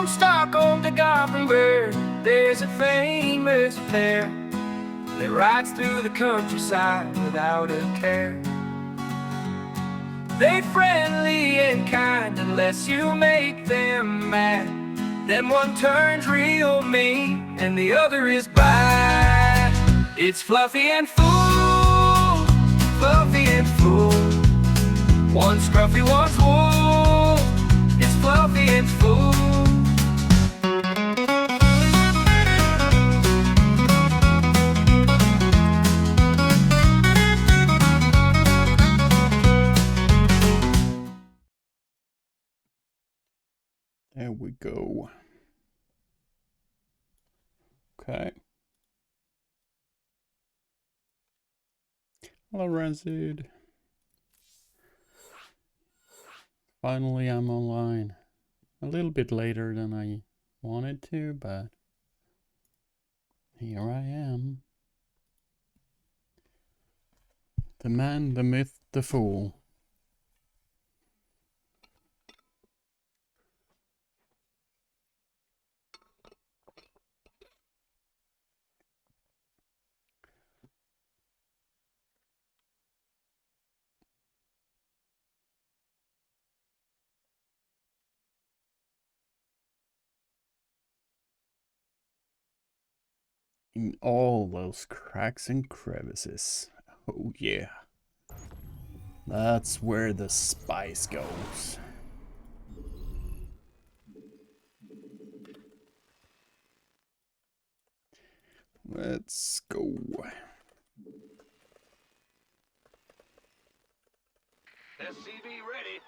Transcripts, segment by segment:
From Stockholm to Gothenburg, there's a famous pair that rides through the countryside without a care. They friendly and kind unless you make them mad. Then one turns real mean and the other is bad. It's Fluffy and Fool, Fluffy and Fool. One's scruffy, one's wool. It's Fluffy and Fool. There we go. Okay. Hello, Rancid. Finally, I'm online. A little bit later than I wanted to, but here I am. The man, the myth, the fool. In all those cracks and crevices. Oh yeah. That's where the spice goes. Let's go. SCV ready.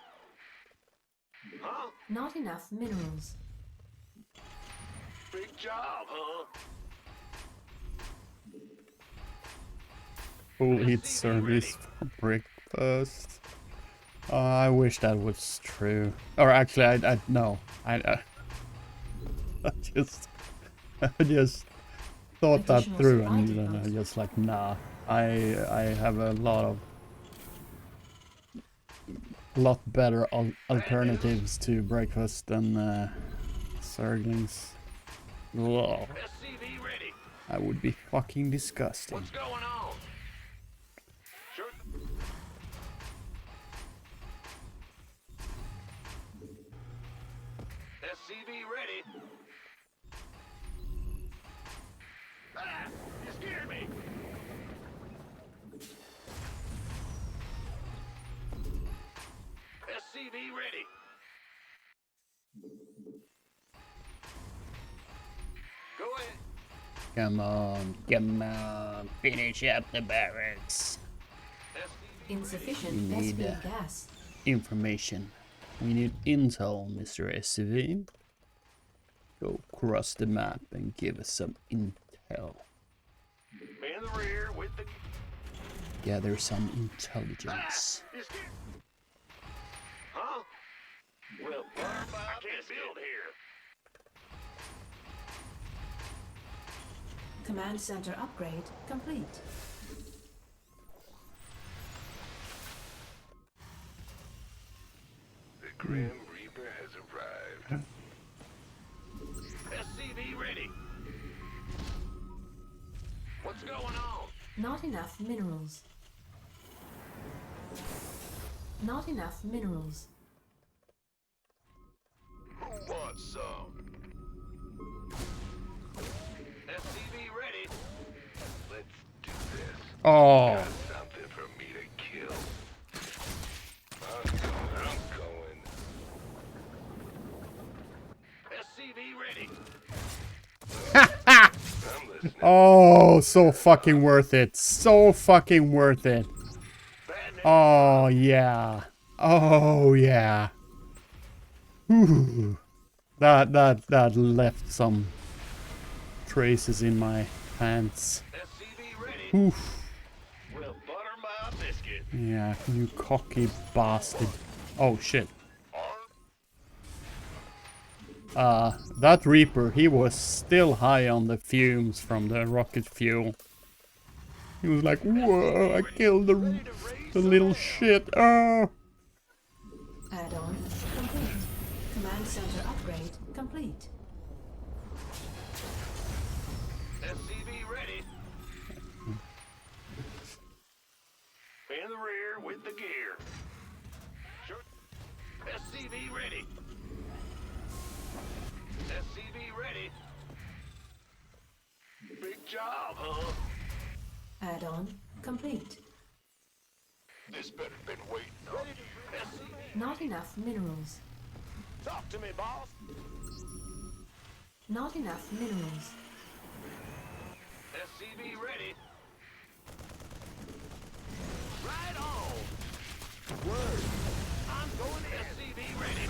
Huh? Not enough minerals. Big job, huh? Full eat service for breakfast. I wish that was true. Or actually, I no. I just thought that through, and then I just like, nah. I have a lot better alternatives to breakfast than Zerglings. Whoa. SCV ready. That would be fucking disgusting. What's going on? Sure. SCV ready. Ah! You scared me. SCV ready. Go ahead. Come on, finish up the barracks. Insufficient We need, SP gas. Information. We need intel, Mr. SCV. Go across the map and give us some intel. In the rear with the... Gather some intelligence. You scared? Huh? Well, I can't build here. Command center upgrade complete. The Grim Reaper has arrived. SCV ready. What's going on? Not enough minerals. Not enough minerals. Who wants some? SCV ready. Let's do this. Oh, Got something for me to kill. I'm going. SCV ready. I'm listening. oh, so fucking worth it. So fucking worth it. Bad news. Oh yeah. Oh yeah. Whew. That left some traces in my pants. SCV ready. Oof. Well, butter my biscuit. Yeah, you cocky bastard. Oh shit. That Reaper, he was still high on the fumes from the rocket fuel. He was like, whoa, I killed the little shit. Oh. Add-on complete. Command center upgrade complete. SCV ready. In the rear with the gear. Sure. SCV ready. SCV ready. Big job, huh? Add-on complete. This better been waiting on you. SCV. Not enough minerals. Talk to me, boss. Not enough minerals. SCV ready. Right on. Word. I'm going in. SCV ready.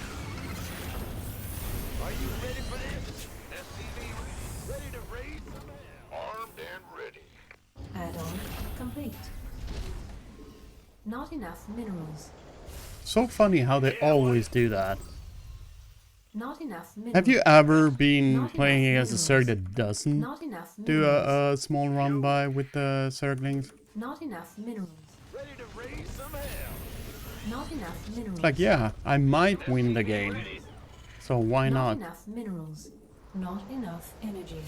Are you ready for this? SCV ready. Ready to raise some hell. Armed and ready. Add-on complete. Not enough minerals. So funny how they always do that. Not enough minerals. Have you ever been Not playing enough against a minerals. Zerg that doesn't Not enough do minerals. a small run by with the Zerglings? Not enough minerals. Ready to raise some hell. Not enough minerals. Like, yeah, I might win the game, so why Not not? enough minerals. Not enough energy.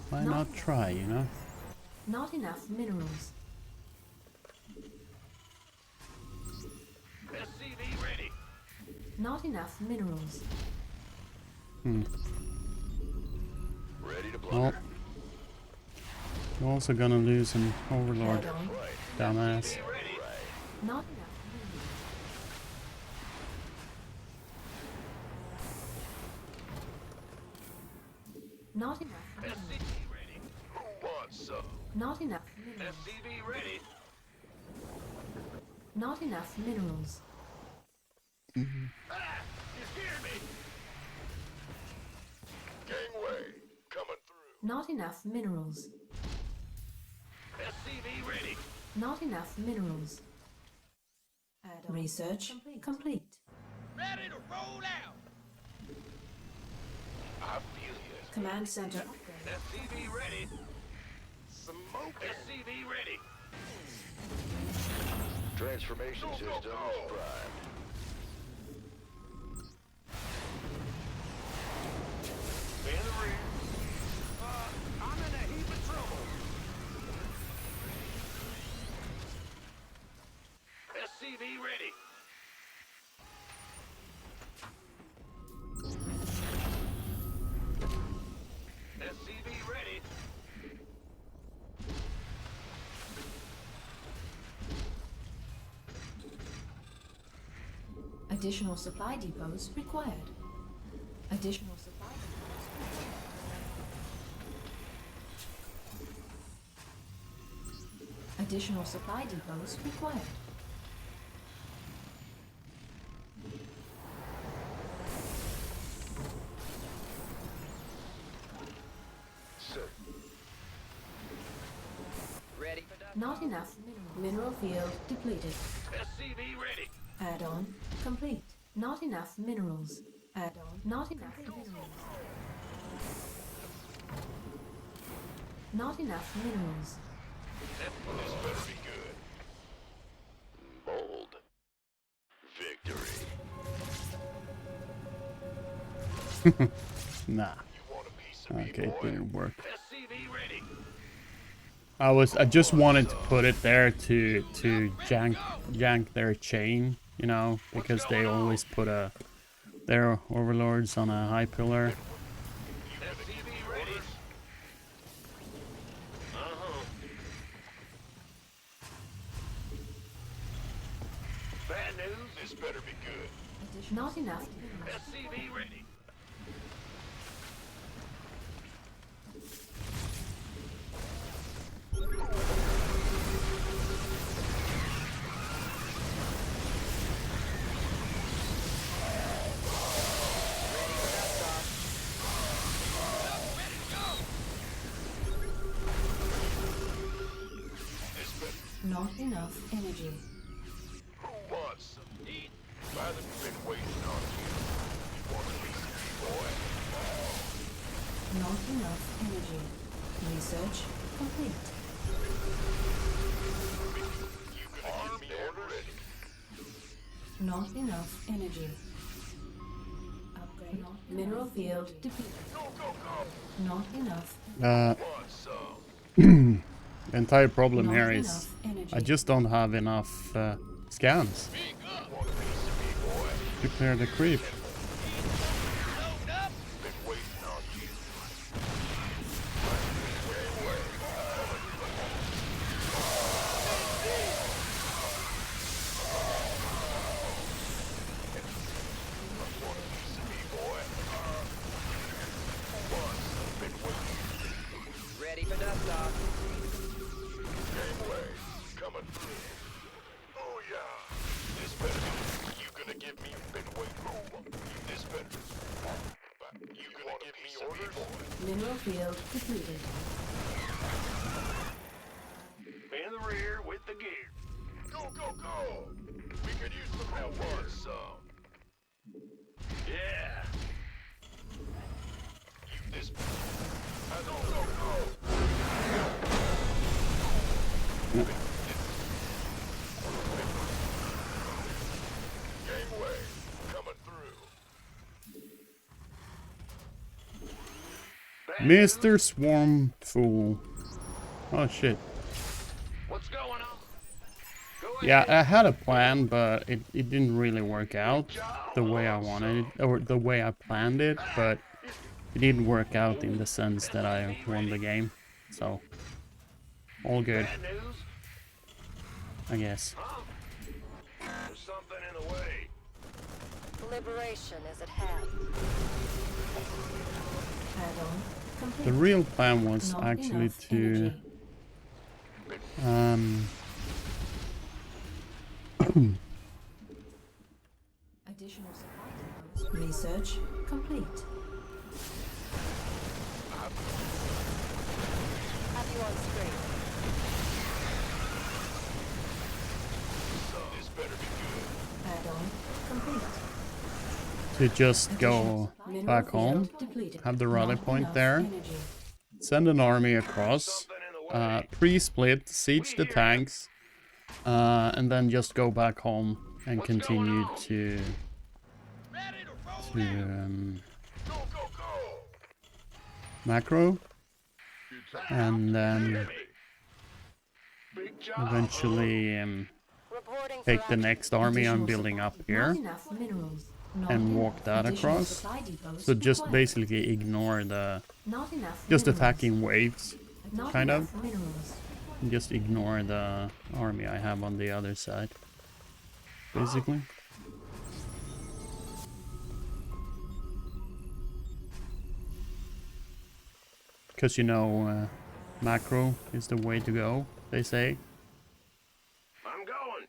Why not try, you know? Not enough minerals. SCV ready. Not enough minerals. Ready to Well, we're also gonna lose an Overlord, Add-on. dumbass. ready. Not enough minerals. Not enough minerals. SCV ready. Who wants some? Not enough minerals. SCV ready. Not enough minerals. Ah! You scared me. Gangway coming through. Not enough minerals. SCV ready. Not enough minerals. Add-on. Research complete. Ready to roll out. I feel you. Command center upgrade. SCV ready. Smoke. SCV ready. Transformation systems primed. In the rear. I'm in a heap of trouble. SCV ready. SCV ready. Additional supply depots required. Additional supply depots required. Additional supply depots required. Sir, Not enough mineral field depleted. SCV ready. Add-on complete. Not enough minerals. Add-on. Not enough minerals. Not enough minerals. This better be good. bold. Victory. Nah. You want a piece of me, Okay, it boy? didn't work. SCV ready. I just wanted to put it there to yank their chain, you know, because they always put their overlords on a high pillar. SCV ready. Uh-huh. Bad news. This better be good. Not enough minerals. SCV ready. Not enough energy. Who wants some heat? Father's been waiting on you. You want a piece of me, boy? Not enough energy. Research complete. You gonna give me orders? Not enough energy. Upgrade Mineral field depleted. Not enough. Want some? The entire problem Not here enough is energy. I just don't have enough scans to clear the creep. Been waiting on you. Ready for dust off. Gangway, coming through. Oh yeah. This better be. You gonna give me been waiting. This better. You gonna give me orders? Mineral field depleted. In the rear with the gear. Go, go, go! We could use some help on some. Yeah. You this. Go, go, go! Gangway, coming through. Mr. Swarm Fool. Oh shit. What's going on? Go Yeah, I had a plan, but it didn't really work out the way I wanted it, or the way I planned it, but it didn't work out in the sense that I won the game. So, all good, Bad news? I guess. There's something in the way. Liberation is at hand. Add-on complete. The real plan was Not actually enough to energy. Additional supply depots. Research complete. Have you on screen? This better be good. Add-on complete. to just go Mineral back home, field depleted. have the rally Not point enough there, energy. send an army across, Something in the way. pre-split, siege the tanks, and then just go back home and What's going continue on? to Go, go, go! macro, and then Big job. eventually Reporting take for the action. next army I'm Additional building supply- up here Not enough minerals. Not and enough walk that additional across. supply depots So just required. basically ignore the Not enough just minerals. attacking waves, Not kind of. enough minerals. and just ignore the army I have on the other side. Basically. Because you know, macro is the way to go, they say. I'm going.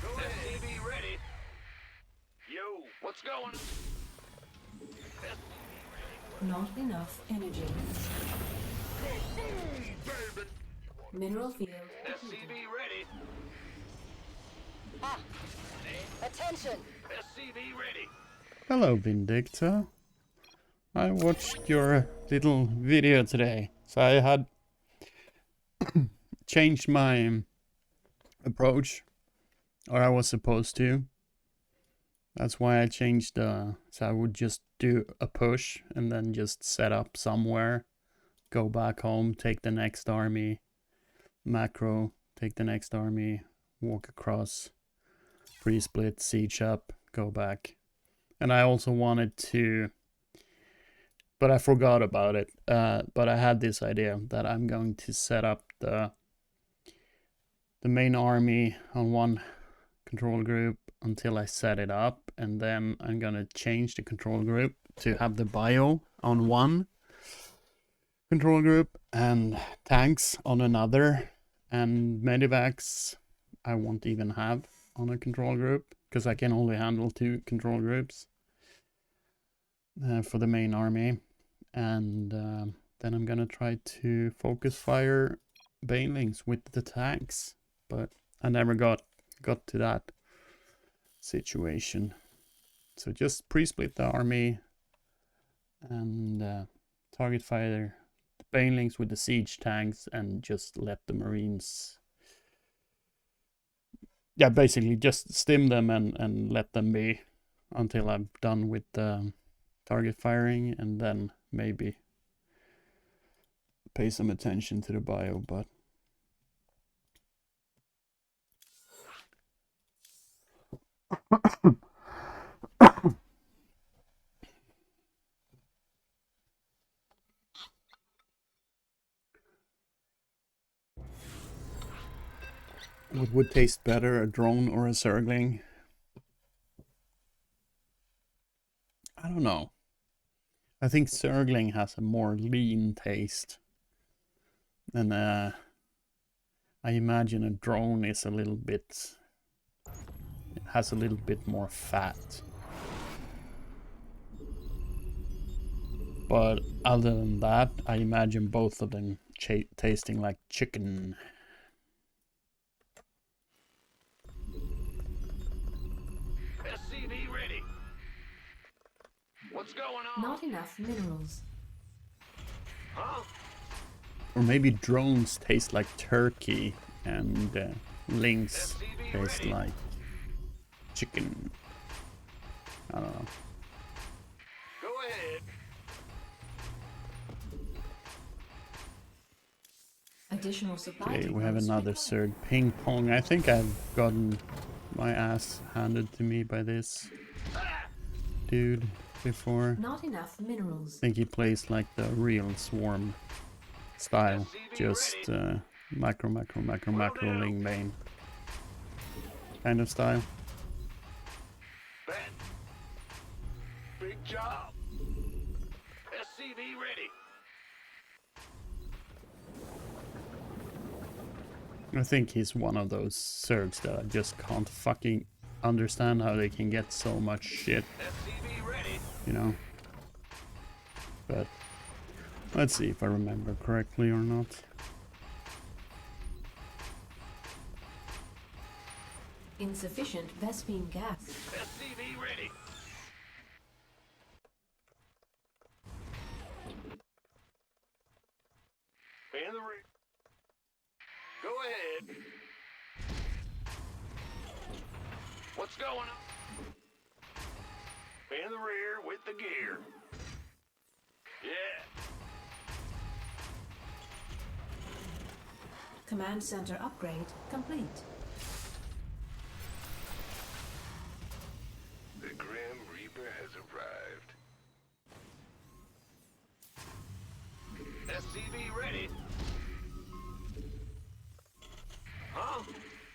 Go ahead. SCV ready. Yo, what's going? Not enough energy. Mineral field. SCV ready. Attention! SCV ready. Hello, Vindicta. I watched your little video today, so I had changed my approach, or I was supposed to. That's why I changed so I would just do a push and then just set up somewhere, go back home, take the next army, macro, take the next army, walk across, pre-split, siege up, go back. And I also wanted to, but I forgot about it, but I had this idea that I'm going to set up the main army on one control group until I set it up, and then I'm gonna change the control group to have the bio on one control group and tanks on another, and medivacs I won't even have on a control group because I can only handle 2 control groups for the main army. And then I'm gonna try to focus fire banelings with the tanks, but I never got to that situation. So just pre-split the army and target fire the banelings with the siege tanks and just let the marines, yeah, basically just stim them and let them be until I'm done with the target firing, and then maybe pay some attention to the bio, but what would taste better, a drone or a Zergling? I don't know. I think Zergling has a more lean taste. And I imagine a drone is a little bit... It has a little bit more fat. But other than that, I imagine both of them tasting like chicken. SCV ready. What's going on? Not enough minerals. Huh? Or maybe drones taste like turkey and lynx taste like chicken. I don't know. Go ahead. Additional supply Okay, we have depots another required. Zerg ping pong. I think I've gotten my ass handed to me by this dude before. Not enough minerals. I think he plays like the real Swarm style, just macro Ling Bane kind of style. Ben. Big job. SCV ready. I think he's one of those Zergs that I just can't fucking understand how they can get so much shit, SCV ready. you know? But let's see if I remember correctly or not. Insufficient Vespene gas. SCV ready. In the rear. Go ahead. What's going on? In the rear with the gear. Yeah. Command center upgrade complete. The Grim Reaper has arrived. SCV ready. Huh?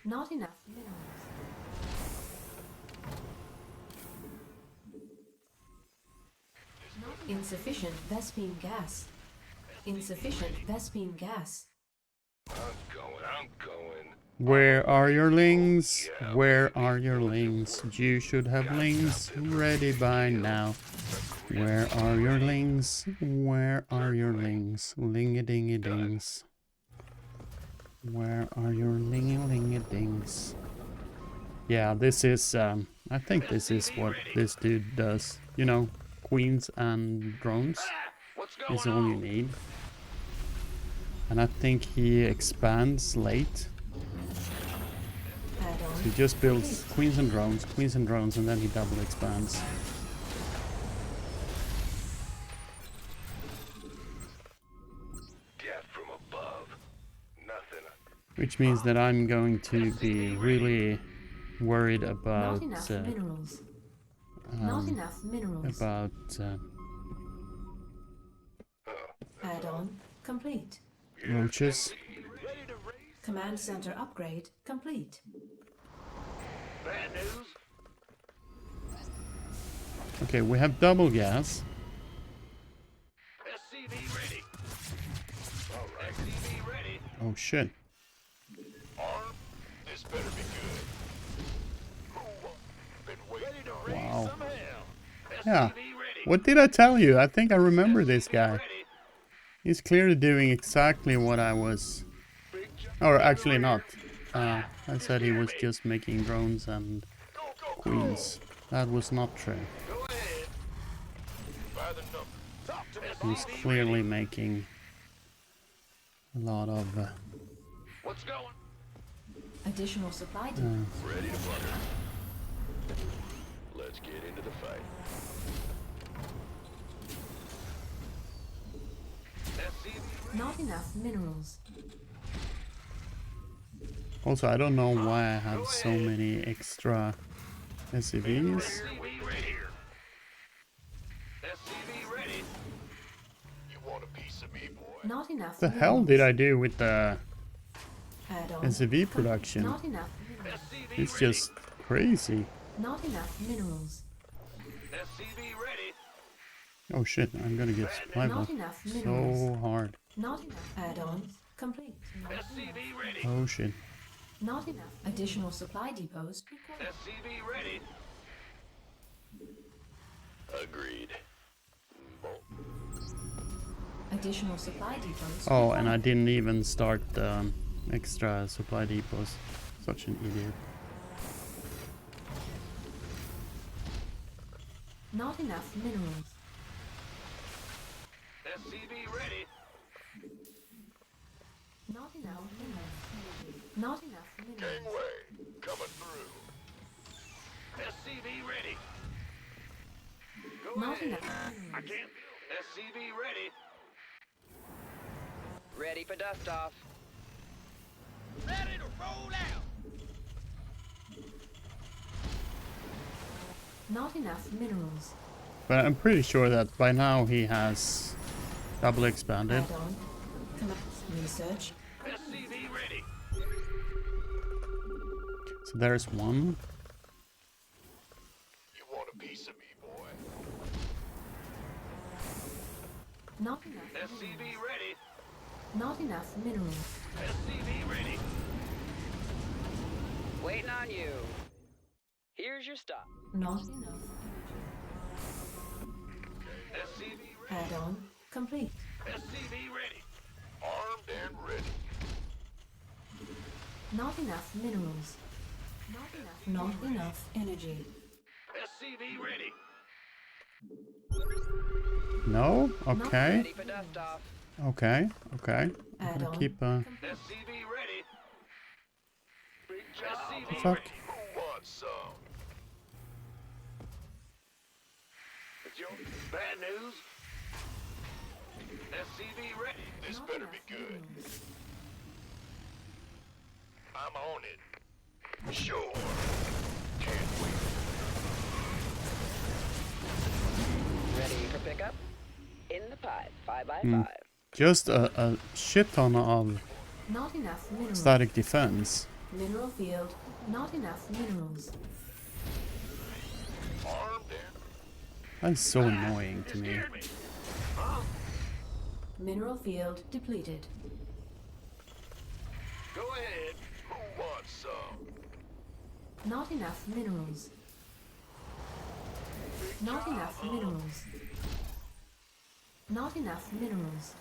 Not enough minerals. Insufficient Vespene gas. Insufficient Vespene gas. I'm going. Where are your lings? Where are your lings? You should have lings ready by now. Where are your lings? Where are your lings? Ling-a-ding-a-dings. Where are your ling-a-ling-a-dings? Yeah, this is, I think this is what this dude does. You know, queens and drones What's going is all you on? need. And I think he expands late. Add-on. He just builds queens and drones, and then he double expands. Death from above. Nothing. Which means that I'm going to be really worried Not about enough minerals. Not enough minerals. Add-on complete. roaches. Command center upgrade complete. Bad news. Okay, we have double gas. SCV ready. All right. SCV ready. Oh shit. Arm. This better be good. Been waiting to raise Wow. some hell. Yeah. SCV ready. What did I tell you? I think I remember this guy. Ready. He's clearly doing exactly what I was... Big job. Or actually not. I said he was just making drones and Go, go, go. queens. That was not true. Go ahead. By the number. Talk to me. He was clearly making a lot of... What's going? Additional supply depots. Ready to butter. Let's get into the fight. Not enough minerals. Also, I don't know why I have so many extra SCVs. We ready. SCV ready. You want a piece of me, boy? Not enough. The hell did I do with the Add-on. SCV production? Not enough minerals. SCV It's ready. just crazy. Not enough minerals. SCV ready. Oh shit, I'm gonna get supply Not block enough minerals. so hard. Not enough add-ons. Complete. Not enough. SCV ready. Oh shit. Not enough. Additional supply depots required. SCV ready. Agreed. Additional supply depots. Oh, and I required. didn't even start the extra supply depots. Such an idiot. Not enough minerals. SCV ready. Not enough minerals. Not enough minerals. Gangway, coming through. SCV ready. Go Not ahead. enough I minerals. can't. SCV ready. Ready for dust off. Ready to roll out. Not enough minerals. But I'm pretty sure that by now he has double expanded. Add-on. Commence research. SCV ready. So there's one. You want a piece of me, boy? Not enough minerals. SCV ready. Not enough minerals. SCV ready. Waiting on you. Here's your stop. Not enough. SCV ready. Add-on. Complete. SCV ready. Armed and ready. Not enough minerals. Not enough energy. SCV ready. No? Okay. Ready for dust off. Okay. Okay. I'm Add-on. gonna keep SCV ready. Big job. SCV fuck. ready. Who wants some? It's your bad news. SCV ready. This Not better enough be good. minerals. I'm on it. Sure. Can't wait. Ready for pickup? In the pipe. 5 by 5. just a shit ton of Not enough minerals. static defense. Mineral field. Not enough minerals. Armed and That's so annoying to me. Scared me. Mineral field depleted. Go ahead. who wants some? Not enough minerals. Not enough minerals. Not enough minerals.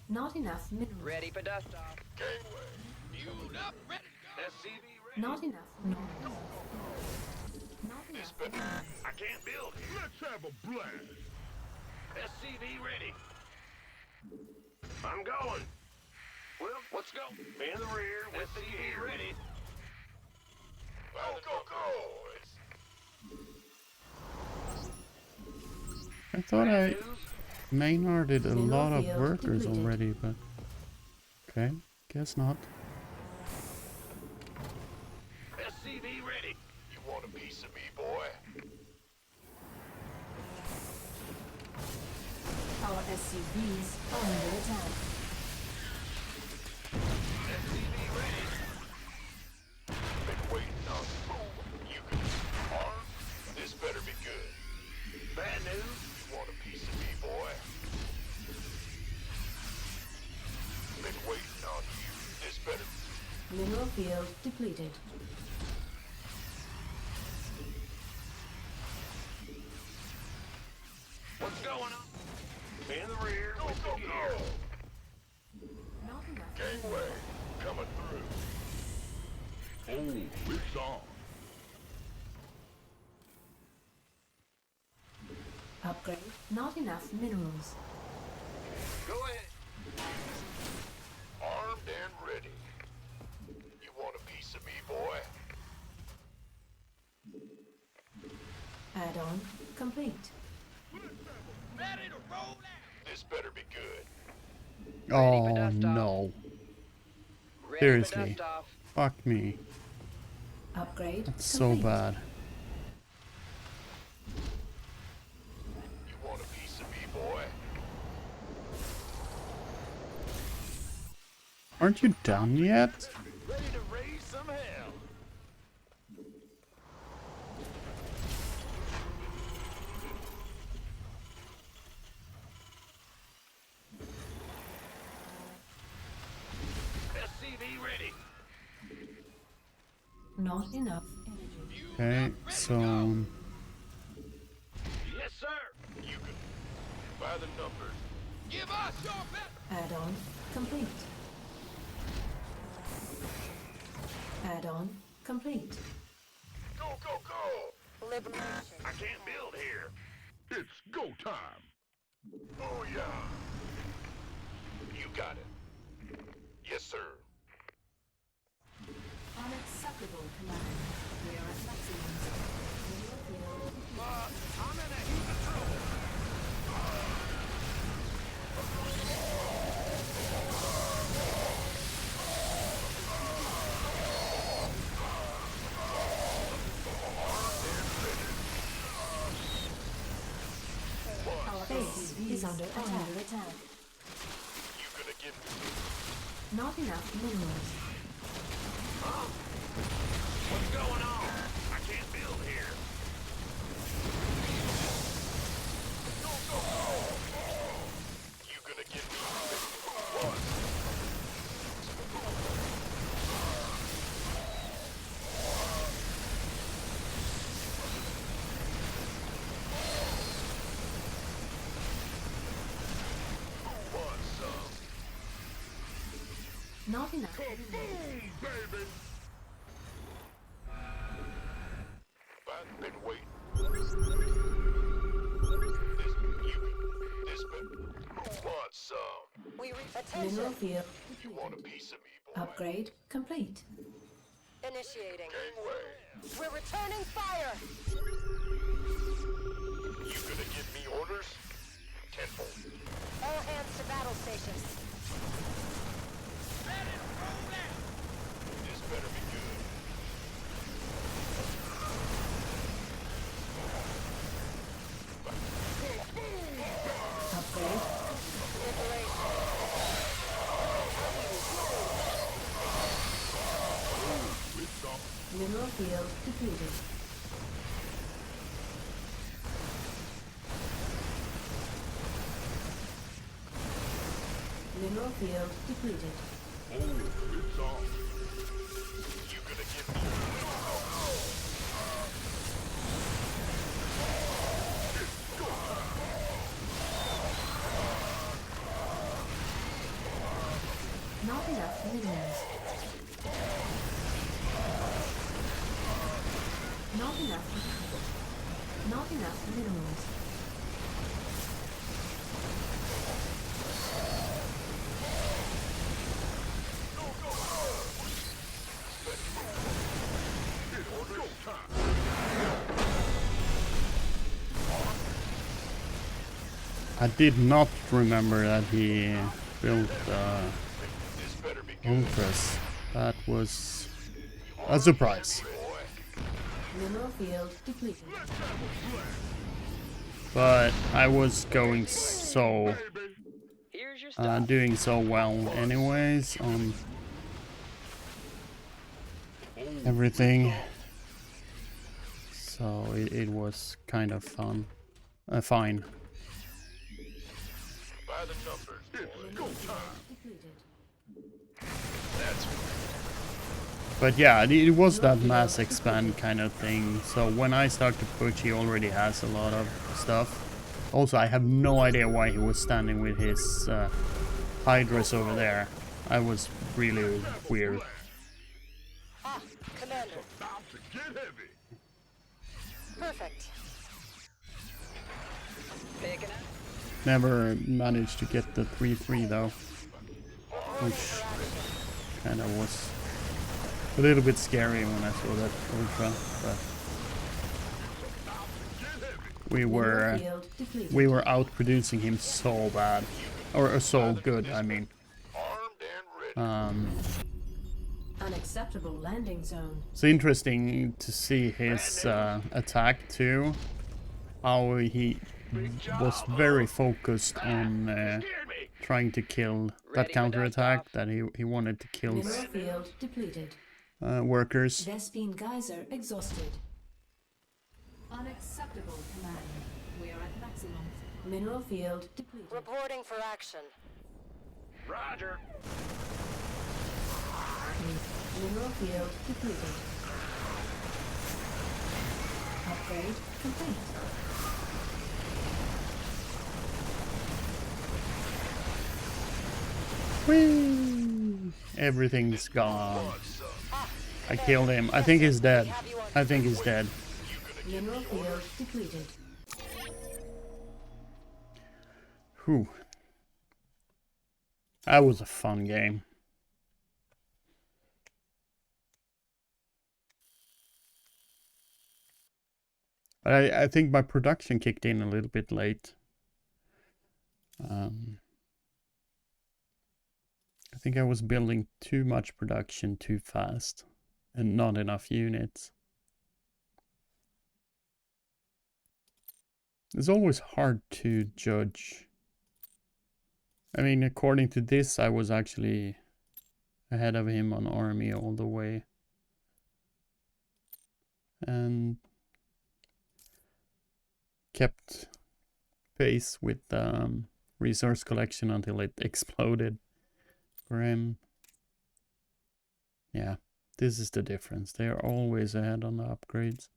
Not enough minerals. Ready for dust off. Gangway. Fueled up, ready to go. SCV ready. Not enough. Not enough. Not This enough. better. I can't build it. Let's have a blast. SCV ready. I'm going. Well, let's go. In the rear with SCV ready. Go, go, go. I thought I News. Maynarded a Mineral lot of field workers depleted. already, but okay, guess not. SCV ready. You want a piece of me, boy? Our SCVs are under attack. SCV ready. Been waiting on you. You can arm. This better be good. Bad news. You want a piece of me, boy? Been waiting on you. This better. Mineral field depleted. What's going on? In the rear Go, with go, the gear. go. Not enough. Gangway. Coming through. Oh, it's on. Upgrade. Not enough minerals. Go ahead. Armed and ready. You want a piece of me, boy? Add-on complete. Ready to roll out. This better be good. Oh dust off. no. Ready Seriously. for dust off. Fuck me. Upgrade So complete. bad. You want a piece of me, boy? Aren't you done yet? Ready to raise some hell? SCV ready. Not enough energy. Okay, so Yes, sir. You can, by the numbers. Give us your best. Add-on complete. Add-on complete. Go, go, go! Liberation. I can't build here. It's go time. Oh, yeah. You got it. Yes, sir. Unacceptable command. We are at maximum. Mineral field I'm in a heap of trouble. Our base is under attack. You gonna give me Not enough minerals. What's going on? I can't build here. You gonna give me one? Who wants some? Not enough minerals. Boom, baby! I've been waiting. This who wants some? We Mineral attention. field You want a piece of me, boy? upgrade complete. Initiating. Gangway. We're returning fire. You gonna give me orders? Tenfold. All hands to battle stations. This better be good. Upgrade Liberation. mineral field depleted. Mineral field depleted. You gonna give me Not enough minerals. Not enough. Not enough minerals. I did not remember that he built this better be good, Ultras. That was a surprise. boy. Mineral field depleted. But I was going so Here's your stuff. doing so well anyways on everything. So it was kind of fun. Fine. By the numbers, boy. Go time. Depleted. That's But yeah, it was that mass expand kind of thing. So when I start to push, he already has a lot of stuff. Also, I have no idea why he was standing with his Hydras over there. I was really weird. Ah, Commander. about to get heavy. Perfect. Picking up. Never managed to get the 3-3 though, which kind of was a little bit scary when I saw that Ultra. But Mineral field depleted. we were outproducing him so bad, or so good. I mean, Unacceptable landing zone. It's interesting to see his attack too. How he was very focused on Scared me. trying to kill Ready that for counterattack. dust-off? That he wanted to kill Mineral field depleted. workers. Vespine geyser exhausted. Unacceptable command. We are at maximum. Mineral field depleted. Reporting for action. Roger. Mineral field depleted. Upgrade complete. Whee! Everything's gone. I killed him. I think he's dead. I think he's dead. Mineral field depleted. Whew. That was a fun game. But I think my production kicked in a little bit late. I think I was building too much production too fast and not enough units. It's always hard to judge. I mean, according to this, I was actually ahead of him on army all the way. And kept pace with resource collection until it exploded for him. Yeah, this is the difference. They are always ahead on the upgrades.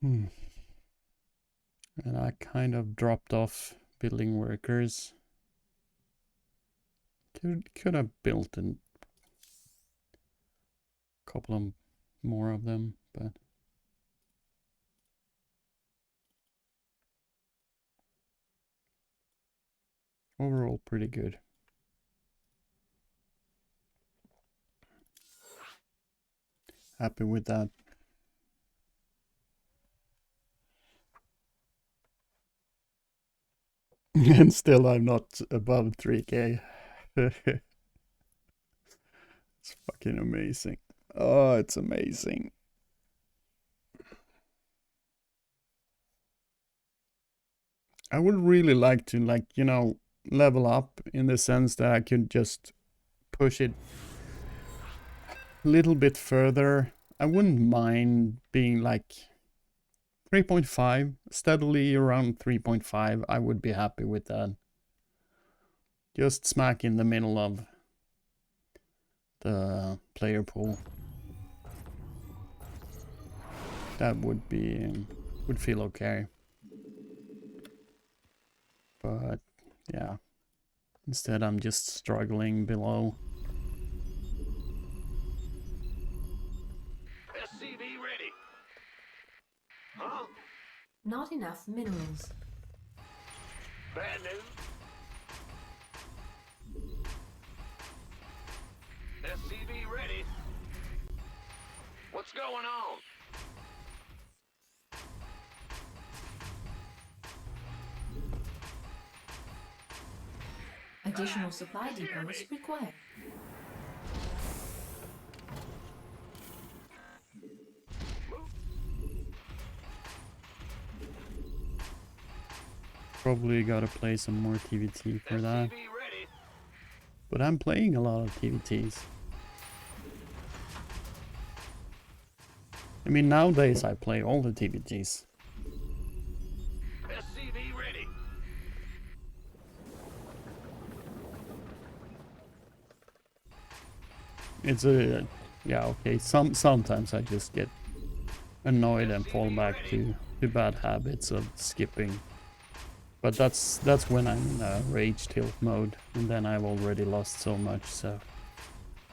And I kind of dropped off building workers. Could have built a couple of more of them, but overall pretty good. Happy with that. And still I'm not above 3k. It's fucking amazing. Oh, it's amazing. I would really like to, like, you know, level up in the sense that I could just push it a little bit further. I wouldn't mind being like 3.5, steadily around 3.5. I would be happy with that. Just smack in the middle of the player pool. That would feel okay. But yeah, instead I'm just struggling below. SCV ready. Huh? Not enough minerals. Bad news. SCV ready. What's going on? Additional supply depots required. Probably gotta play some more TVT for that. SCV ready. But I'm playing a lot of TVTs. I mean, nowadays I play all the TVTs. SCV ready. It's a yeah, okay. Sometimes I just get annoyed and fall back to bad habits of skipping. But that's when I'm in rage tilt mode, and then I've already lost so much, so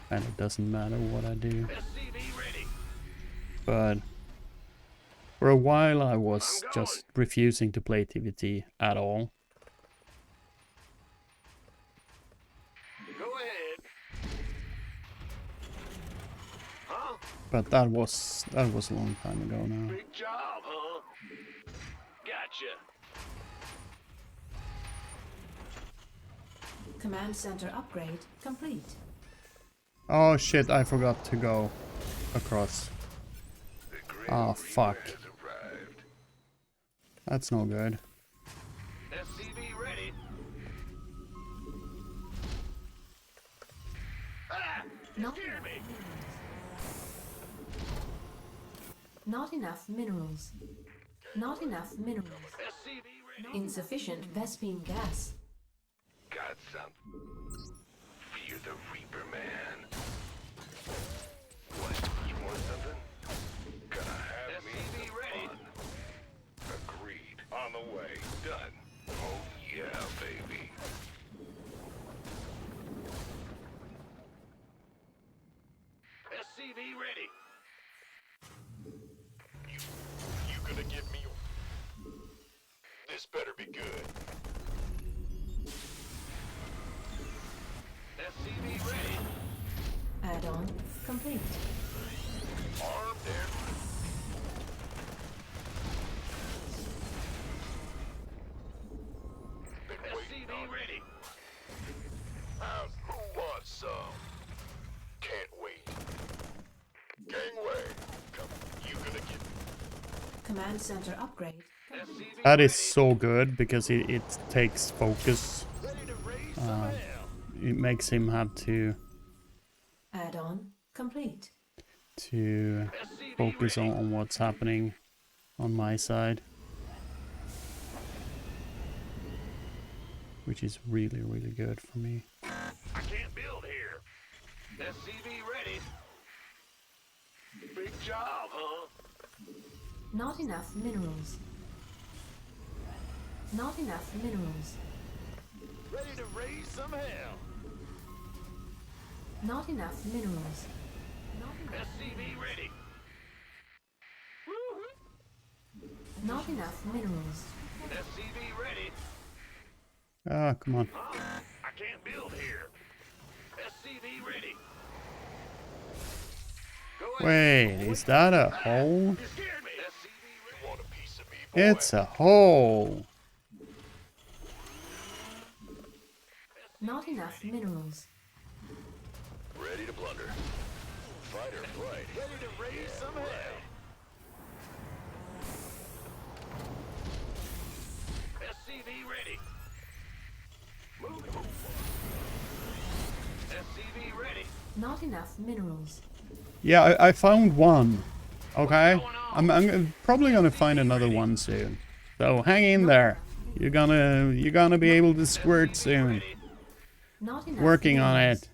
kind of doesn't matter what I do. SCV ready. But for a while I was just refusing to play TVT at all. Go ahead. Huh? But that was a long time ago now. Big job, huh? Gotcha. Command center upgrade complete. Oh shit, I forgot to go across. Oh fuck. That's no good. SCV ready. Not Hear me. Not enough minerals. Not enough minerals. SCV ready. Insufficient Vespine gas. Got some. Fear the Reaper, man. What? You want something? Gonna have me SCV some ready. fun. Agreed. On the way. Done. Oh yeah, baby. SCV ready. You gonna give me? This better be good. SCV ready. Add-on complete. Armed and been waiting SCV on ready. Who wants some? Can't wait. Gangway. Come. You gonna get? Command center upgrade. SCV That ready. is so good because it takes focus. Ready to raise some hell. It makes him have to Add-on complete. SCV focus ready. on what's happening on my side. Which is really, really good for me. I can't build here. SCV ready. Big job, huh? Not enough minerals. Not enough minerals. Ready to raise some hell. Not enough minerals. Not enough, SCV ready. not enough minerals. SCV ready. Ah, come on. I can't build here. SCV ready. Go ahead. Wait, is that a hole? You scared me. SCV ready. You want a piece of me, boy? It's a hole. Not enough minerals. Ready to plunder. Fight or flight. Ready to raise some hell. SCV ready. Moving. SCV ready. Not enough minerals. Yeah, I found one. Okay? I'm probably gonna find another one soon. So hang in there. You're gonna be able to squirt soon. Not enough Working on minerals. it.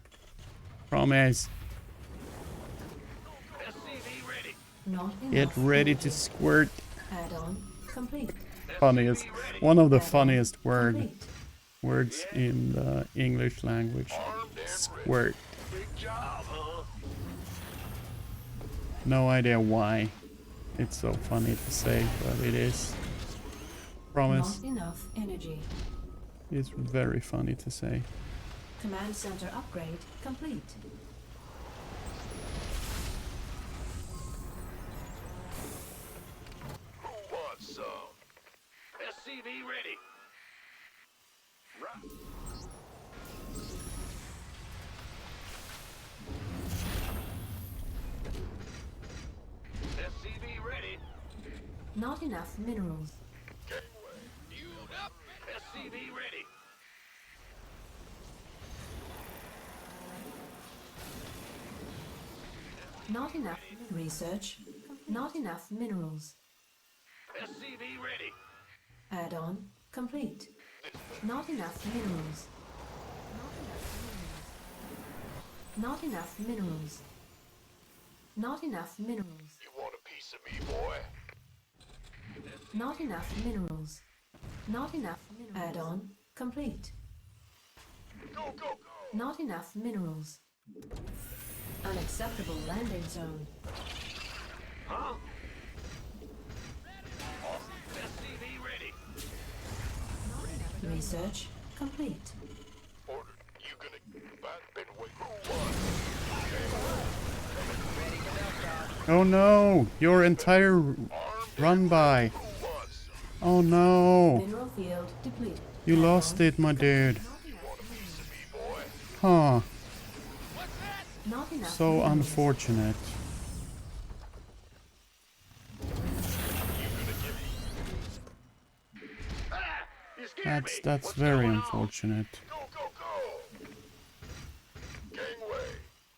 Promise. SCV ready. Not enough Get ready to energy. squirt. Add-on complete. Funniest, one of the Add-on funniest complete. words in the English language. Squirt. Big job, huh? No idea why. It's so funny to say, but it is. Promise. Not enough energy. It's very funny to say. Command center upgrade complete. Who wants some? SCV ready. Right. SCV ready. Not enough minerals. Gangway. You up? SCV ready. Not enough research. Not enough minerals. SCV ready. Add-on complete. Not enough minerals. Not enough minerals. Not enough minerals. You want a piece of me, boy? Not enough minerals. Not enough minerals. Add-on complete. Go, go, go! Not enough minerals. Unacceptable landing zone. Huh? SCV ready. Research complete. Order. You gonna? I've been waiting. Who wants? Oh no! Your entire run by. Who wants? Oh no! Mineral field depleted. You lost it, my dude. You want a piece of me, Huh. Not enough So minerals. unfortunate. Ah! You scared me. That's What's very going on? unfortunate. Go, go, go! Gangway!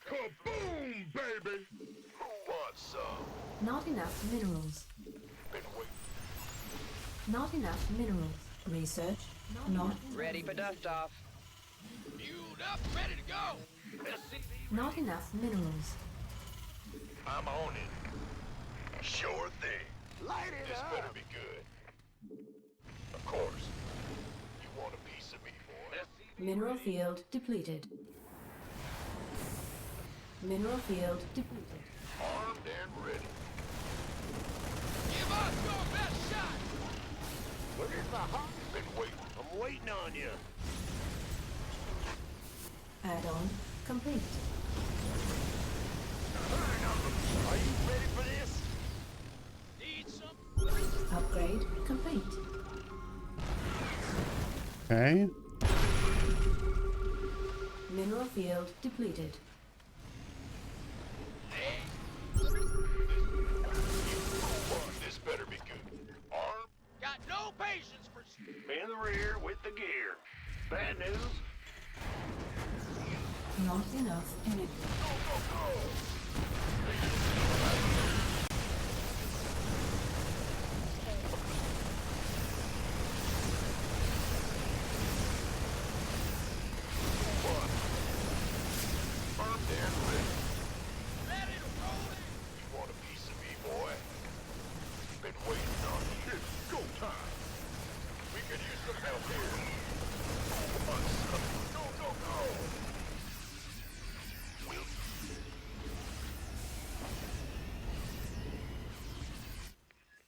Kaboom, baby! Who wants some? Not enough minerals. Been waiting. Not enough minerals. Research. Not. Ready for dust off. Fueled up, ready to go. SCV. Not enough minerals. I'm on it. Sure thing. Light it This up. better be good. Of course. You want a piece of me, boy? Mineral field depleted. Mineral field depleted. Armed and ready. Give us your best shot. Where's the hot? Been waiting. I'm waiting on you. Add-on complete. Are you ready for this? Need some? Upgrade complete. Okay. Mineral field depleted. This better be good. Armed? Got no patience for... In the rear with the gear. Bad news? Not enough energy. Armed and ready. Ready to roll it. You want a piece of me, boy? Been waiting on you. It's go time. We could use some help here. Come on, son. Go, go, go. We'll...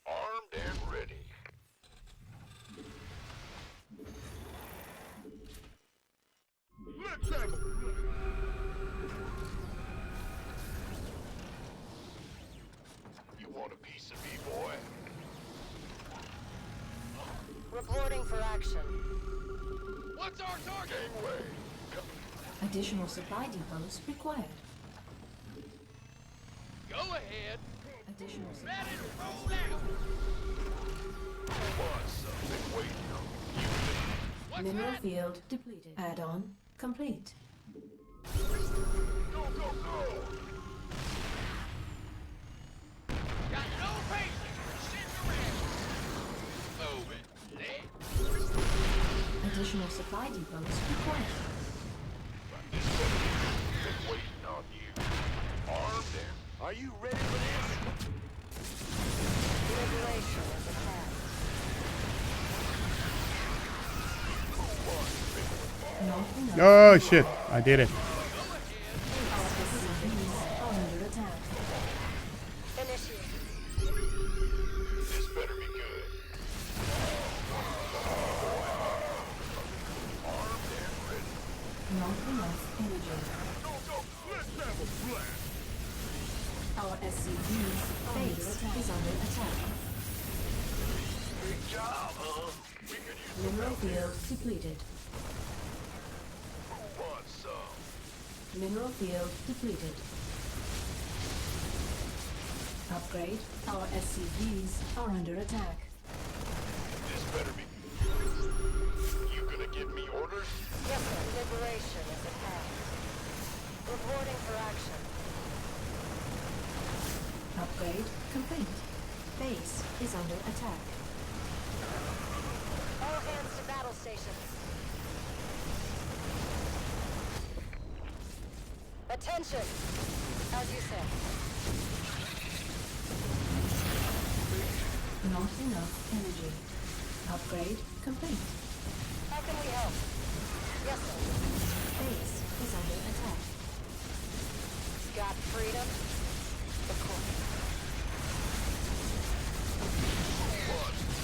Armed and ready. Let's have a... You want a piece of me, boy? Reporting for action. What's our target? Gangway. Additional supply depots required. Go ahead. Additional supply. Ready to roll out. Come on, son. Been waiting on you. What's Mineral that? field depleted. Add-on complete. Go, go, go. Got no patience. Sitting around. Move it. Leg. Additional supply depots required. This better be good. Been waiting on you. Armed and... Are you ready for this? Liberation is attack. Not enough. Oh shit! I did it. SCVs are under attack. Initiate. This better be good. Armed and ready. Not enough energy. Go, go. Let's have a blast. Our SCV's base is under attack. Big job, huh? We could use some Mineral help here. field depleted. Who wants some? Mineral field depleted. Upgrade. Our SCVs are under attack. This better be... You gonna give me orders? Yes, sir. Liberation is attack. Reporting for action. Upgrade complete. Base is under attack. All hands to battle stations. Attention! As you say. Not enough energy. Upgrade complete. How can we help? Yes, sir. Base is under attack. Got freedom? Of course.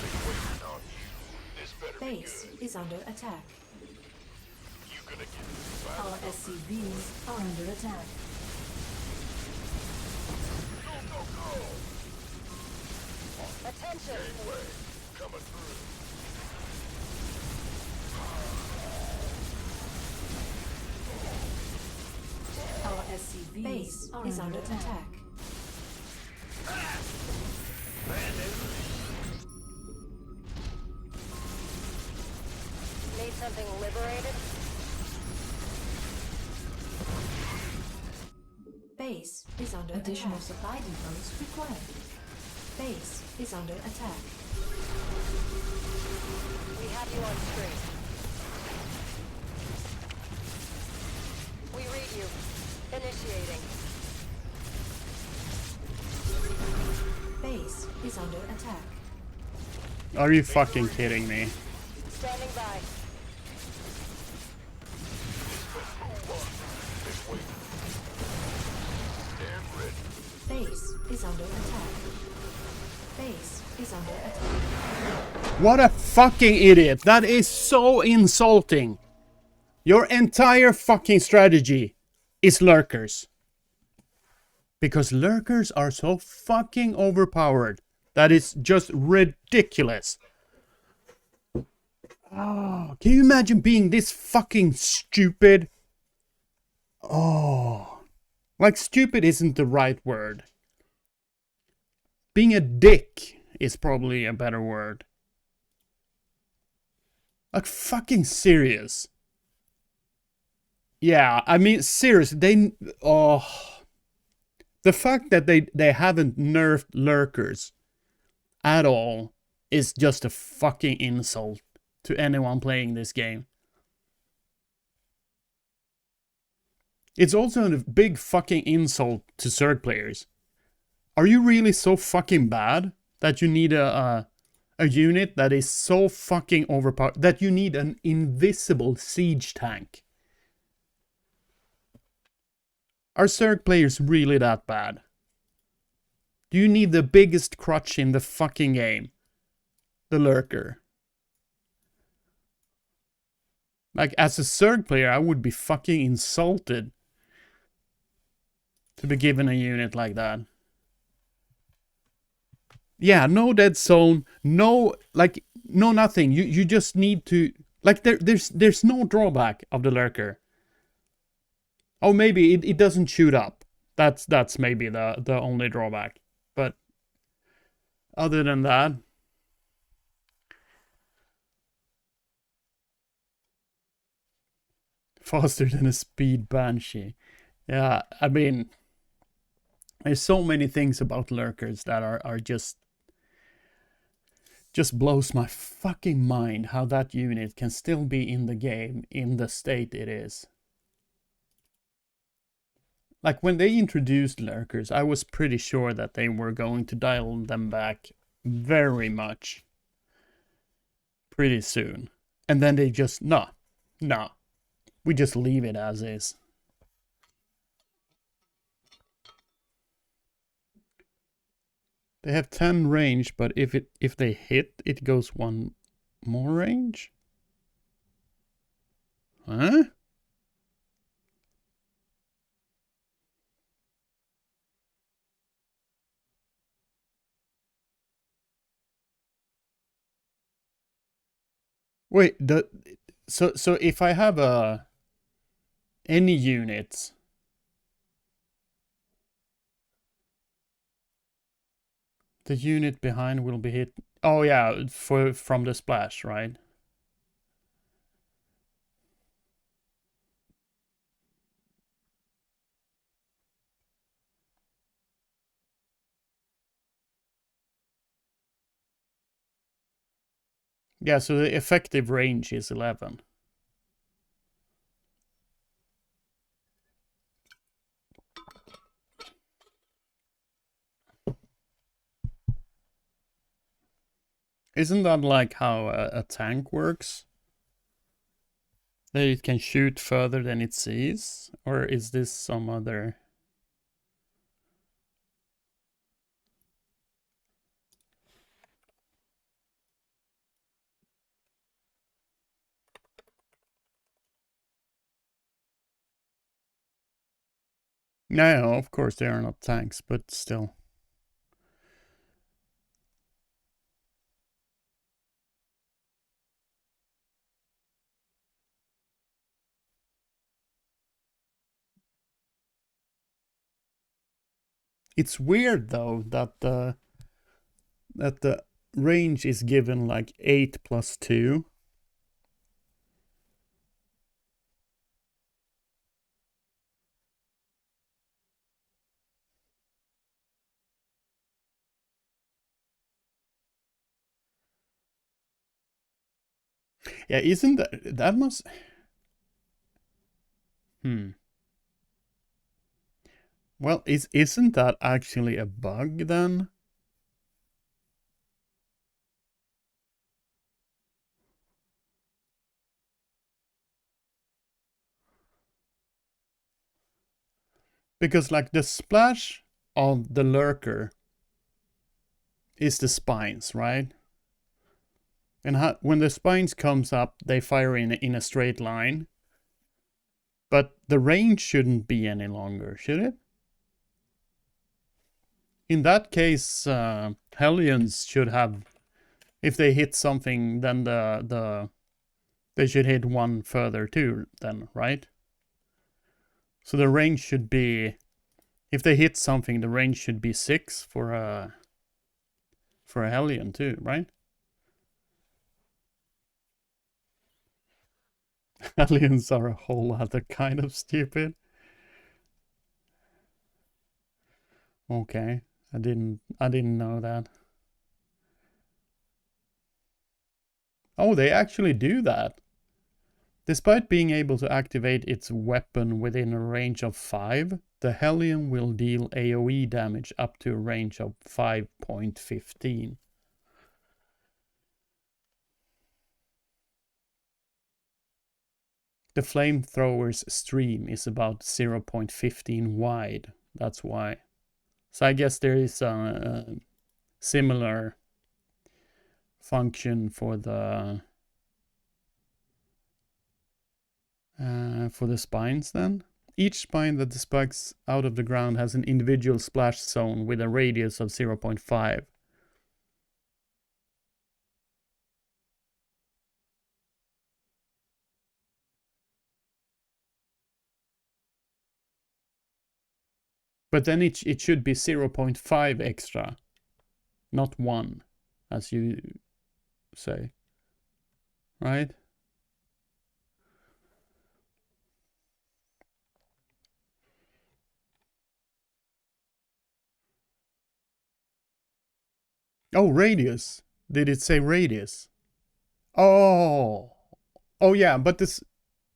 Been waiting on you. This better be Base good. is under attack. You gonna give me back? Our SCVs are under attack. Go, go, go. Attention! Gangway. Coming through. SCVs base is under attack. Need something liberated? Base is under additional supply depots required. Base is under attack. We have you on screen. We read you. Initiating. Base is under attack. Are you fucking kidding me? Standing by. Base is under attack. Base is under attack. What a fucking idiot. That is so insulting. Your entire fucking strategy is lurkers. Because lurkers are so fucking overpowered. That is just ridiculous. Oh, can you imagine being this fucking stupid? Oh. Like, stupid isn't the right word. Being a dick is probably a better word. Like, fucking serious. Yeah, I mean, seriously, they... Oh... The fact that they haven't nerfed lurkers at all is just a fucking insult to anyone playing this game. It's also a big fucking insult to Zerg players. Are you really so fucking bad that you need a unit that is so fucking overpowered that you need an invisible siege tank? Are Zerg players really that bad? Do you need the biggest crutch in the fucking game? The lurker. Like, as a Zerg player, I would be fucking insulted to be given a unit like that. Yeah, no dead zone, no, like, no nothing. You just need to, like, there's no drawback of the lurker. Oh, maybe it doesn't shoot up. That's maybe the only drawback. But other than that, faster than a speed banshee. Yeah, I mean, there's so many things about lurkers that are just blows my fucking mind how that unit can still be in the game in the state it is. Like, when they introduced lurkers, I was pretty sure that they were going to dial them back very much pretty soon. And then they just, no, we just leave it as is. They have 10 range, but if they hit, it goes 1 more range? Huh? Wait, so if I have any units, the unit behind will be hit. Oh yeah, from the splash, right? Yeah, so the effective range is 11. Isn't that like how a tank works? That it can shoot further than it sees? Or is this some other... No, of course they are not tanks, but still. It's weird though that the range is given like 8 plus 2. Yeah, isn't that must... Well, isn't that actually a bug then? Because like the splash of the lurker is the spines, right? And when the spines comes up, they fire in a straight line. But the range shouldn't be any longer, should it? In that case, Hellions should have, if they hit something, then they should hit one further too, then, right? So the range should be, if they hit something, the range should be 6 for a Hellion too, right? Hellions are a whole other kind of stupid. Okay, I didn't know that. Oh, they actually do that. Despite being able to activate its weapon within a range of 5, the Hellion will deal AoE damage up to a range of 5.15. The flamethrower's stream is about 0.15 wide. That's why. So I guess there is a similar function for the spines then. Each spine that spikes out of the ground has an individual splash zone with a radius of 0.5. But then it should be 0.5 extra, not 1, as you say. Right? Oh, radius. Did it say radius? Oh. Oh yeah, but this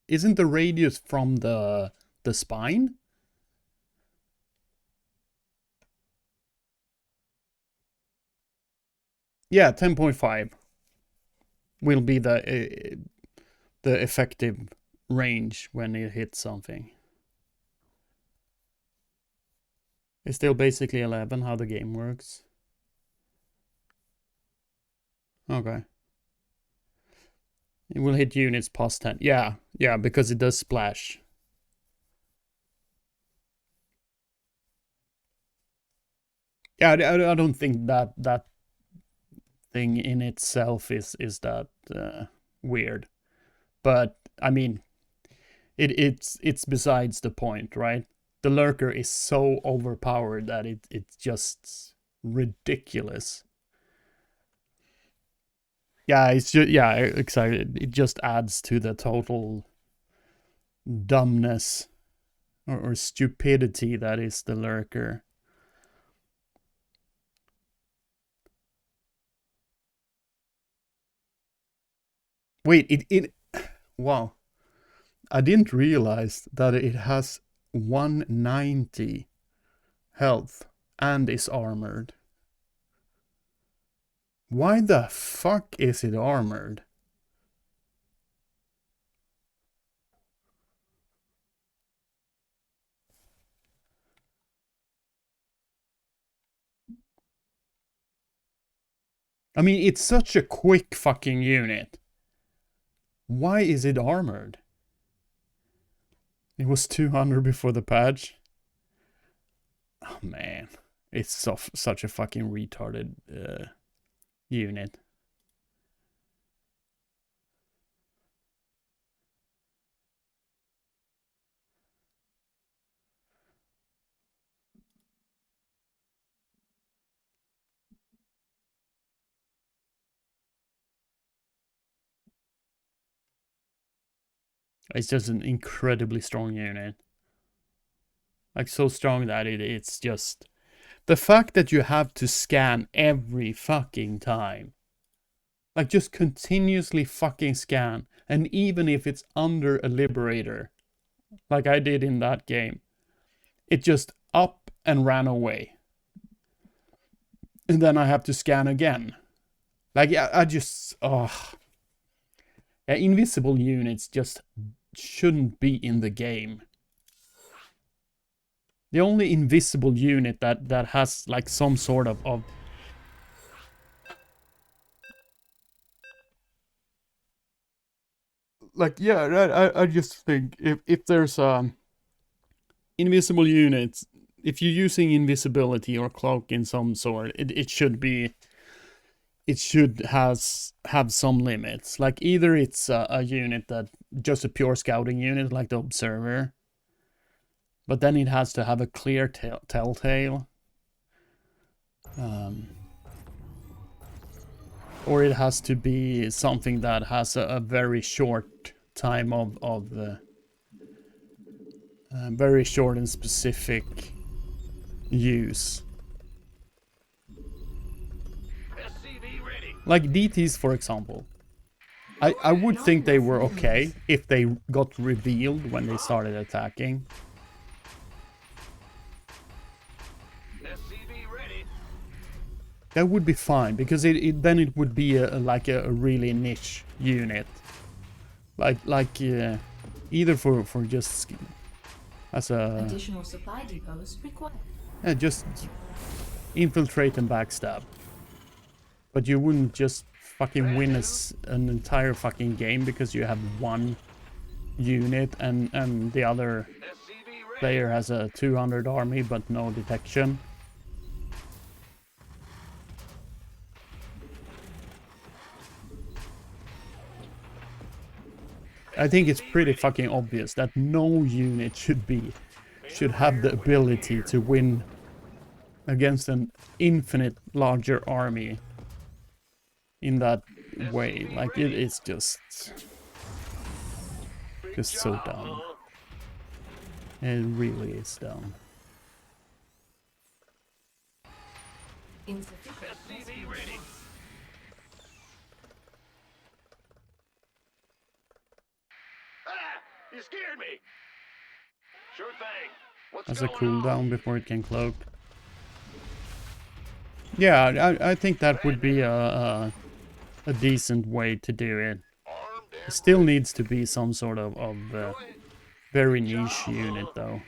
isn't the radius from the spine? Yeah, 10.5 will be the effective range when it hits something. It's still basically 11 how the game works. Okay. It will hit units past 10. Yeah, because it does splash. Yeah, I don't think that thing in itself is that weird. But I mean, it's besides the point, right? The lurker is so overpowered that it's just ridiculous. Yeah, it's just, yeah, excited. It just adds to the total dumbness or stupidity that is the lurker. Wait, it wow. I didn't realize that it has 190 health and is armored. Why the fuck is it armored? I mean, it's such a quick fucking unit. Why is it armored? It was 200 before the patch. Oh man, it's such a fucking retarded unit. It's just an incredibly strong unit. Like, so strong that it's just... The fact that you have to scan every fucking time. Like, just continuously fucking scan. And even if it's under a Liberator, like I did in that game, it just up and ran away. And then I have to scan again. Like, yeah, I just... Oh. Yeah, invisible units just shouldn't be in the game. The only invisible unit that has like some sort of like, yeah, I just think if there's invisible units, if you're using invisibility or cloak in some sort, it should be, it should have some limits. Like, either it's a unit that just a pure scouting unit like the Observer, but then it has to have a clear telltale. Or it has to be something that has a very short time of very short and specific use. SCV ready. Like DTs, for example. I would think they were okay if they got revealed when they started attacking. SCV ready. That would be fine, because then it would be like a really niche unit. Like either for just as a... Additional supply depots required. Yeah, just infiltrate and backstab. But you wouldn't just fucking win an entire fucking game because you have one unit and the other player has a 200 army but no detection. I think it's pretty fucking obvious that no unit should have the ability to win against an infinite larger army in that way. Like, it is just so dumb. It really is dumb. Insufficient. SCV ready. Ah! You scared me. Sure thing. What's As a going on? cooldown before it can cloak. Yeah, I think that would be a decent way to do it. Armed It and still needs to be some sort of very niche unit though.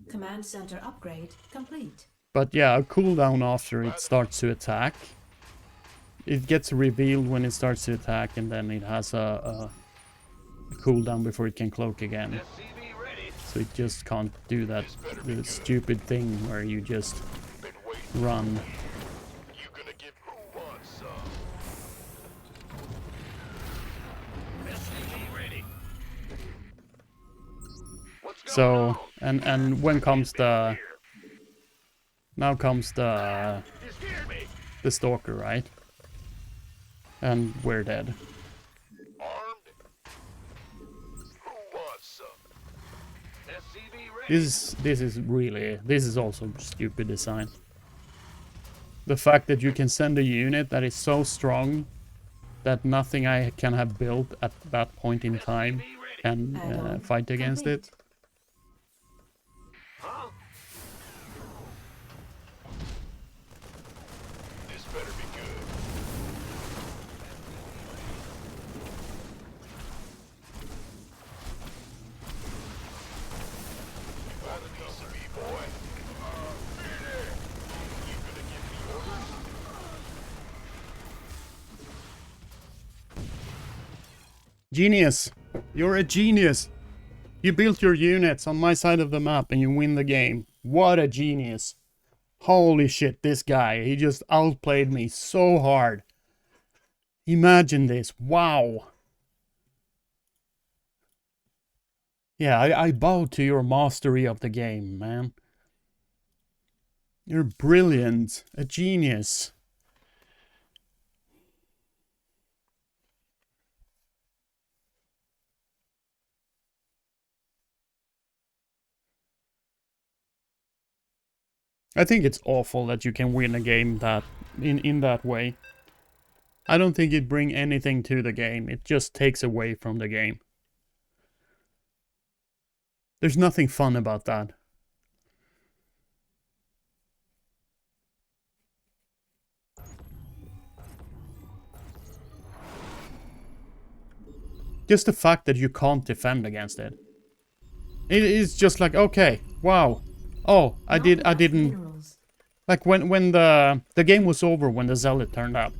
Command center upgrade complete. But yeah, a cooldown after it starts to attack. It gets revealed when it starts to attack, and then it has a cooldown before it can cloak again. SCV ready. So it just can't do that stupid thing where you just Been waiting. run. You gonna give who wants some? SCV ready. What's going So on? and when comes the... Now comes the You scared me. Stalker, right? And we're dead. Armed. Who wants some? SCV ready. This is also stupid design. The fact that you can send a unit that is so strong that nothing I can have built at that point in time can Add-on fight against it. complete. Huh? This better be good. By the piece of me, boy. You gonna give me orders? Genius! You're a genius! You built your units on my side of the map and you win the game. What a genius! Holy shit, this guy, he just outplayed me so hard. Imagine this, wow! Yeah, I bow to your mastery of the game, man. You're brilliant, a genius. I think it's awful that you can win a game that in that way. I don't think it bring anything to the game. It just takes away from the game. There's nothing fun about that. Just the fact that you can't defend against it. It is just like, okay, wow. Oh, I Not enough didn't... minerals. Like when the game was over when the zealot turned up.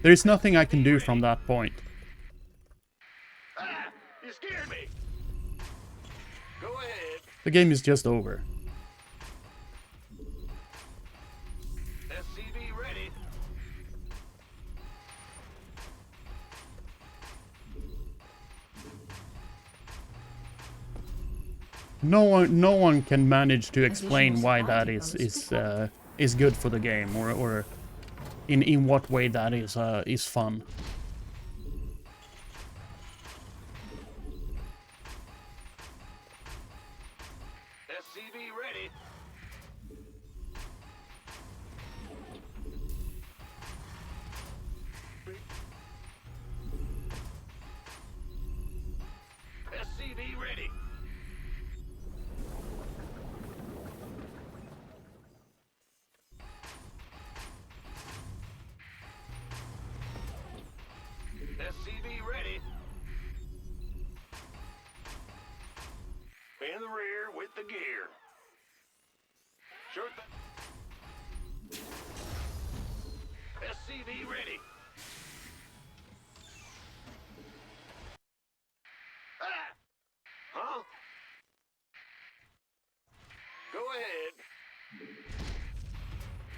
There is nothing I can do from that point. Ah! You scared me! Go ahead. The game is just over. SCV ready. No one can manage to explain Additional why supply that depots is good for the game or in what way that is fun. SCV ready. SCV ready. SCV ready. In the rear with the gear. Sure thing. SCV ready. Ah! Huh? Go ahead.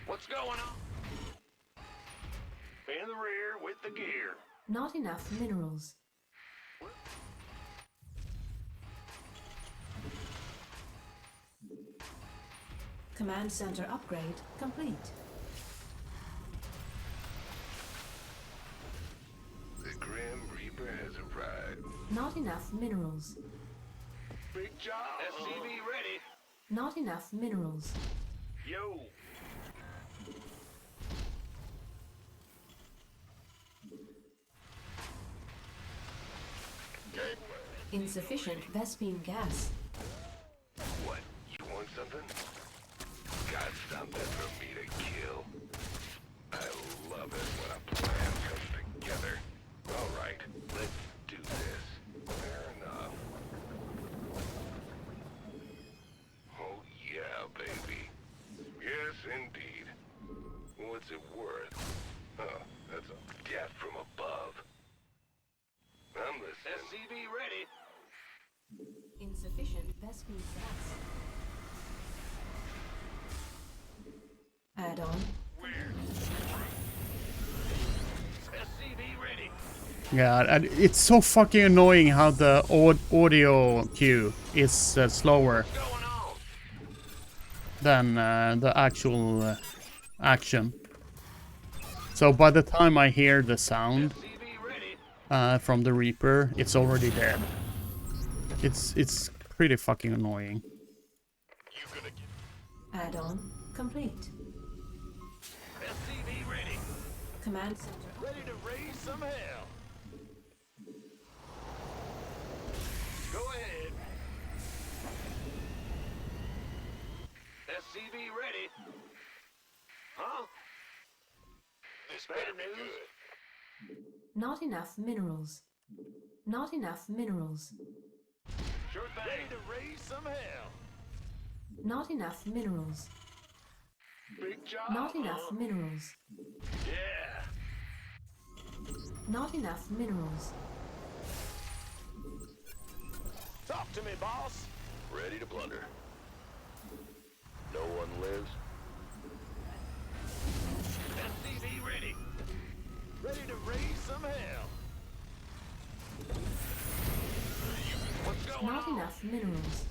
What's going on? In the rear with the gear. Not enough minerals. Command center upgrade complete. The Grim Reaper has arrived. Not enough minerals. Big job. SCV ready. Not enough minerals. Yo. Insufficient Vespene gas. What? You want something? Got something for me to kill? I love it when a plan comes together. All right, let's do this. Fair enough. Oh yeah, baby. Yes, indeed. What's it worth? Oh, that's a death from above. I'm listening. SCV ready. Insufficient Vespene gas. Add-on. SCV ready. Yeah, and it's so fucking annoying how the audio cue is slower What's going on? than the actual action. So by the time I hear the sound SCV ready. from the Reaper, it's already dead. It's pretty fucking annoying. You gonna get Add-on complete. SCV ready. Command center. Ready to raise some hell. Go ahead. SCV ready. Huh? This better be good. Not enough minerals. Not enough minerals. Sure thing. Ready to raise some hell. Not enough minerals. Big job. Not enough minerals. Yeah. Not enough minerals. Talk to me, boss. Ready to plunder. No one lives. SCV ready. Ready to raise some hell. What's going Not on? enough minerals.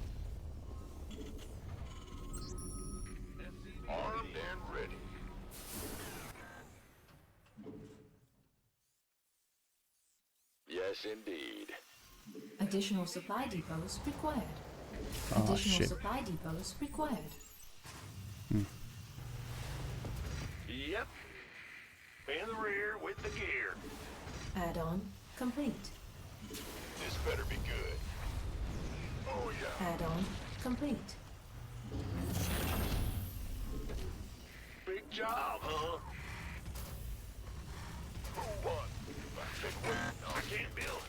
Armed and ready. Yes, indeed. Additional supply depots required. Oh Additional shit. supply depots required. Add-on complete. This better be good. Oh yeah. Add-on complete. Big job, huh? Who won? I said win. No, I can't build.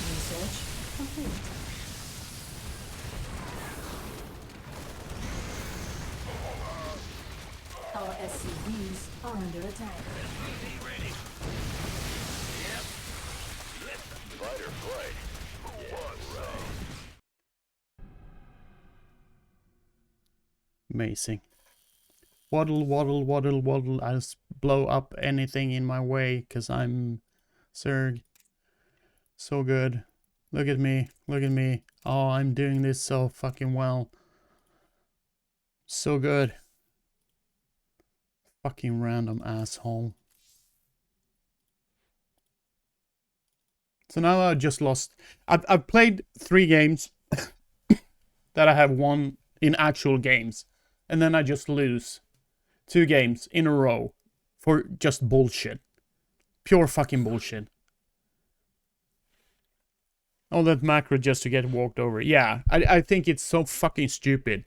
Research complete. Our SCVs are under attack. Fight or flight. Who won, right? Amazing. Waddle, waddle, waddle, waddle. I'll blow up anything in my way because I'm Zerg. So good. Look at me. Look at me. Oh, I'm doing this so fucking well. So good. Fucking random asshole. So now I just lost. I've played 3 games that I have won in actual games. And then I just lose 2 games in a row for just bullshit. Pure fucking bullshit. All that macro just to get walked over. Yeah, I think it's so fucking stupid.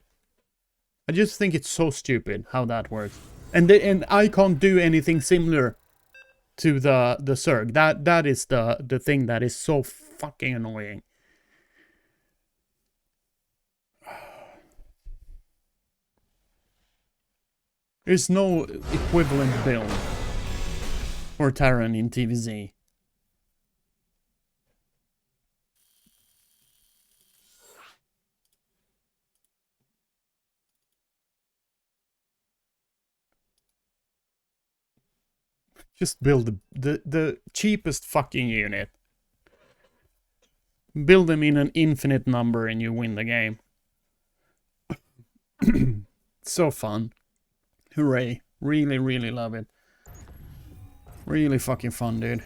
I just think it's so stupid how that works. And I can't do anything similar to the Zerg. That is the thing that is so fucking annoying. There's no equivalent build for Terran in TVZ. Just build the cheapest fucking unit. Build them in an infinite number and you win the game. So fun. Hooray. Really, really love it. Really fucking fun, dude.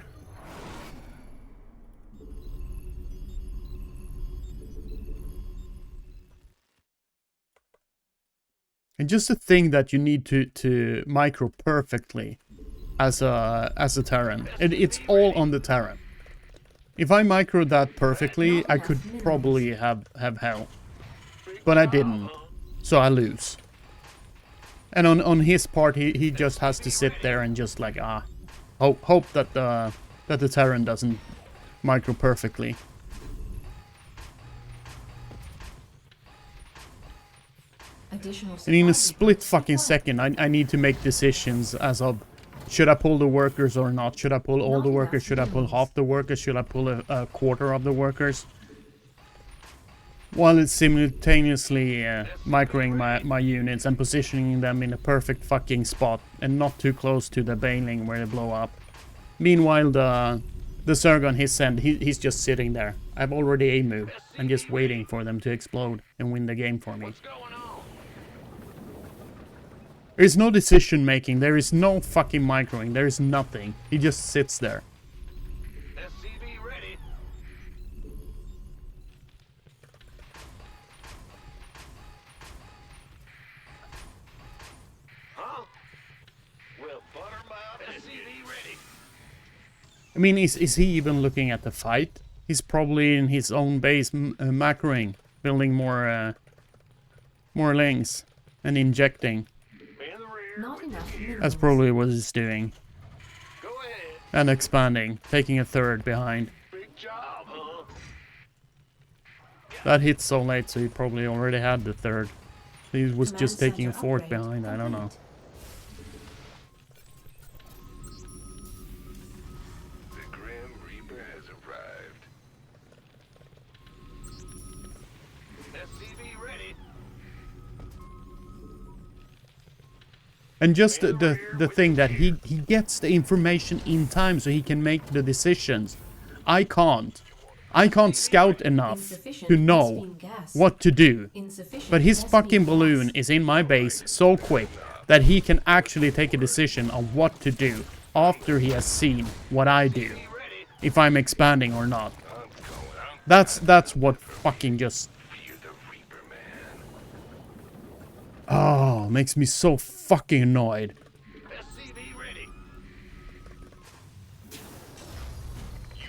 And just the thing that you need to micro perfectly as a Terran. It's all on the Terran. If I microed that perfectly, I could probably have hell. But I didn't. So I lose. And on his part, he just has to sit there and just like, hope that the Terran doesn't micro perfectly. And in a split fucking second, I need to make decisions as of, should I pull the workers or not? Should I pull all the workers? Should I pull half the workers? Should I pull a quarter of the workers? While it's simultaneously microing my units and positioning them in a perfect fucking spot and not too close to the bailing where they blow up. Meanwhile, the Zerg on his end, he's just sitting there. I've already A-moved. I'm just waiting for them to explode and win the game for me. There is no decision making, there is no fucking microing, there is nothing. He just sits there. SCV ready. Huh? Well, butter 'em out. SCV ready. I mean, is he even looking at the fight? He's probably in his own base macroing, building more lanes and injecting. In the rear. Not enough minerals. That's probably what he's doing. Go ahead. And expanding, taking a third behind. Big job, huh? That hit so late, so he probably already had the third. He was Command just taking a center fourth upgrade behind, I don't know. complete. The Grim Reaper has arrived. SCV ready. And just the thing that he gets the information in time so he can make the decisions. I can't. I can't scout enough to know what to do. Insufficient But his has fucking been balloon lost. is in my base so quick that he can actually take a decision on what to do after he has seen what I do. If I'm expanding or not. That's what fucking just... Fear the Reaper, man. Oh, makes me so fucking annoyed. SCV ready.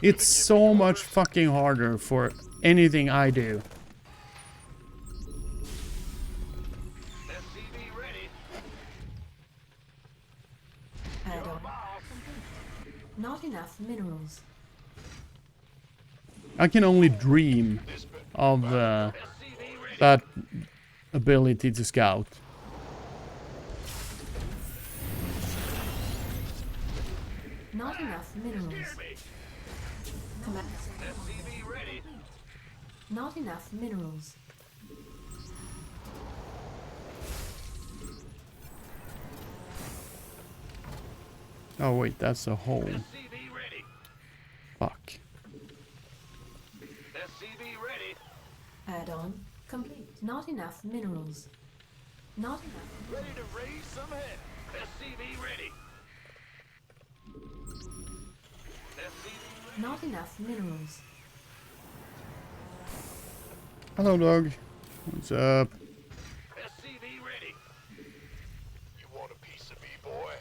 It's so much fucking harder for anything I do. SCV ready. Add-on. Not enough minerals. I can only dream of that ability to scout. Not enough minerals. Command center. SCV ready. Not enough minerals. Oh wait, that's a hole. SCV ready. Fuck. SCV ready. Add-on complete. Not enough minerals. Not enough. Ready to raise some hell. SCV ready. SCV Not enough minerals. Hello, dog. What's up? SCV ready. You want a piece of me, boy?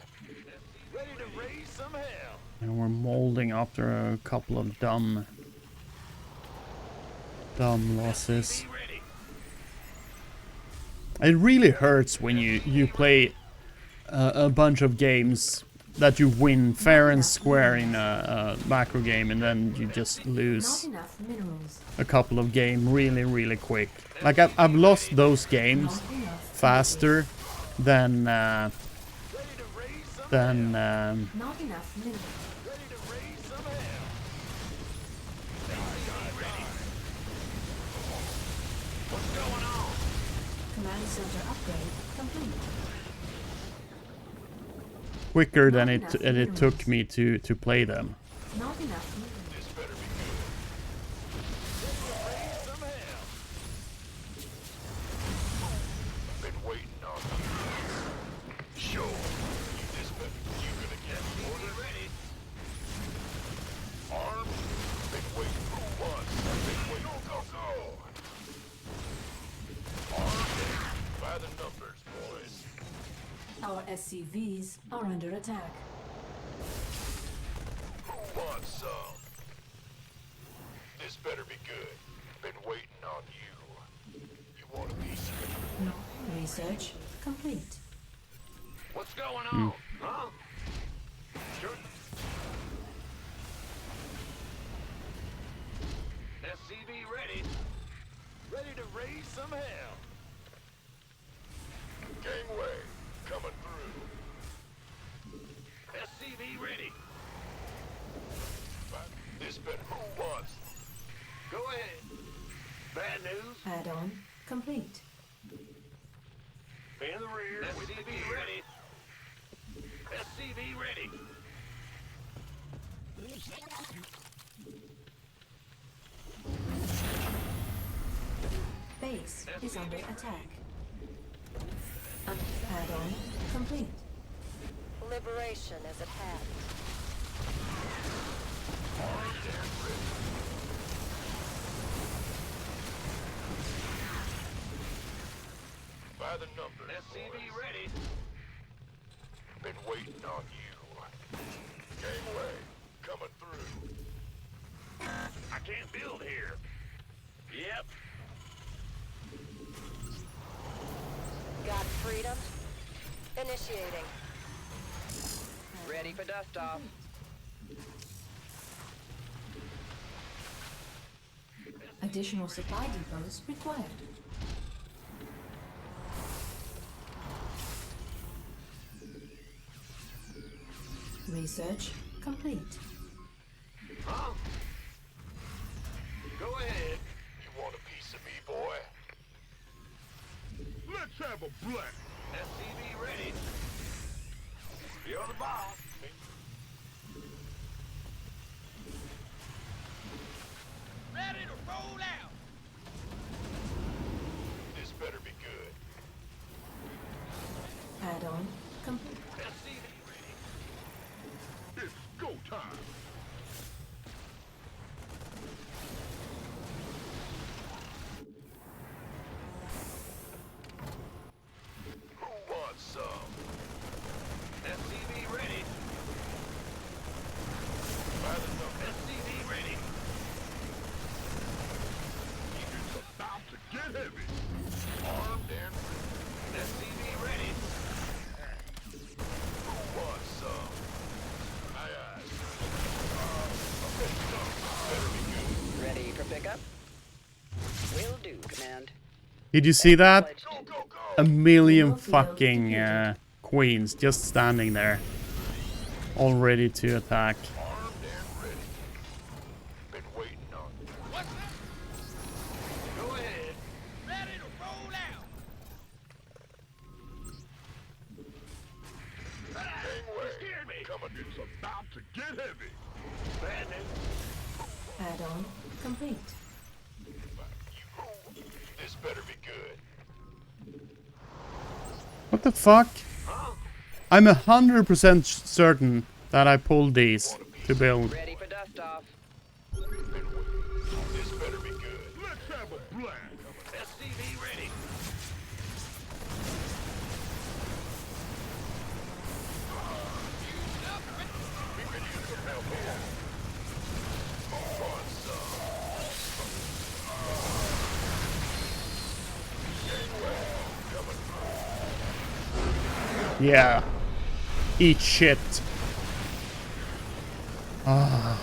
Ready to raise some hell. And we're molding after a couple of dumb losses. Be ready. It really hurts when you play a bunch of games that you win fair and square in a macro game, and then you just Not lose enough minerals. a couple of games really quick. Like I've lost those games Not enough. faster than Ready to raise some Not enough minerals. Ready to raise some hell. What's going on? Command center upgrade complete. quicker than it took me to play them. Not enough minerals. This better be good. Ready to raise some hell. Been waiting on you. Sure. This better. You gonna get order ready. Armed. Been waiting. Who wants? Been waiting. Go, go, go. Armed. By the numbers, boys. Our SCVs are under attack. Who wants some? This better be good. Been waiting on you. You want a piece of it? No. Research complete. What's going on? Huh? Sure. SCV ready. Ready to raise some hell. Gangway coming through. SCV ready. This been who wants? Go ahead. Bad news. Add-on complete. In the rear. SCV ready. SCV ready. Base is under attack. Add-on complete. Liberation is at hand. By the numbers. SCV ready. Been waiting on you. Gangway coming through. I can't build here. Yep. Got freedom? Initiating. Ready for dust off. Additional supply depots required. Research complete. Huh? Go ahead. You want a piece of me, boy? Let's have a blast. SCV ready. You're the boss. Ready to roll out. This better be good. Add-on complete. SCV ready. It's go time. Who wants some? SCV ready. By the number. SCV ready. Did you see that? Go, go, go! A million fucking queens just standing there, all ready to attack. Armed and ready. Been waiting on you. What's that? Go ahead. Ready to roll out. Gangway, coming. It's about to get heavy. Bad news. Add-on complete. This better be good. What the fuck? I'm 100% certain that I pulled these to build. Ready for dust off. This better be good. Let's have a blast. SCV ready. Yeah. Eat shit. Ah.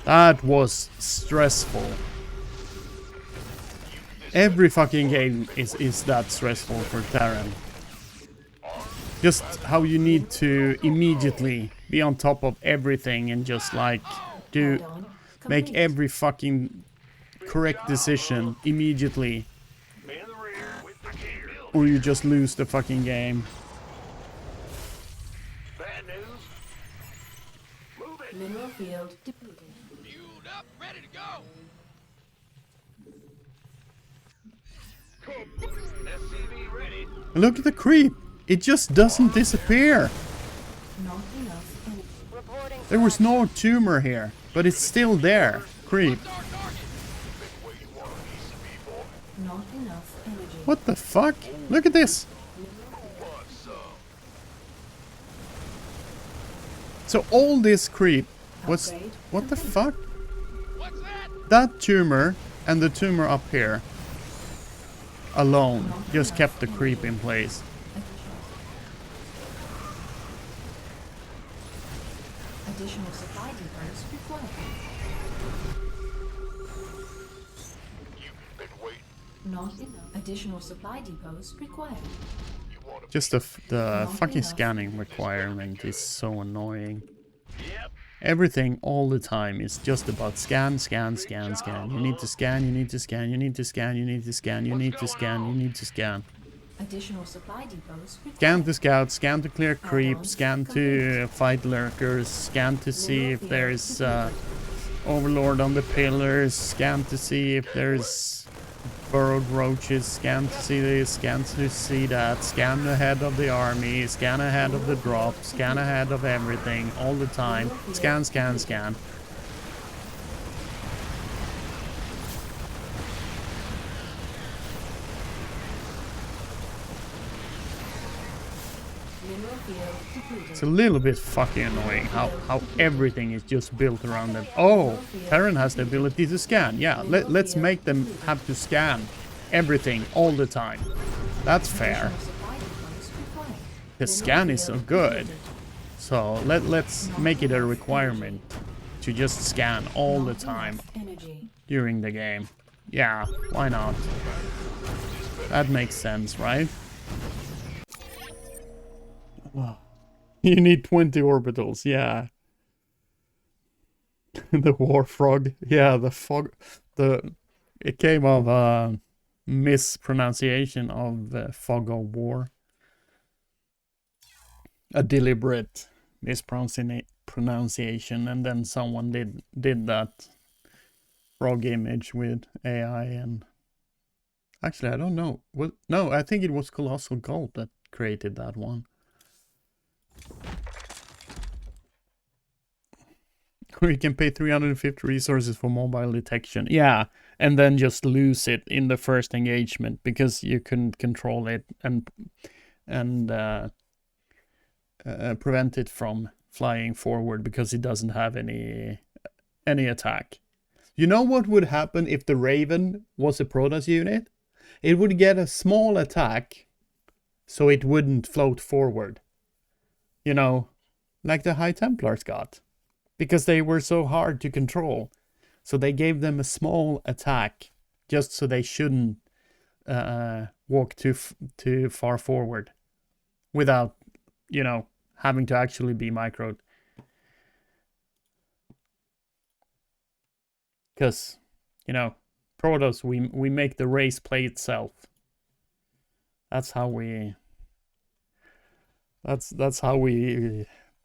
That was stressful. Every fucking game is that stressful for Terran. Just how you need to immediately be on top of everything and just like do Add-on make complete. every fucking correct decision immediately, In the rear with the gear. or you just lose the fucking game. Bad news. Move it. Mineral field depleted. Fueled up, ready to go. SCV ready. Look at the creep. It just doesn't disappear. Not enough energy. Reporting There was no tumor here, but it's still there. Creep. Our target. Not enough energy. What the fuck? Look at this. So all this creep was... Upgrade What the complete. fuck? What's that? That tumor and the tumor up here alone just kept the creep in place. Additional supply depots required. You've been waiting. Not enough. Additional supply depots required. You want to Just the fucking scanning requirement is so annoying. Everything all the time is just about scan, scan, scan, scan. You need to scan, you need to scan, you need to scan, you need to scan, you need to scan, you need to scan. Additional supply depots required. Scan to scout, scan to clear creep, scan to fight lurkers, scan to see if there's overlord on the pillars, scan to see if there's burrowed roaches, scan to see this, scan to see that, scan ahead of the army, scan ahead of the drop, scan ahead of everything all the time. Scan, scan, scan. Mineral field depleted. It's a little bit fucking annoying how everything is just built around them. Oh, Terran has the ability to scan. Yeah, let's make them have to scan everything all the time. That's fair. Additional supply depots required. The scan is so good. So let's make it a requirement to just scan all the Not time enough energy. during the game. Yeah, why not? That makes sense, right? You need 20 orbitals, yeah. The war frog. Yeah, the fog. It came of mispronunciation of fog of war. A deliberate mispronunciation, and then someone did that frog image with AI. And actually, I don't know. Well, no, I think it was Colossal Gold that created that one. You can pay 350 resources for mobile detection. Yeah, and then just lose it in the first engagement because you couldn't control it and prevent it from flying forward because it doesn't have any attack. You know what would happen if the Raven was a Protoss unit? It would get a small attack so it wouldn't float forward. You know, like the High Templars got. because they were so hard to control. So they gave them a small attack just so they shouldn't walk too far forward without, you know, having to actually be microed. Because, you know, Protoss, we make the race play itself. That's how we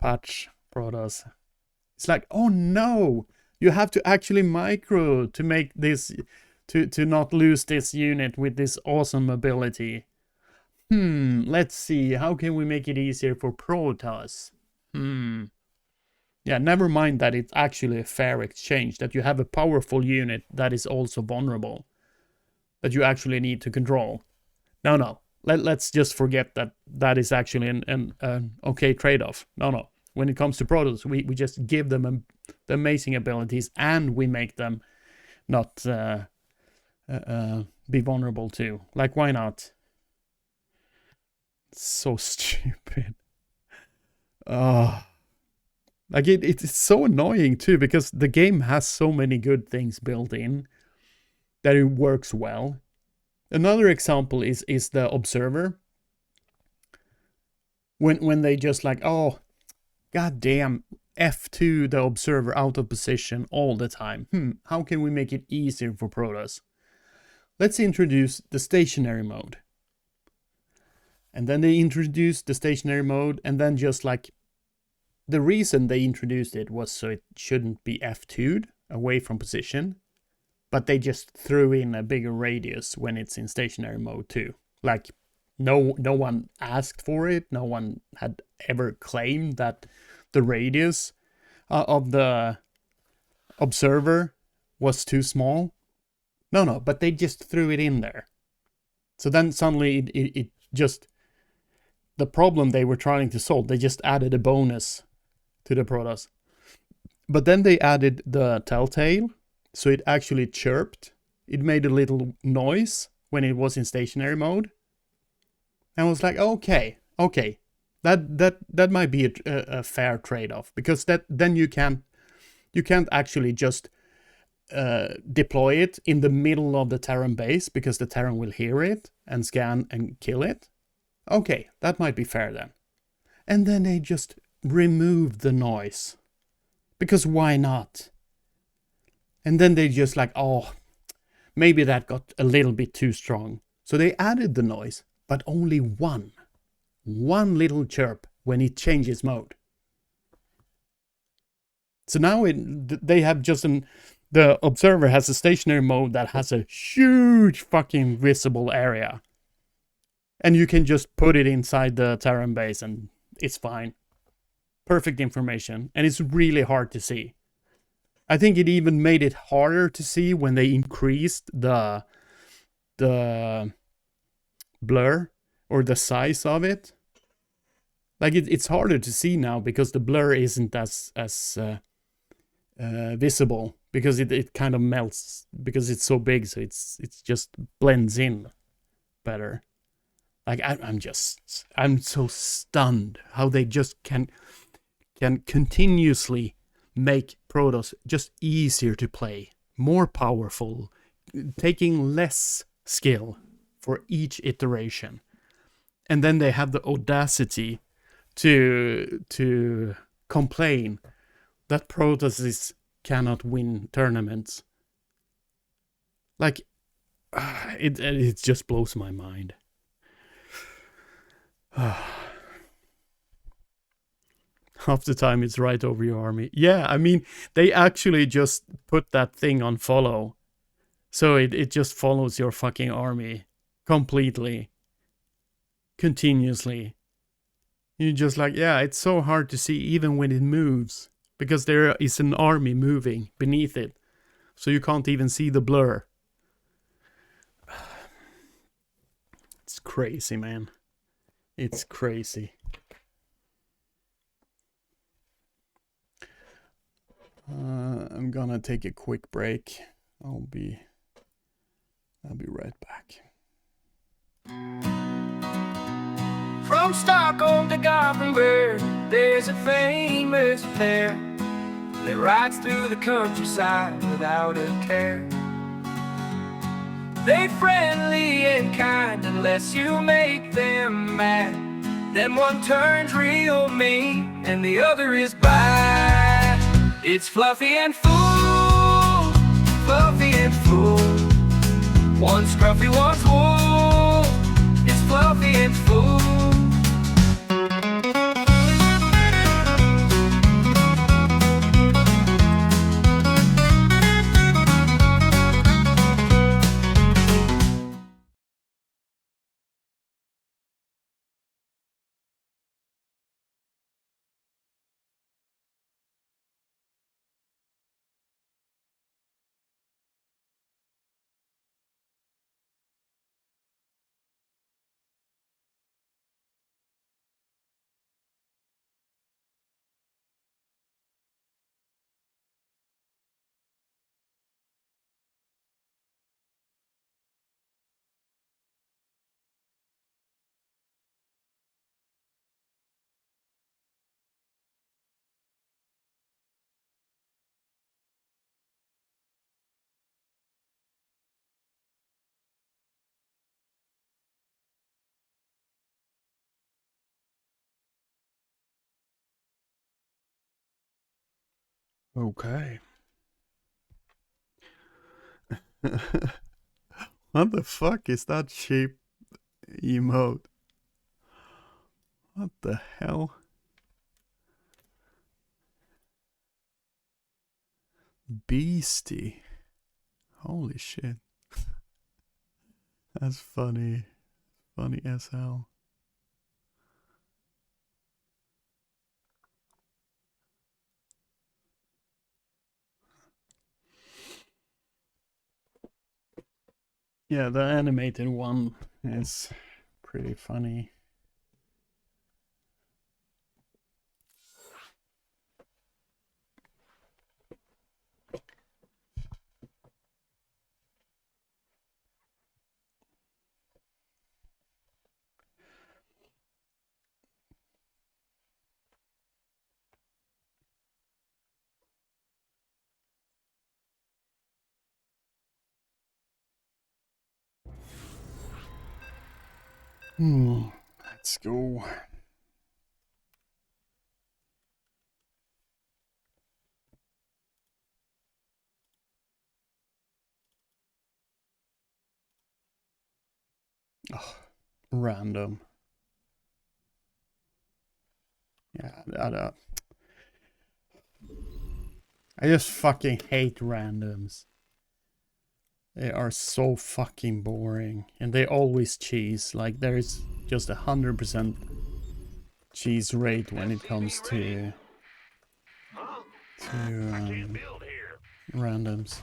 patch Protoss. It's like, oh no, you have to actually micro to make this, to not lose this unit with this awesome ability. Let's see, how can we make it easier for Protoss? Yeah, never mind that it's actually a fair exchange, that you have a powerful unit that is also vulnerable, that you actually need to control. No. Let's just forget that that is actually an okay trade-off. No. When it comes to Protoss, we just give them the amazing abilities and we make them not be vulnerable too. Like, why not? It's so stupid. Like it's so annoying too, because the game has so many good things built in that it works well. Another example is the Observer. When they just like, oh, goddamn, F2 the Observer out of position all the time. How can we make it easier for Protoss? Let's introduce the stationary mode. And then they introduced the stationary mode, and then just like, the reason they introduced it was so it shouldn't be F2'd away from position, but they just threw in a bigger radius when it's in stationary mode too. Like, no one asked for it. No one had ever claimed that the radius of the Observer was too small. No, but they just threw it in there. So then suddenly it just, the problem they were trying to solve, they just added a bonus to the Protoss. But then they added the Telltale, so it actually chirped. It made a little noise when it was in stationary mode. And I was like, okay, that might be a fair trade-off, because then you can't actually just deploy it in the middle of the Terran base, because the Terran will hear it and scan and kill it. Okay, that might be fair then. And then they just removed the noise, because why not? And then they just like, oh, maybe that got a little bit too strong, so they added the noise, but only one little chirp when it changes mode. So now they have just the Observer has a stationary mode that has a huge fucking visible area, and you can just put it inside the Terran base and it's fine. Perfect information, and it's really hard to see. I think it even made it harder to see when they increased the blur or the size of it. Like it's harder to see now because the blur isn't as visible, because it kind of melts because it's so big, so it's just blends in better. Like I'm so stunned how they just can continuously make Protoss just easier to play, more powerful, taking less skill for each iteration. And then they have the audacity to complain that Protoss cannot win tournaments. Like, it just blows my mind. Half the time it's right over your army. Yeah, I mean, they actually just put that thing on follow. So it just follows your fucking army completely, continuously. You're just like, yeah, it's so hard to see even when it moves, because there is an army moving beneath it. So you can't even see the blur. It's crazy, man. It's crazy. I'm gonna take a quick break. I'll be right back. From Stockholm to Gothenburg, there's a famous pair. that rides through the countryside without a tear. They friendly and kind unless you make them mad. Then one turns real mean and the other is bad. It's Fluffy and Fool, Fluffy and Fool. One's scruffy, one's wool. It's Fluffy and Fool. Okay. What the fuck is that cheap emote? What the hell? Beastie. Holy shit. That's funny. Funny as hell. Yeah, the animated one is pretty funny. Let's go. Oh, random. Yeah, I just fucking hate randoms. They are so fucking boring, and they always cheese. Like there's just 100% cheese rate when it comes to randoms.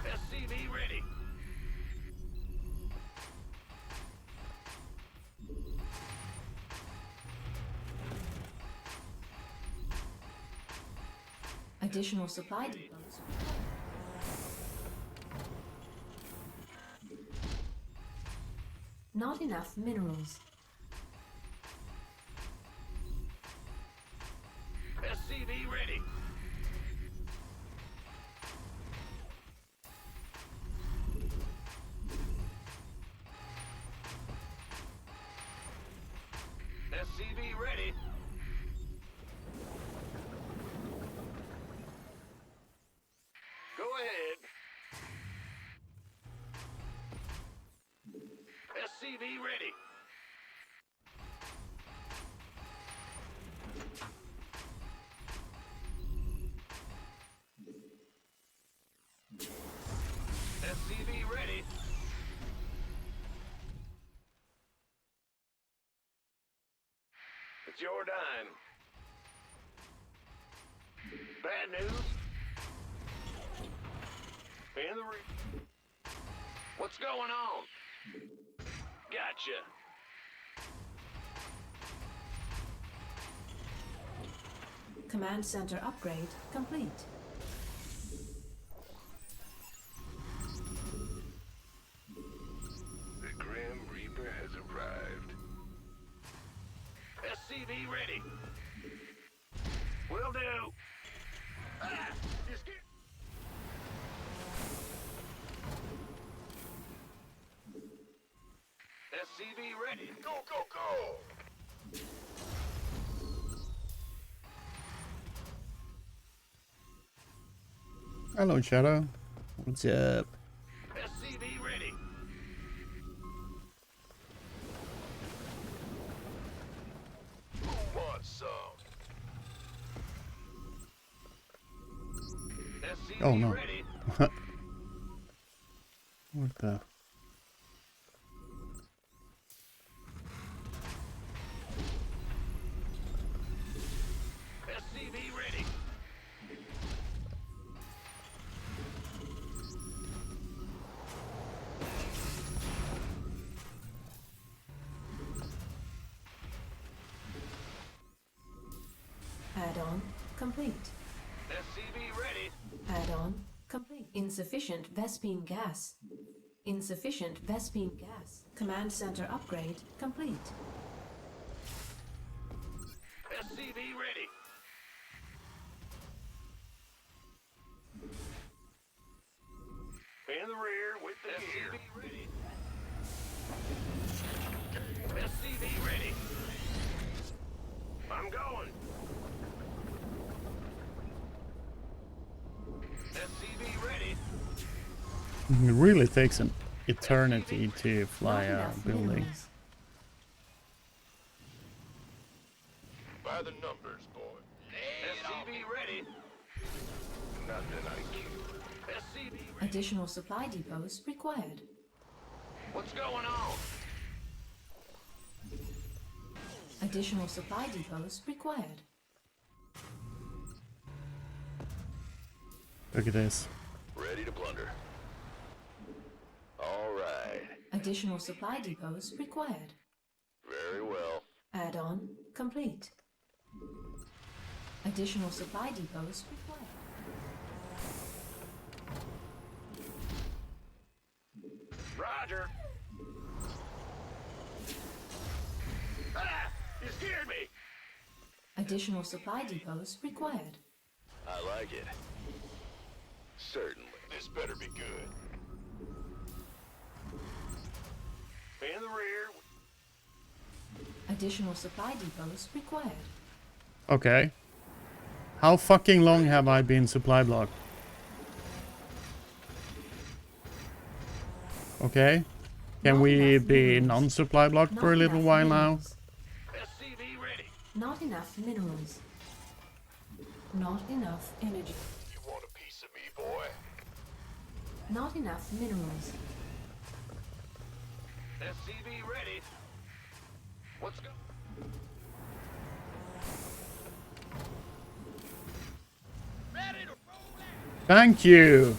SCV ready. Additional supply depots. Not enough minerals. SCV ready. SCV ready. Go ahead. SCV ready. SCV ready. It's your dime. Bad news. In the What's going on? Gotcha. Command center upgrade complete. The Grim Reaper has arrived. SCV ready. Go, go, go! Hello, Shadow. What's up? SCV ready. Who wants some? SCV Oh, no. ready. What the? SCV ready. Add-on complete. SCV ready. Add-on complete. Insufficient Vespene gas. Insufficient Vespene gas. Command center upgrade complete. SCV ready. In the rear with the SCV ready. SCV ready. I'm going. SCV ready. It really takes an eternity to fly Not a enough building. minerals. By the numbers, boy. SCV ready. Nothing I can. SCV ready. Additional supply depots required. What's going on? Additional supply depots required. Look at this. Ready to plunder. All right. Additional supply depots required. Very well. Add-on complete. Additional supply depots required. Roger. Ah! You scared me! Additional supply depots required. I like it. Certainly. This better be good. In the rear. Additional supply depots required. Okay. How fucking long have I been supply blocked? Okay. Can Not we enough be minerals. non-supply blocked for a Not little enough while now? minerals. SCV ready. Not enough minerals. Not enough energy. You want a piece of me, boy? Not enough minerals. SCV ready. Let's go. Ready to roll out. Thank you!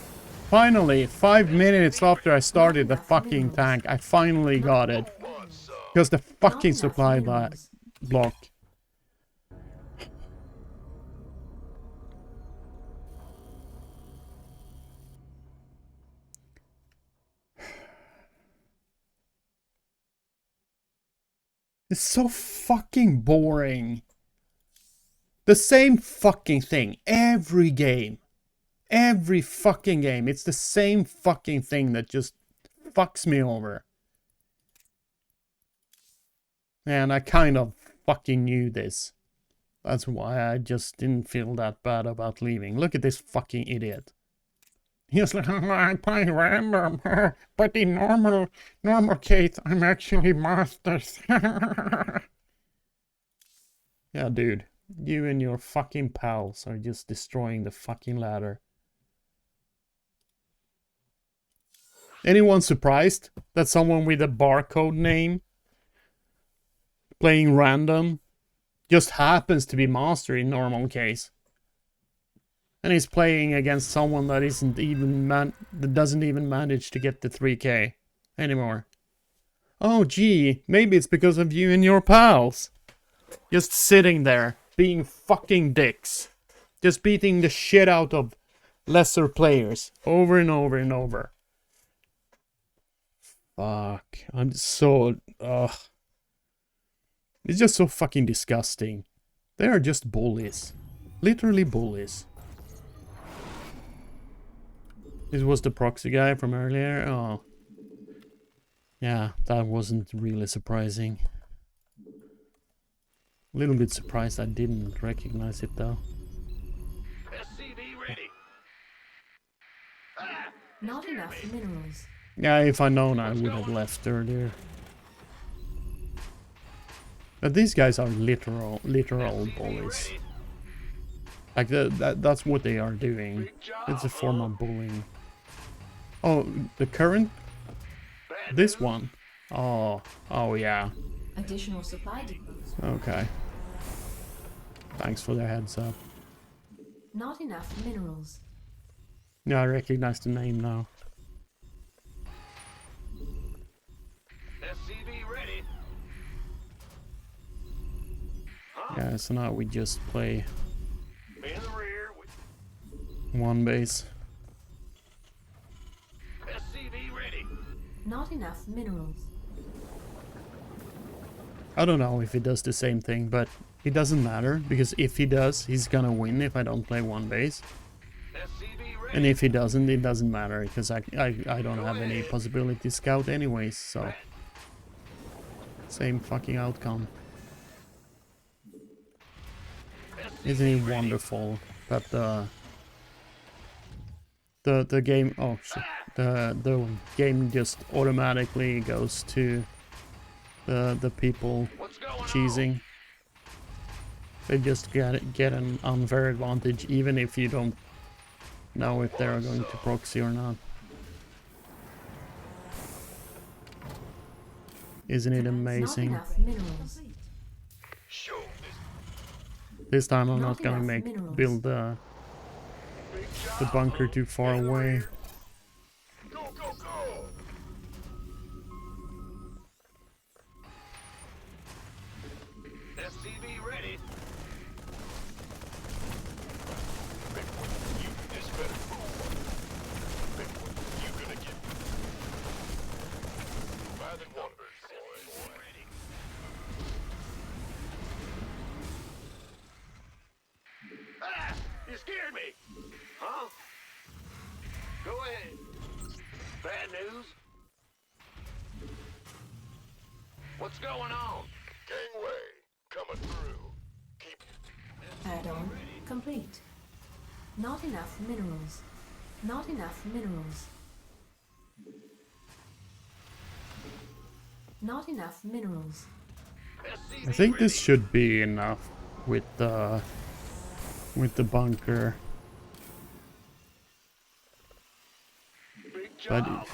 Finally, 5 minutes after I started the fucking tank, I finally got it. Want some? Because the Not fucking enough supply minerals. block. It's so fucking boring. The same fucking thing every game. Every fucking game. It's the same fucking thing that just fucks me over. And I kind of fucking knew this. That's why I just didn't feel that bad about leaving. Look at this fucking idiot. He's like, I play random, but in normal case, I'm actually masters. Yeah, dude. You and your fucking pals are just destroying the fucking ladder. Anyone surprised that someone with a barcode name playing random just happens to be master in normal case? And he's playing against someone that isn't even that doesn't even manage to get the 3K anymore. Oh gee, maybe it's because of you and your pals. Just sitting there, being fucking dicks. Just beating the shit out of lesser players over and over and over. Fuck, I'm so it's just so fucking disgusting. They are just bullies. Literally bullies. This was the proxy guy from earlier. Oh. Yeah, that wasn't really surprising. A little bit surprised I didn't recognize it though. SCV ready. Not enough minerals. Yeah, if I'd known I would have left earlier. But these guys are literal bullies. Like that's what they are doing. It's a form of bullying. Oh, the current? This one? Oh yeah. Additional supply depots. Okay. Thanks for the heads up. Not enough minerals. Yeah, I recognize the name now. SCV ready. Yeah, so now we just play In the rear. one base. SCV ready. Not enough minerals. I don't know if he does the same thing, but it doesn't matter, because if he does, he's gonna win if I don't play one base. SCV ready. And if he doesn't, it doesn't matter, because I don't have any possibility to scout anyways, so... Same fucking outcome. Isn't it wonderful that the game... Oh shit. The game just automatically goes to the people What's going on? cheesing. They just get an unfair advantage even if you don't know if they're going to proxy or not. Isn't it Not amazing? enough minerals. Show This time I'm Not not gonna enough minerals. build the bunker too far away. Go, go, go! SCV ready. Big one, you this better move. Big one, you gonna get by the numbers, boy. Ready. Ah! You scared me! Huh? Go ahead. Bad news? What's going on? Gangway, coming through. Keep Add-on complete. Not enough minerals. Not enough minerals. Not enough minerals. SCV I think this ready. should be enough with the bunker, Big but job,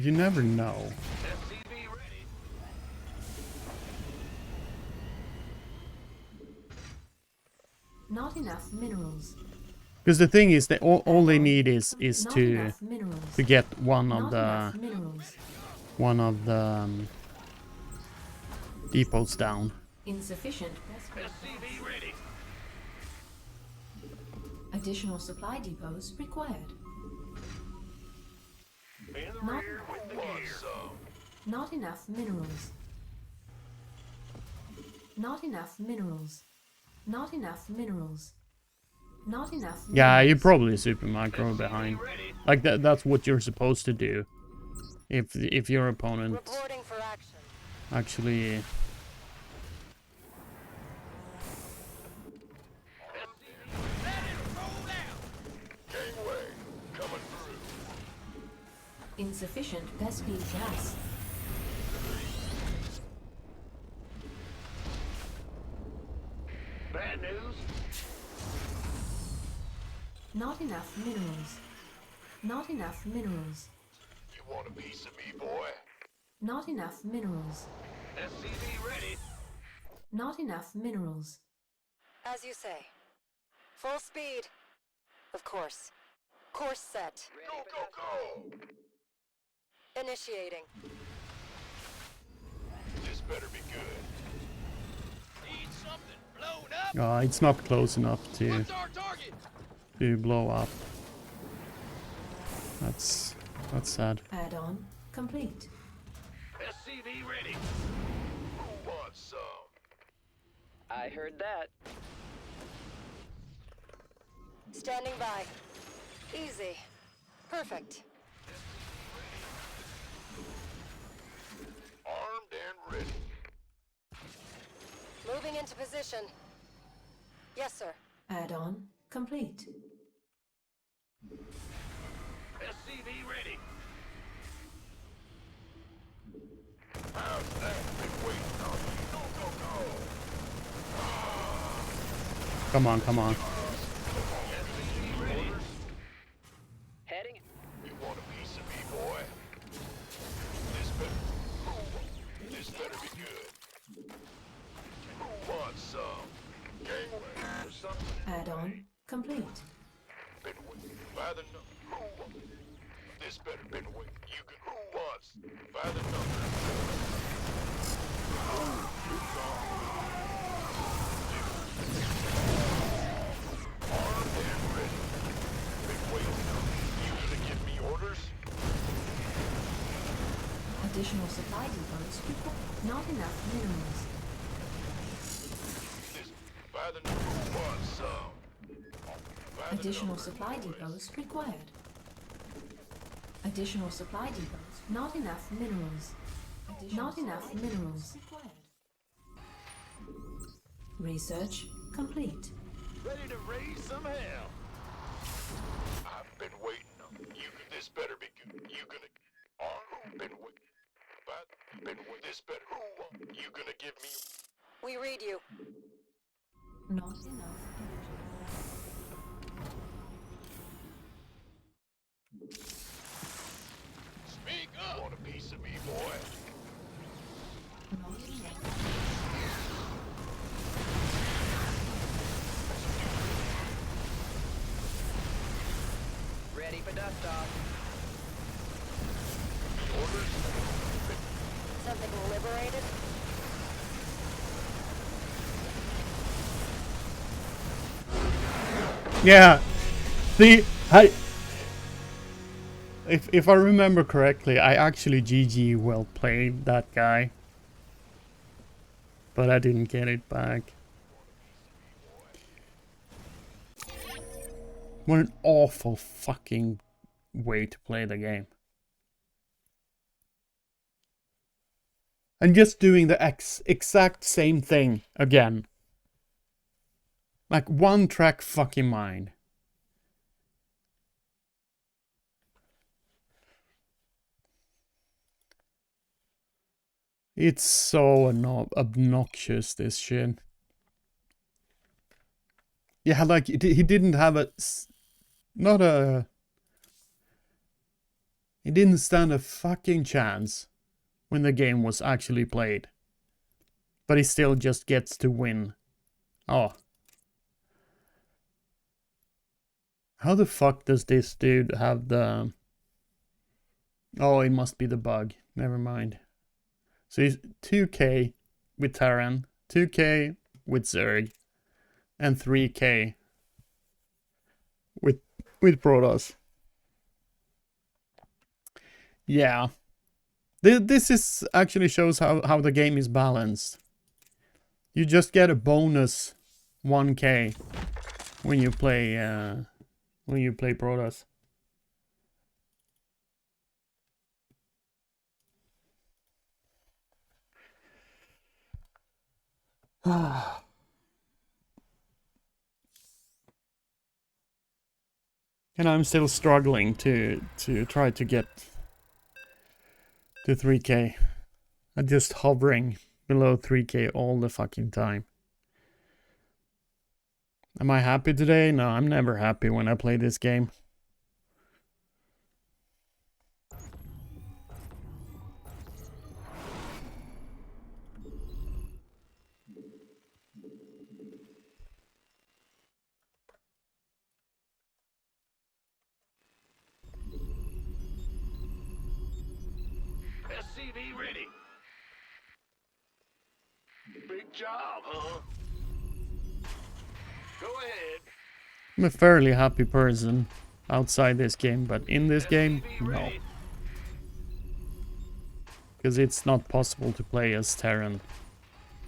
you never know. SCV ready. Not enough minerals. Because the thing is that all they need is Not to enough minerals. get one of Not enough minerals. depots down. Insufficient. SCV ready. Additional supply depots required. In the Not- rear with the gear. Not enough minerals. Not enough minerals. Not enough minerals. Not enough minerals. Yeah, you probably super micro behind. Ready. Like that's what you're supposed to do. If your opponent Reporting for action. actually Gangway, coming through. Insufficient Vespine gas. Bad news? Not enough minerals. Not enough minerals. You want a piece of me, boy? Not enough minerals. SCV ready. Not enough minerals. As you say. Full speed. Of course. Course set. Go, go, go! Initiating. This better be good. Need something blown up? it's not close enough to What's our target? blow up. That's sad. Add-on complete. SCV ready. Who wants some? I heard that. Standing by. Easy. Perfect. Moving into position. Yes, sir. Add-on complete. SCV ready. How's that? Been waiting on you. Go, go, go. Come on, come on. SCV ready. Heading. You want a piece of me, boy? This better be good. Who wants some? Gangway or something? Add-on complete. Been waiting by the number. This better been waiting. You can. Who wants by the number? Armed and ready. Been waiting on you. You gonna give me orders? Additional supply depots required. Not enough minerals. This by the number. Who wants some? By the Additional number, supply boys. depots required. Additional supply depots. Not enough minerals. Not enough minerals required. Research complete. Ready to raise some hell. I've been waiting on you. This better be good. You gonna? Who been waiting? But been with this better. Who? You gonna give me? We read you. Not enough energy. Speak up. Want a piece of me, boy? Not enough. Ready for dust off. Orders? Something liberated? Yeah. If I remember correctly, I actually GG well played that guy. But I didn't get it back. What an awful fucking way to play the game. And just doing the exact same thing again. Like one track fucking mind. It's so obnoxious, this shit. Yeah, like he didn't have he didn't stand a fucking chance when the game was actually played. But he still just gets to win. Oh. How the fuck does this dude have the... Oh, it must be the bug. Never mind. So he's 2k with Terran, 2k with Zerg, and 3k with Protoss. Yeah. This is actually shows how the game is balanced. You just get a bonus 1k when you play Protoss. And I'm still struggling to try to get to 3k. I'm just hovering below 3k all the fucking time. Am I happy today? No, I'm never happy when I play this game. SCV ready. Big job, huh? Go ahead. I'm a fairly happy person outside this game, but in this game, SCV no. ready. Because it's not possible to play as Terran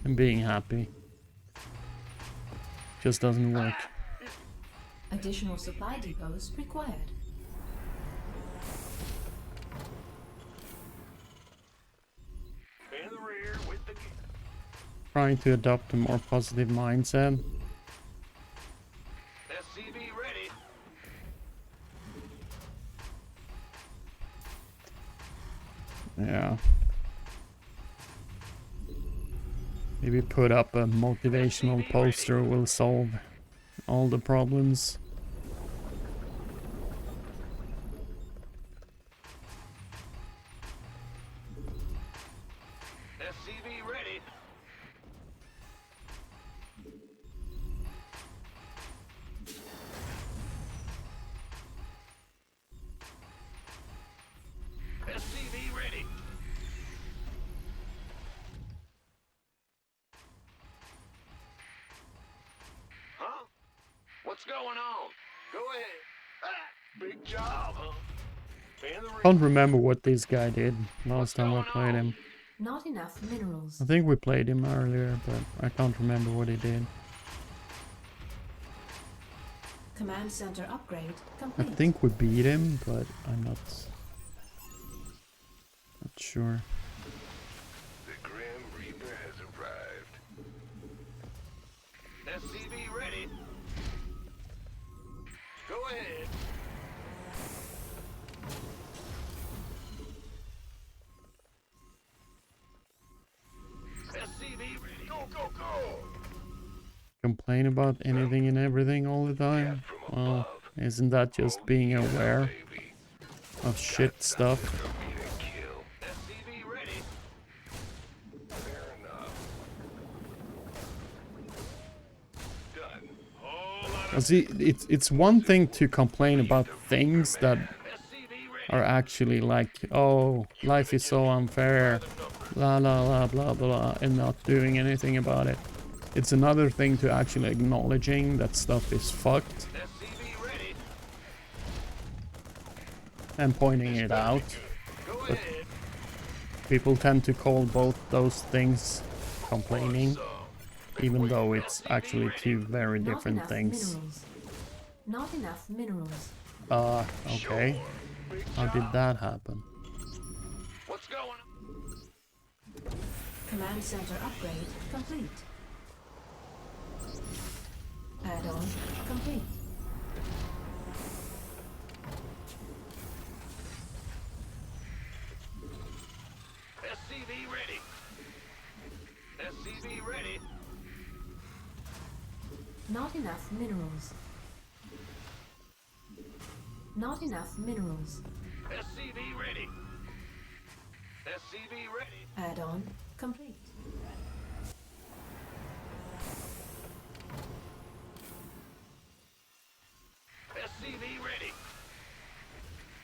and being happy. Just doesn't work. Additional supply depots required. In the rear with the... trying to adopt a more positive mindset. SCV ready. Yeah. Maybe put up a motivational poster will solve all the problems. SCV ready. SCV ready. Huh? What's going on? Go ahead. Ah, big job, huh? Fan the Can't remember what this guy did last time I played him. Not enough minerals. I think we played him earlier, but I can't remember what he did. Command center upgrade I complete. think we beat him, but I'm not sure. The Grim Reaper has arrived. SCV ready. Go ahead. SCV ready. Go, go, go. Complain about anything and everything all the time? Well, isn't that just being aware Baby. of shit stuff? For me to kill. SCV ready. Fair enough. Done. Whole lot Well, of see, it's one thing to complain about things that SCV ready. are actually like, oh, life is so unfair, blah blah blah blah blah, and not doing anything about it. It's another thing to actually acknowledging that stuff is fucked SCV ready. and pointing it out. Go But ahead. people tend to call both those things complaining, even though it's actually two very Not different enough things. minerals. Not enough minerals. Okay. How did that happen? What's going on? Command center upgrade complete. Add-on complete. SCV ready. SCV ready. Not enough minerals. Not enough minerals. SCV ready. SCV ready. Add-on complete. SCV ready.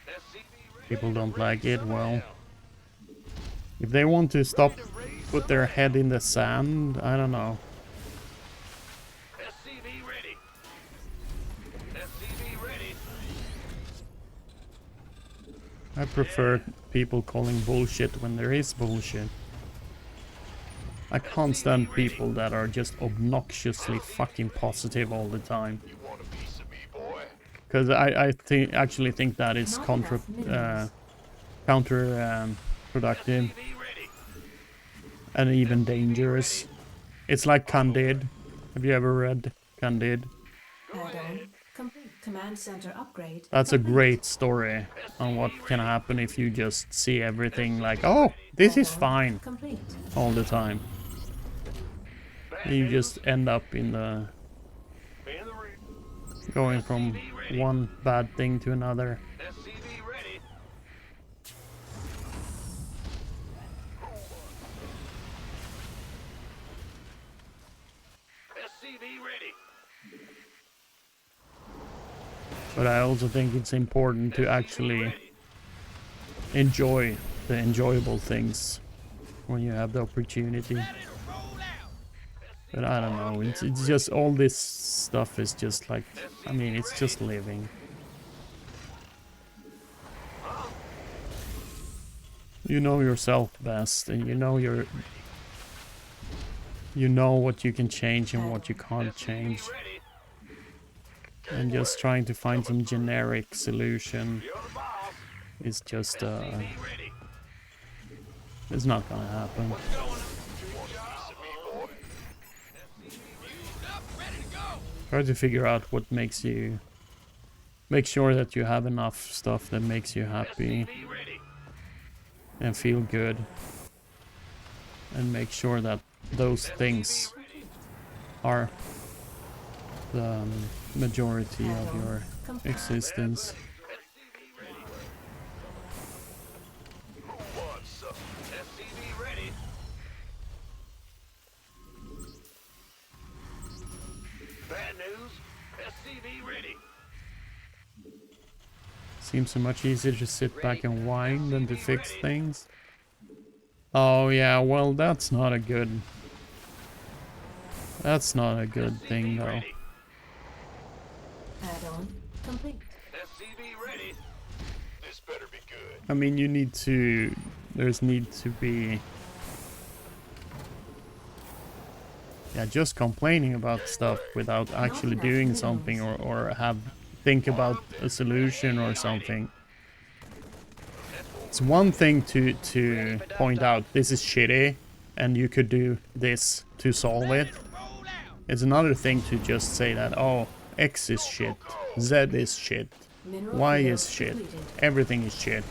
SCV ready. People don't like it. Well, if they want to stop, put their head in the sand, I don't know. SCV ready. SCV ready. I prefer people calling bullshit when there is bullshit. I can't stand people that are just obnoxiously fucking positive all the time. You want a piece of me, boy? Because actually think that is counterproductive SCV ready. and even dangerous. It's like Candide. Have you ever read Candide? Add-on complete. Command center upgrade. That's a complete. great story on what can happen if you just see everything like, oh, this is Add-on fine Complete. all the time. You just end up in the Fan the ring. going from one bad thing to another. SCV ready. SCV ready. But I also think it's important to actually enjoy the enjoyable things when you have the opportunity. But I don't know, it's just all this stuff is just like, I mean, it's just living. You know yourself best, and you know you know what you can change and what you can't change. Ready. And just trying to find some generic solution You're the boss. is just Ready. it's not gonna happen. What's going on? You want a piece of me, boy? Try to figure out what makes you... Make sure that you have enough stuff that makes you happy SCV ready. and feel good. And make sure that those things are the majority of your existence. SCV ready. Who wants some? SCV ready. Bad news. SCV ready. Seems so much easier to sit back and whine than to fix things. Oh yeah, well that's not a good... That's not a good thing though. Add-on complete. SCV ready. This better be good. I mean, you need to... There's need to be... Yeah, just complaining about stuff without actually doing something or think about a solution or something. It's one thing to point out this is shitty and you could do this to solve it. It's another thing to just say that, oh, X is shit, Z is shit, Mineral Y field is shit, depleted. everything is shit.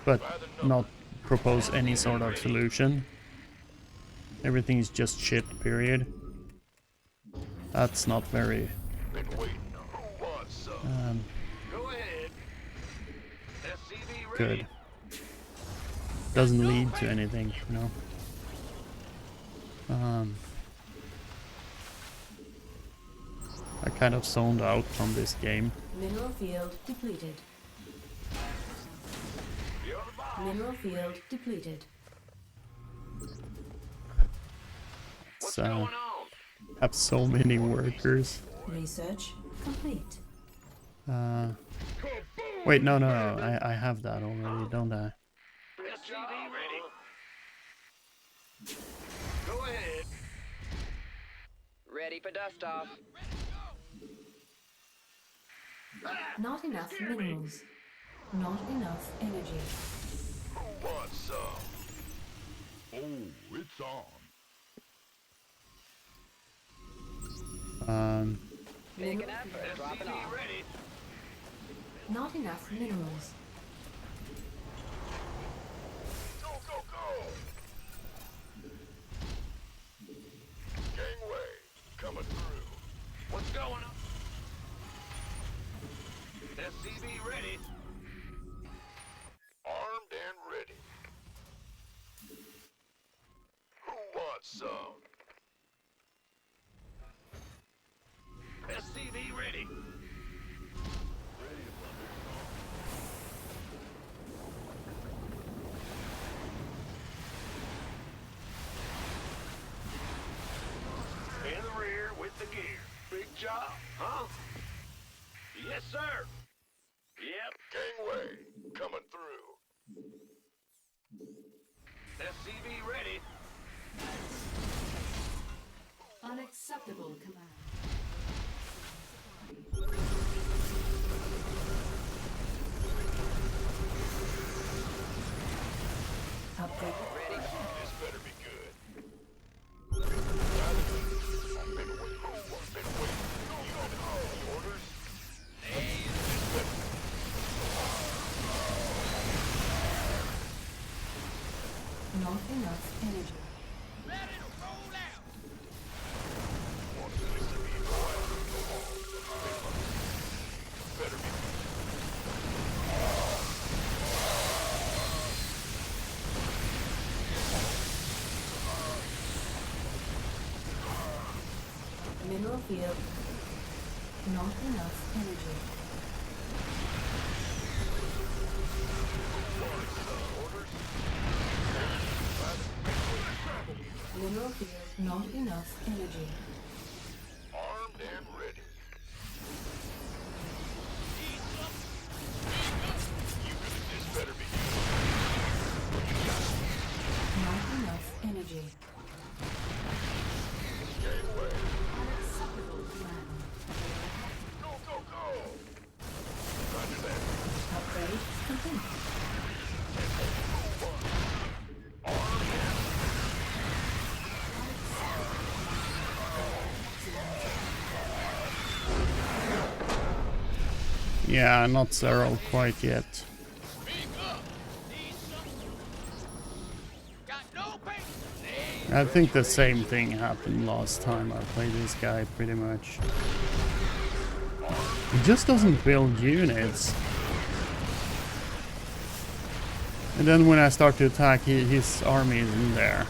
But not propose any sort of solution. Everything is just shit, period. That's not very... Been waiting. Who wants some? Go ahead. SCV ready. good. Doesn't lead to anything, you know. I kind of zoned out from this game. Mineral field depleted. You're the boss. Mineral field depleted. What's So, going on? have so many workers. Research complete. Wait, no, I have that already, don't I? SCV ready. Go ahead. Ready for dust off. Not enough minerals. Not enough energy. Who wants some? Oh, it's on. Picking up or dropping SCV off. ready. Not enough minerals. Go, go, go. Gangway coming through. What's going on? SCV ready. Armed and ready. Who wants some? SCV ready. In the rear with the gear. Big job, huh? Yes, sir. Yep. Gangway coming through. SCV ready. Unacceptable command. Upgrade. Ready. This better be good. I've been waiting. You got any orders? Not enough energy. Ready to roll out. Want a place to be? Go out. Better be. Mineral field. Not enough energy. Mineral field. Not enough energy. Armed and ready. This better be Not enough energy. Gangway. Unacceptable command. Go, go, go. Roger that. Upgrade complete. Yeah, not Zero quite yet. Speak up. Need something. Got no patience. I think the same thing happened last time I played this guy, pretty much. He just doesn't build units. And then when I start to attack, his army isn't there.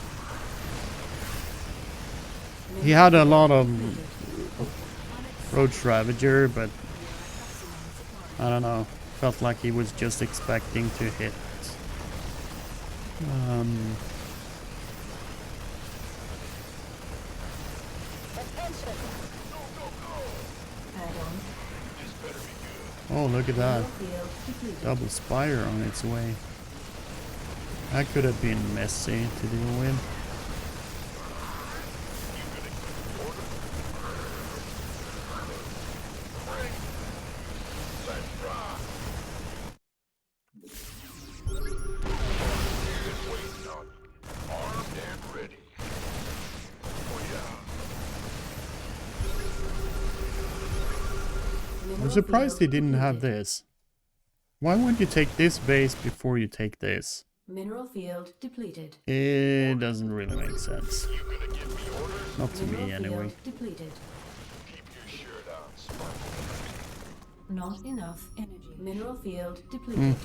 He had a lot of Roach Ravager, but I don't know. Felt like he was just expecting to hit. Add-on. Oh, look at that. Field depleted. Double Spire on its way. That could have been messy to deal with. Armed and ready. Oh yeah. I'm surprised he didn't have this. Why wouldn't you take this base before you take this? Mineral field depleted. It doesn't really make sense. You gonna give me orders? Not to Mineral me, anyway. field depleted. Keep your shirt on, Sparkle. Not enough energy. Mineral field depleted.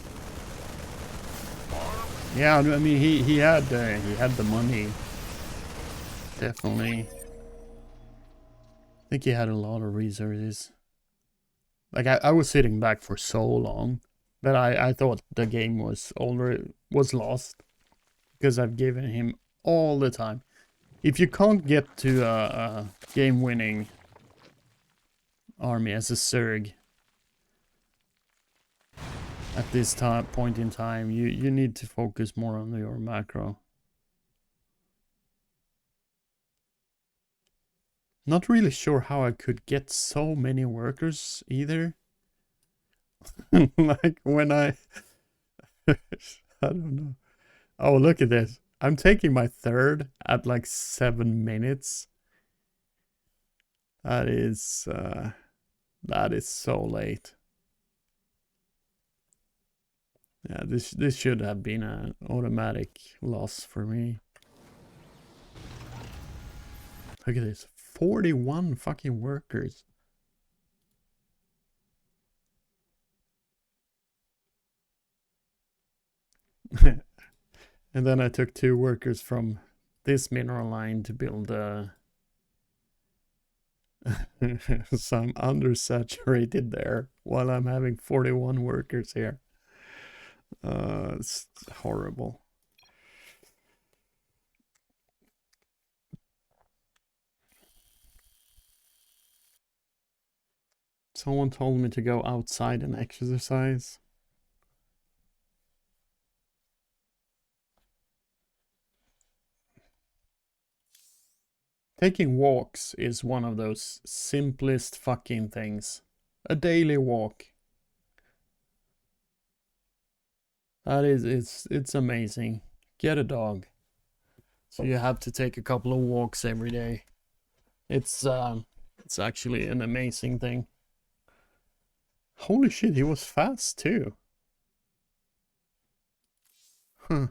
Yeah, I mean, he had the money. Definitely. I think he had a lot of resources. Like I was sitting back for so long that I thought the game was lost because I've given him all the time. If you can't get to a game-winning army as a Zerg at this point in time, you need to focus more on your macro. Not really sure how I could get so many workers either. Like when I don't know. Oh, look at this. I'm taking my third at like 7 minutes. That is so late. Yeah, this should have been an automatic loss for me. Look at this. 41 fucking workers. And then I took 2 workers from this mineral line to build some undersaturated there while I'm having 41 workers here. It's horrible. Someone told me to go outside and exercise. Taking walks is one of those simplest fucking things. A daily walk. That is, it's amazing. Get a dog. So you have to take a couple of walks every day. It's actually an amazing thing. Holy shit, he was fast too. Huh.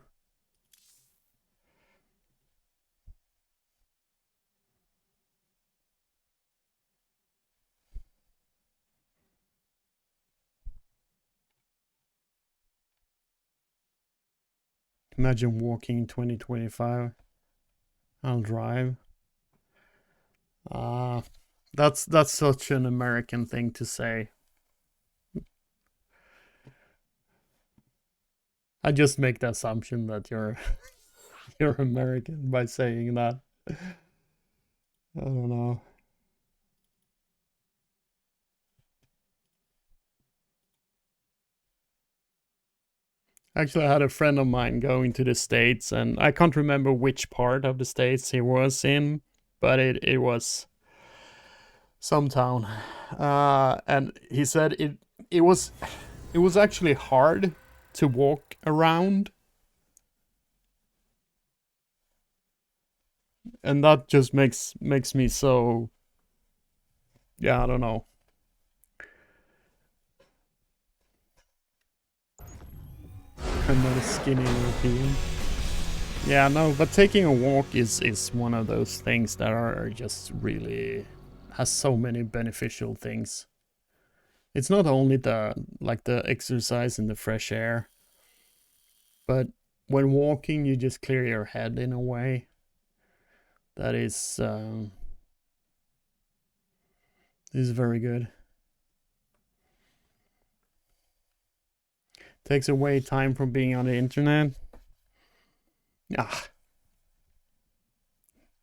Imagine walking in 2025. I'll drive. That's such an American thing to say. I just make the assumption that you're you're American by saying that. I don't know. Actually, I had a friend of mine going to the States, and I can't remember which part of the States he was in, but it was some town. And he said it was actually hard to walk around. And that just makes me so, yeah, I don't know. I'm not a skinny European. Yeah, no, but taking a walk is one of those things that are just really has so many beneficial things. It's not only the exercise and the fresh air, but when walking you just clear your head in a way that is very good. Takes away time from being on the internet. Ah,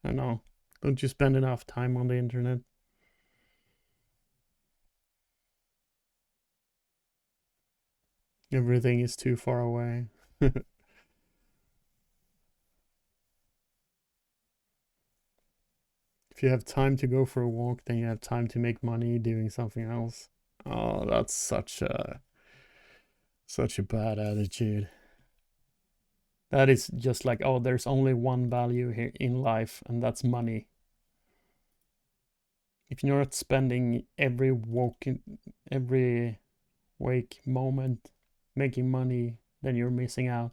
I know. Don't you spend enough time on the internet? Everything is too far away. If you have time to go for a walk, then you have time to make money doing something else. Oh, that's such a bad attitude. That is just like, oh, there's only one value here in life, and that's money. If you're not spending every wake moment making money, then you're missing out.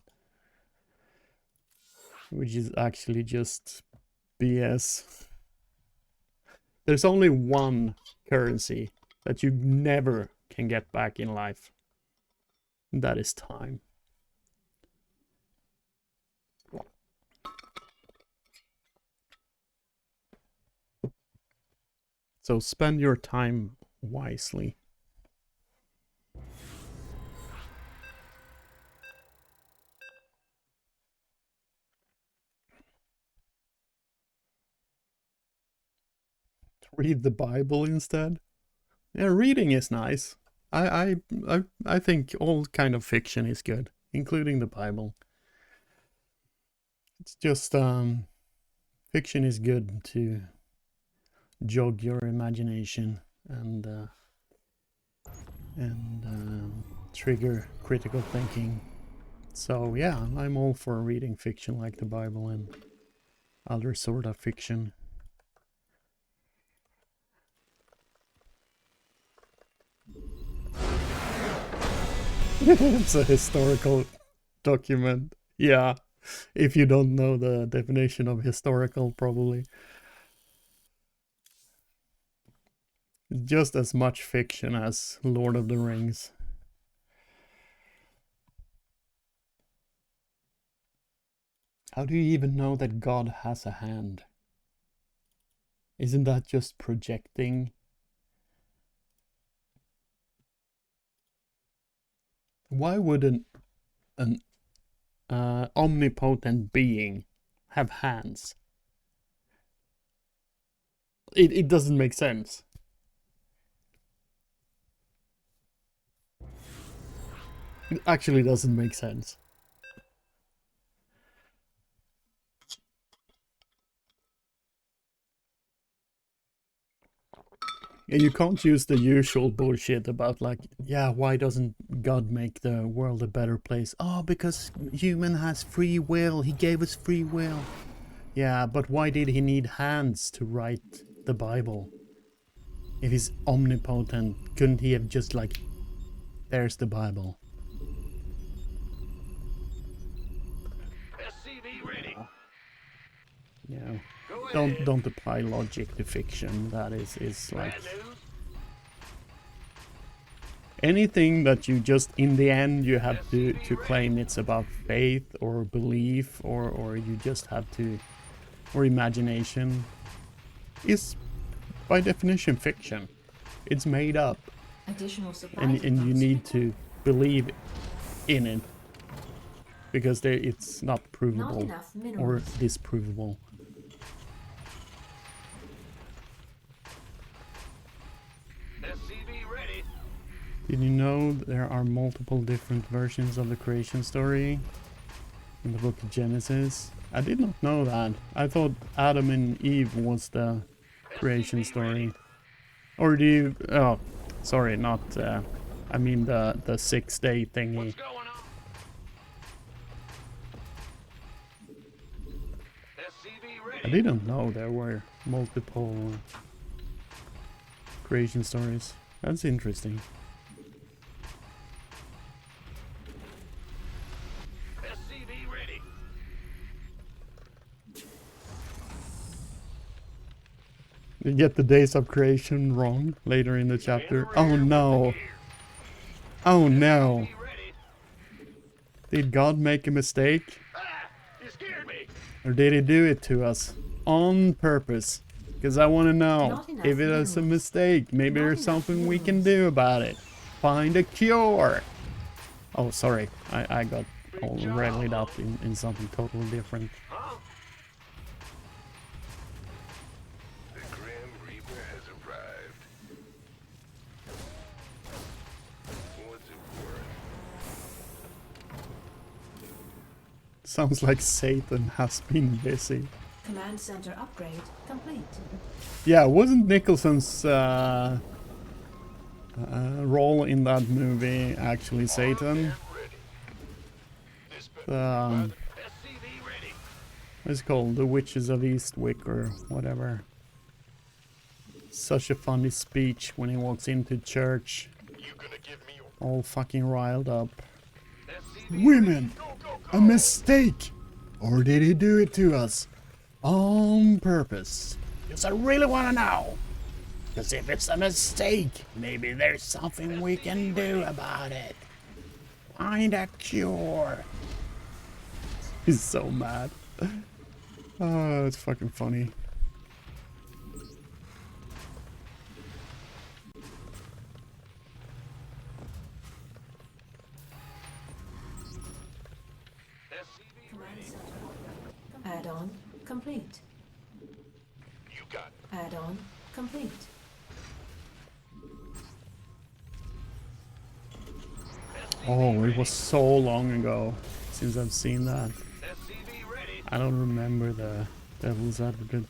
Which is actually just BS. There's only one currency that you never can get back in life. And that is time. So spend your time wisely. Read the Bible instead. Yeah, reading is nice. I think all kind of fiction is good, including the Bible. It's just fiction is good to jog your imagination and trigger critical thinking. So yeah, I'm all for reading fiction like the Bible and other sort of fiction. It's a historical document. Yeah, if you don't know the definition of historical, probably. Just as much fiction as Lord of the Rings. How do you even know that God has a hand? Isn't that just projecting? Why would an omnipotent being have hands? It doesn't make sense. It actually doesn't make sense. Yeah, you can't use the usual bullshit about like, yeah, why doesn't God make the world a better place? Oh, because human has free will. He gave us free will. Yeah, but why did he need hands to write the Bible? If he's omnipotent, couldn't he have just like, there's the Bible? SCV ready. You know, Go ahead. don't apply logic to fiction. That is like Bad news? anything that you just in the end you have to claim it's about faith or belief or you just have to, or imagination, is by definition fiction. It's made up, Additional supply and you depots need required. to believe in it because it's not Not provable enough or minerals. disprovable. SCV ready. Did you know there are multiple different versions of the creation story in the book of Genesis? I did not know that. I thought Adam and Eve was the creation story. Or do you... Oh, sorry, not... I mean the 6-day thingy. What's going on? SCV I ready. didn't know there were multiple creation stories. That's interesting. You get the days of creation wrong later in the chapter. Oh no. Oh no. Did God make a mistake? You scared me. Or did he do it to us? On purpose. Because I want to know Not enough if it is a minerals. mistake. Maybe Not there's enough something we can minerals. do about it. Find a cure. Oh, sorry. I got all rallied up in something totally different. The Grim Reaper has arrived. What's it worth? Sounds like Satan has been busy. Command center upgrade complete. Yeah, wasn't Nicholson's role in that movie actually Satan? SCV ready. What's it called? The Witches of Eastwick or whatever. Such a funny speech when he walks into church, You gonna give me your all fucking riled up. Women! A mistake! Or did he do it to us? On purpose. Because I really want to know. Because if it's a mistake, maybe there's something we can do about it. Find a cure. He's so mad. Oh, it's fucking funny. Command center add-on complete. You got Add-on complete. Oh, it was so long ago since I've seen that. SCV ready. I don't remember the Devil's Advocate.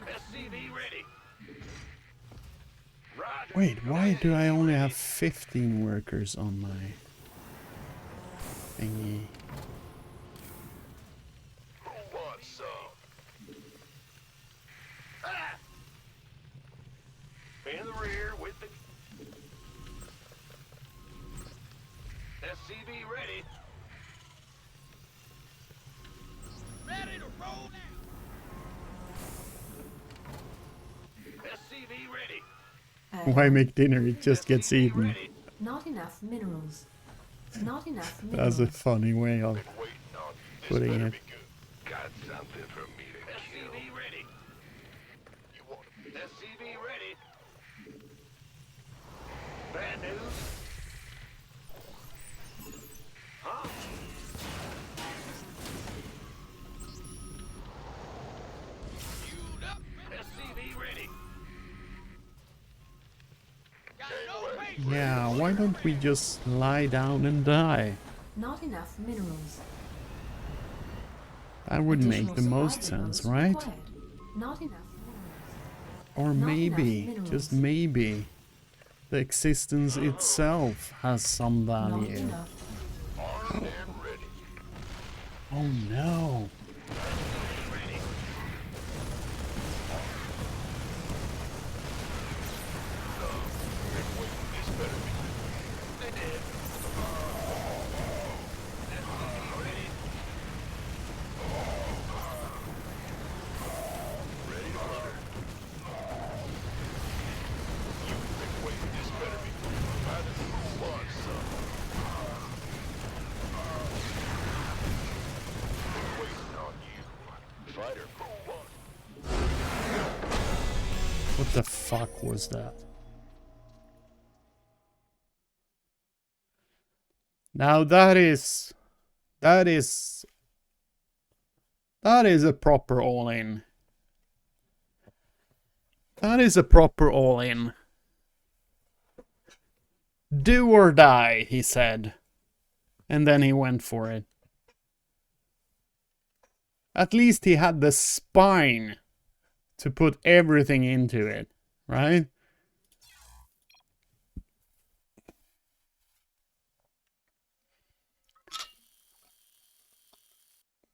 SCV ready. Roger. Wait, why do I only have 15 workers on my thingy? Who wants some? Ah! In the rear with the SCV ready. Ready to roll now. SCV ready. Why make dinner? It just gets eaten. Ready. Not enough minerals. Not enough That's minerals. a funny way of Waiting on you. This putting better it. be good. Got something for me to kill. SCV ready. You want SCV ready. Bad news. Huh? Queued up. SCV ready. Got no patience. Yeah, why don't we just lie down and die? Not enough minerals. That would make Additional the most supply sense, depots right? required. Not enough minerals. Or Not maybe, enough just minerals. maybe, the existence itself has some Not value. enough. Armed and ready. Oh no. This better be. They did. SCV ready. Ready to murder. You've been waiting. This better be. I just want some. Been waiting on you. Fighter, move on. What the fuck was that? Now that is a proper all-in. That is a proper all-in. Do or die, he said. And then he went for it. At least he had the spine to put everything into it, right?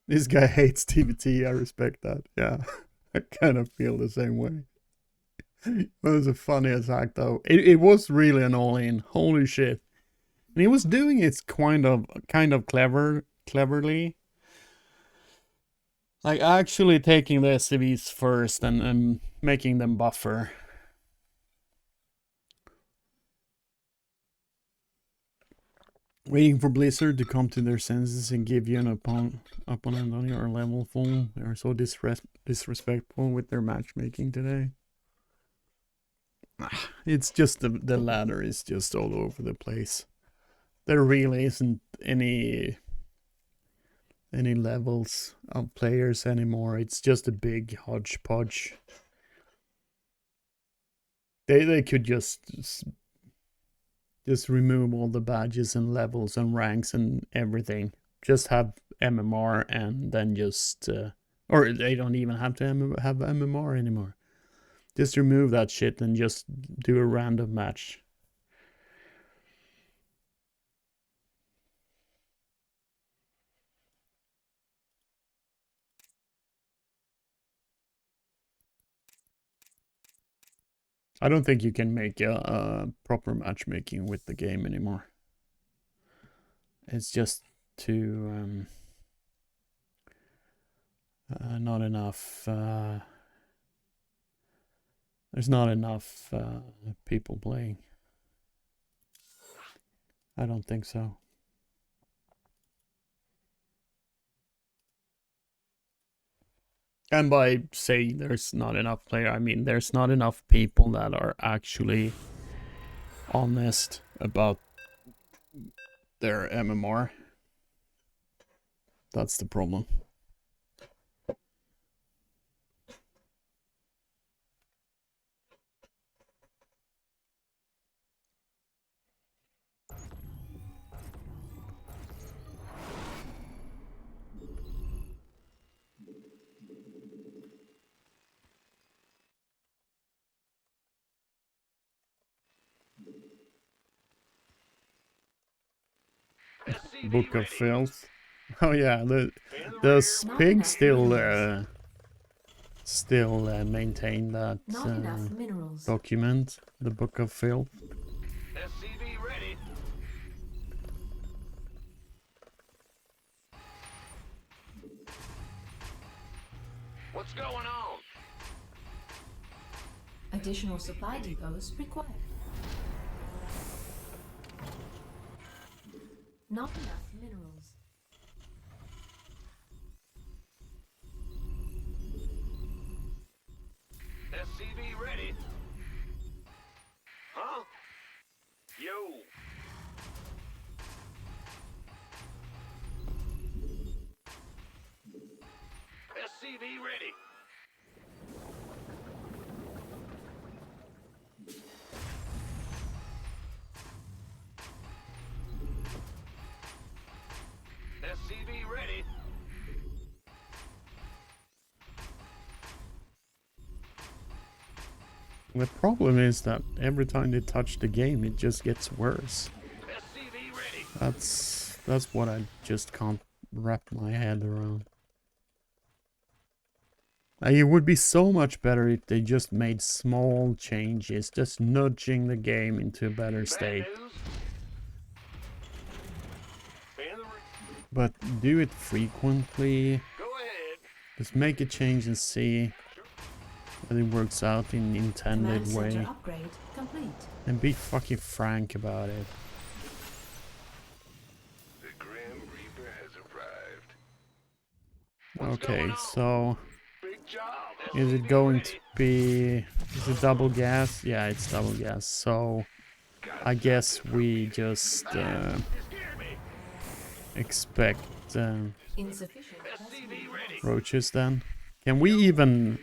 This guy hates TVT, I respect that. Yeah, I kind of feel the same way. It was a funny attack though. It was really an all-in. Holy shit. And he was doing it kind of cleverly. Like actually taking the SCVs first and making them buffer. Waiting for Blizzard to come to their senses and give you an opponent on your level full. They are so disrespectful with their matchmaking today. It's just the ladder is just all over the place. There really isn't any levels of players anymore. It's just a big hodgepodge. They could just remove all the badges and levels and ranks and everything. Just have MMR and then just or they don't even have to have MMR anymore. Just remove that shit and just do a random match. I don't think you can make a proper matchmaking with the game anymore. It's just too not enough. There's not enough people playing. I don't think so. And by saying there's not enough player, I mean there's not enough people that are actually honest about their MMR. That's the problem. Book of Filth. Oh yeah, the pig still maintain that Not enough minerals. document, the Book of Filth. SCV ready. What's going on? Additional supply depots required. Not enough minerals. SCV ready. Huh? Yo. SCV ready. SCV ready. The problem is that every time they touch the game, it just gets worse. SCV ready. That's what I just can't wrap my head around. It would be so much better if they just made small changes, just nudging the game into a better state. Bad news. And the But do it frequently. go ahead. Just make a change and see that it works out in the intended Command way. center upgrade complete. And be fucking frank about it. The Grim Reaper has arrived. Okay, so Big job. is it going to be... Is it double gas? Yeah, it's double gas. So I guess we just You scared me. expect Insufficient. SCV ready. roaches then. Can we even...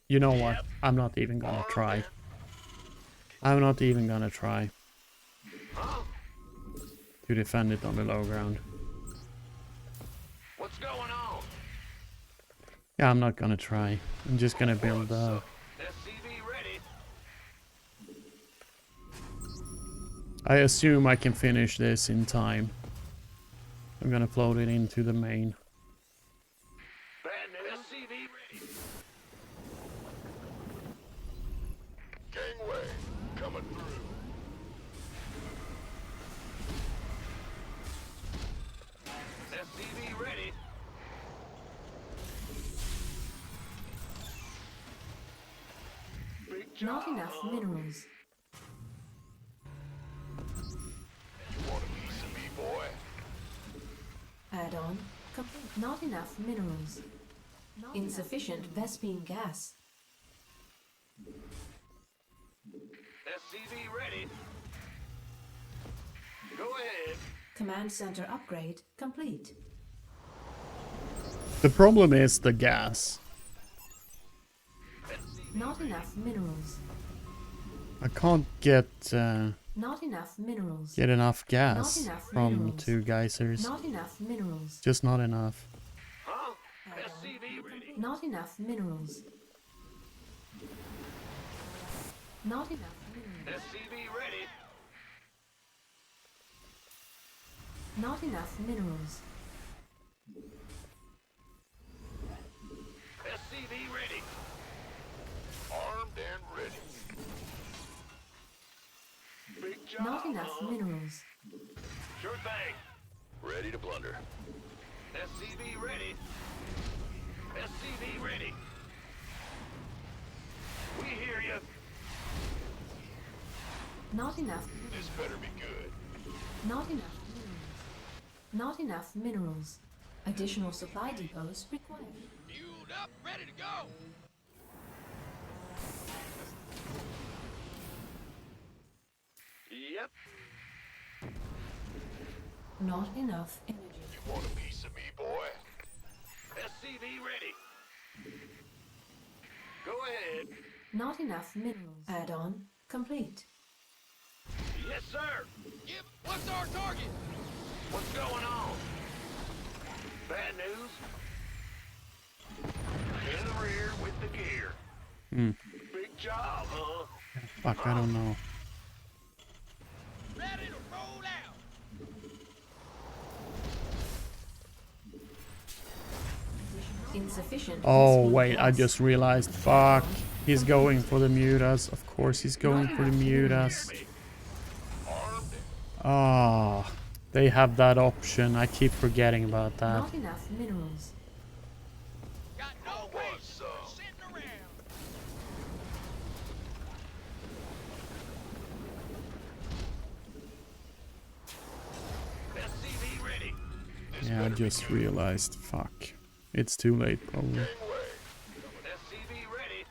you know what? I'm not even gonna try. I'm not even gonna try to defend it on the low ground. What's going on? Yeah, I'm not gonna try. I'm just gonna build SCV ready. I assume I can finish this in time. I'm gonna float it into the main. Bad news. SCV ready. Gangway coming through. SCV ready. Not enough minerals. You want a piece of me, boy? Add-on complete. Not enough minerals. Insufficient Vespene gas. SCV ready. Go ahead. Command center upgrade complete. The problem is the gas. Not enough minerals. I can't get Not enough minerals. enough gas Not enough from minerals. 2 geysers. Not enough minerals. Just not enough. Huh? SCV ready. Not enough minerals. Not enough minerals. SCV ready. Not enough minerals. SCV ready. Armed and ready. Big job. Not enough minerals. Sure thing. Ready to plunder. SCV ready. SCV ready. We hear you. Not enough. This better be good. Not enough minerals. Not enough minerals. Additional supply depots required. Fueled up, ready to go. Yep. Not enough energy. You want a piece of me, boy? SCV ready. Go ahead. Not enough minerals. Add-on complete. Yes, sir. What's our target? What's going on? Bad news? In the rear with the gear. Big job, huh? Fuck, I don't know. Ready to roll out. Insufficient. Oh Vespene wait, I gas. just realized. Fuck. He's going for the mutas. Of course he's going for the mutas. Ah, they have that option. I keep forgetting about that. Not enough minerals. Got no waste. Sitting around. SCV ready. Yeah, I just realized. Fuck. It's too late, probably. SCV ready.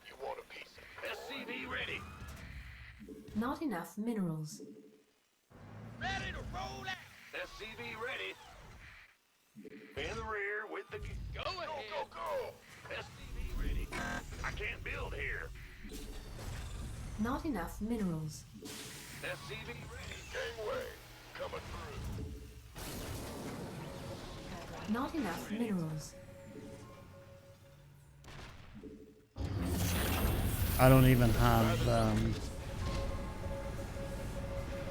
You want a piece of SCV ready. Not enough minerals. Ready to roll out. SCV ready. In the rear with the Go ahead. Go. SCV ready. I can't build here. Not enough minerals. SCV ready. Gangway coming through. Not enough minerals. I don't even have.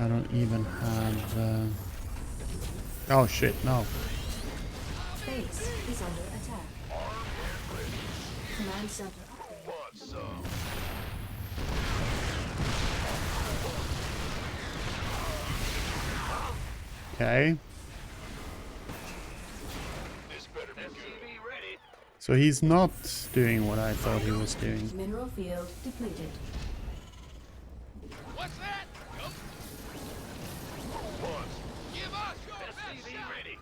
I don't even have. Oh shit! No. Base is under attack. Command center upgrade. Want some? Okay. This better be good. SCV ready. So he's not doing what I thought he was doing. Mineral field depleted. What's that? Go. Once. Give us your best SCV shot. ready.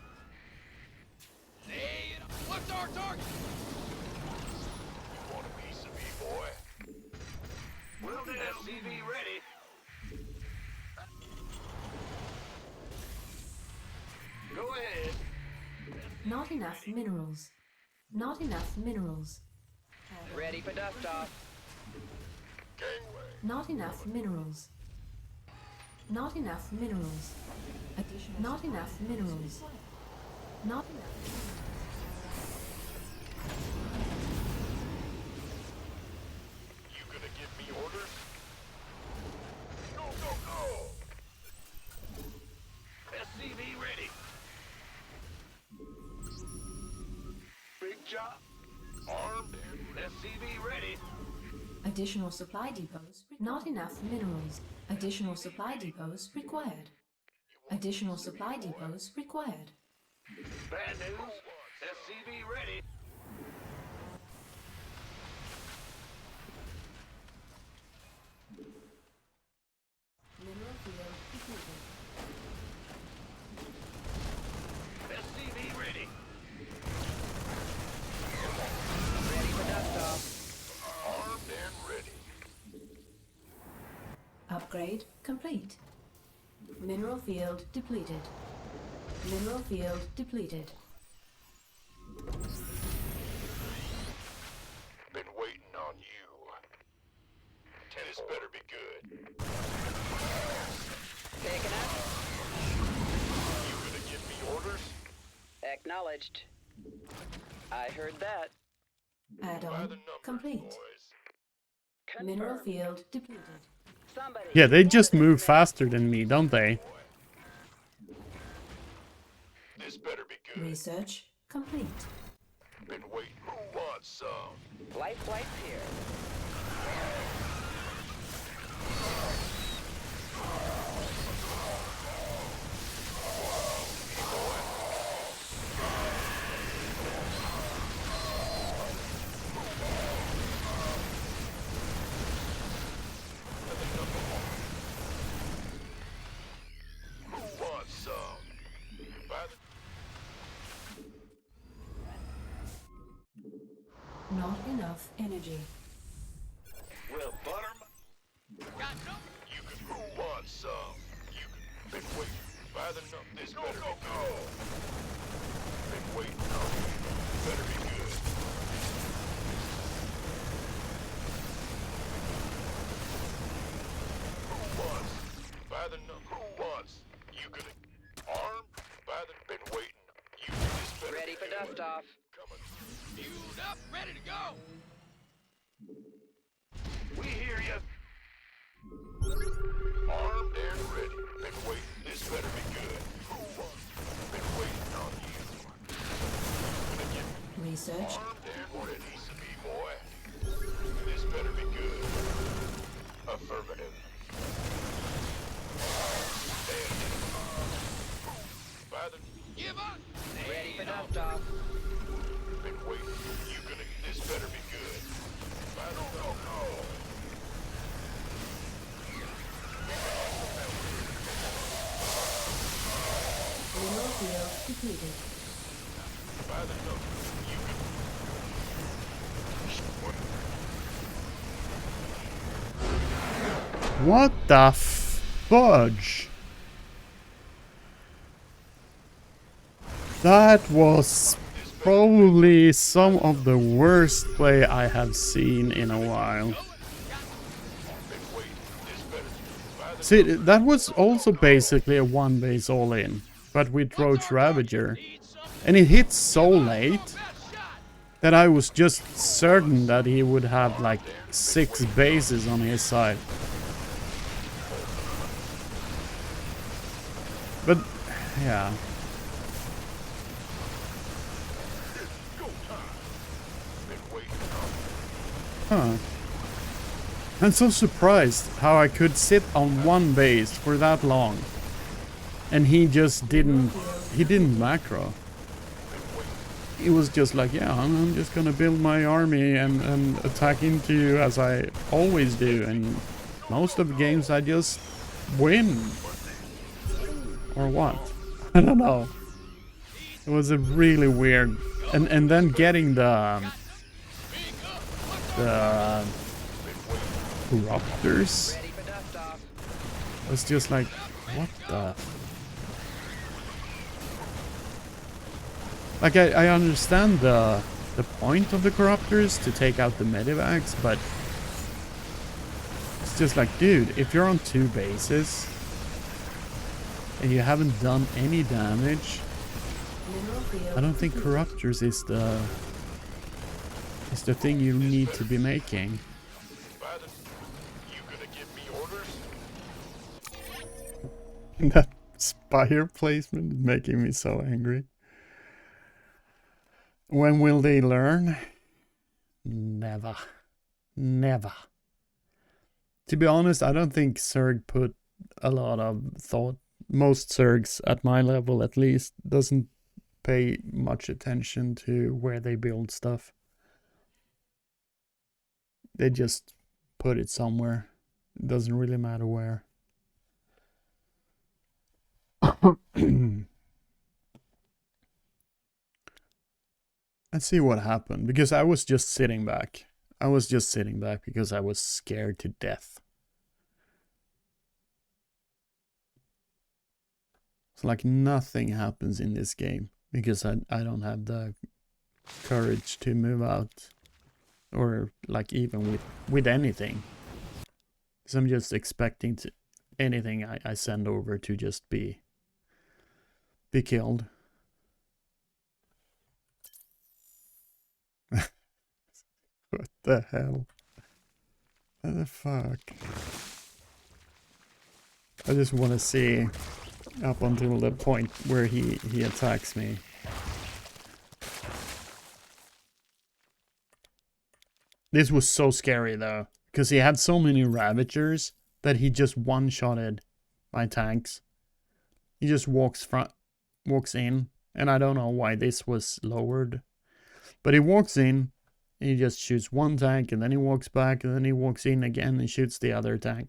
Lay it on. What's our target? You want a piece of me, boy? Will do. SCV ready. Go ahead. Not enough minerals. Not enough minerals. Ready for dust off. Gangway. Not enough minerals. Not enough minerals. Additional. Not enough minerals. Not enough. You gonna give me orders? Go. SCV ready. Big job. Armed and SCV ready. Additional supply depots. Not enough minerals. Additional supply depots required. Additional supply depots required. Bad news. SCV ready. Upgrade complete. Mineral field depleted. Mineral field depleted. Been waiting on you. This better be good. Picking up. You gonna give me orders? Acknowledged. I heard that. By the Add-on numbers, complete. boys. Mineral Confirmed. field depleted. Somebody Yeah, they order just this move man. faster than me, don't they? This better be good. Research complete. Been waiting. Who wants some? Life flights here. Who wants some? By the Not enough energy. well, butter. Got no. You can. Who wants some? You can. Been waiting. By the this better be good. Been waiting on you. Better be good. Who wants? By the who wants? You gonna arm? By the been waiting. You this better Ready be for good. dust off. Coming. Fueled up, ready to go. We hear you. Armed and ready. Been waiting. This better be good. Who wants? Been waiting on you. Gonna get Research armed and ready to be, boy. This better be good. Affirmative. Standing. By the Give up. Ready for dust off. been waiting. You gonna this better be good. By the mineral field depleted. by the you can What the fudge? That was probably some of the worst play I have seen in a while. See, that was also basically a one base all in, but with Roach Ravager. And it hit so late that I was just certain that he would have like 6 bases on his side. But, yeah. Huh. I'm so surprised how I could sit on one base for that long. And he just didn't macro. He was just like, yeah, I'm just gonna build my army and attack into you as I always do. And most of the games I just win. Or what? I don't know. It was a really weird... And then getting the Corruptors Ready for dust off. was just like, what the... Like, I understand the point of the Corruptors to take out the Medivacs, but it's just like, dude, if you're on 2 bases and you haven't done any damage, Mineral field I don't think depleted. Corruptors is the thing you need to be making. by the you gonna give me orders? That Spire placement is making me so angry. When will they learn? Never. Never. To be honest, I don't think Zerg put a lot of thought. Most Zergs, at my level at least, doesn't pay much attention to where they build stuff. They just put it somewhere. It doesn't really matter where. Let's see what happened, because I was just sitting back. I was just sitting back because I was scared to death. It's like nothing happens in this game because I don't have the courage to move out, or like even with anything. Because I'm just expecting to anything I send over to just be killed. What the hell? What the fuck? I just want to see up until the point where he attacks me. This was so scary though, because he had so many Ravagers that he just one-shotted my tanks. He just walks in, and I don't know why this was lowered, but he walks in, and he just shoots one tank, and then he walks back, and then he walks in again and shoots the other tank.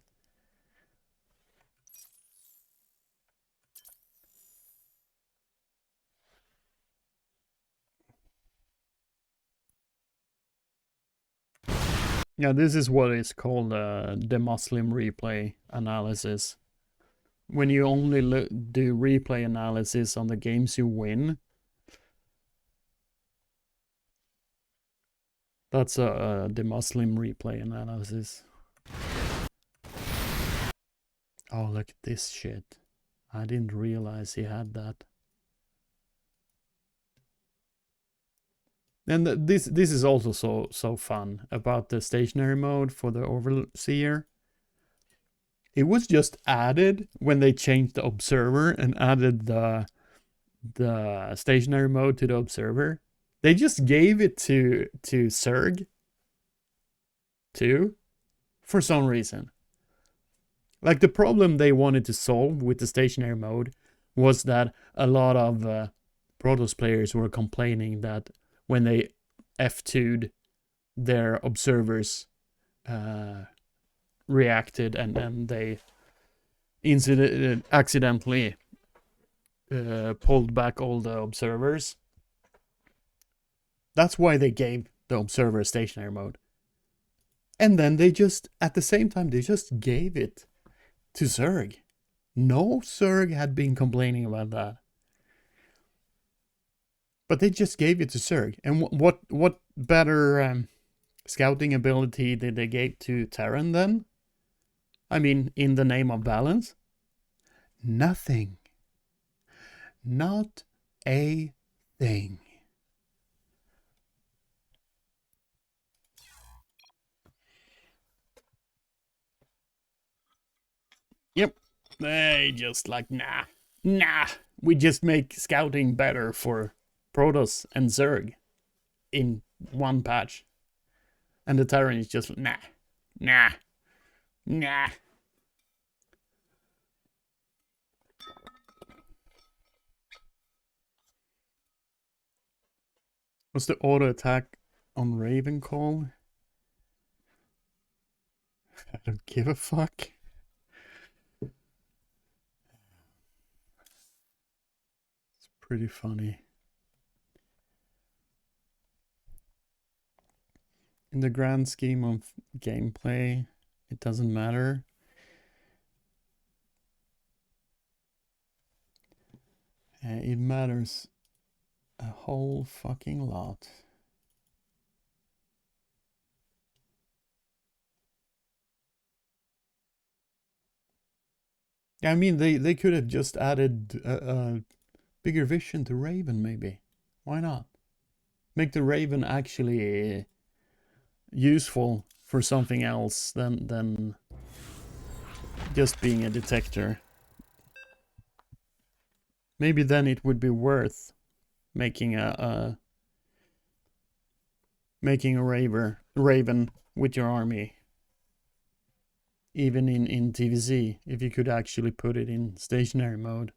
Yeah, this is what is called the Muslim replay analysis. When you only do replay analysis on the games you win, that's the Muslim replay analysis. Oh, look at this shit. I didn't realize he had that. And this is also so fun about the stationary mode for the Overseer. It was just added when they changed the Observer and added the stationary mode to the Observer. They just gave it to Zerg too, for some reason. Like, the problem they wanted to solve with the stationary mode was that a lot of Protoss players were complaining that when they F2'd, their observers reacted and they accidentally pulled back all the observers. That's why they gave the observer stationary mode. And then they just, at the same time, they just gave it to Zerg. No Zerg had been complaining about that. But they just gave it to Zerg. And what better scouting ability did they give to Terran then? I mean, in the name of balance? Nothing. Not a thing. Yep. They just like, nah. We just make scouting better for Protoss and Zerg in one patch. And the Terran is just nah. What's the auto attack on Raven call? I don't give a fuck. It's pretty funny. In the grand scheme of gameplay, it doesn't matter. It matters a whole fucking lot. I mean, they could have just added a bigger vision to Raven, maybe. Why not? Make the Raven actually useful for something else than just being a detector. Maybe then it would be worth making a Raven with your army, even in TVZ, if you could actually put it in stationary mode.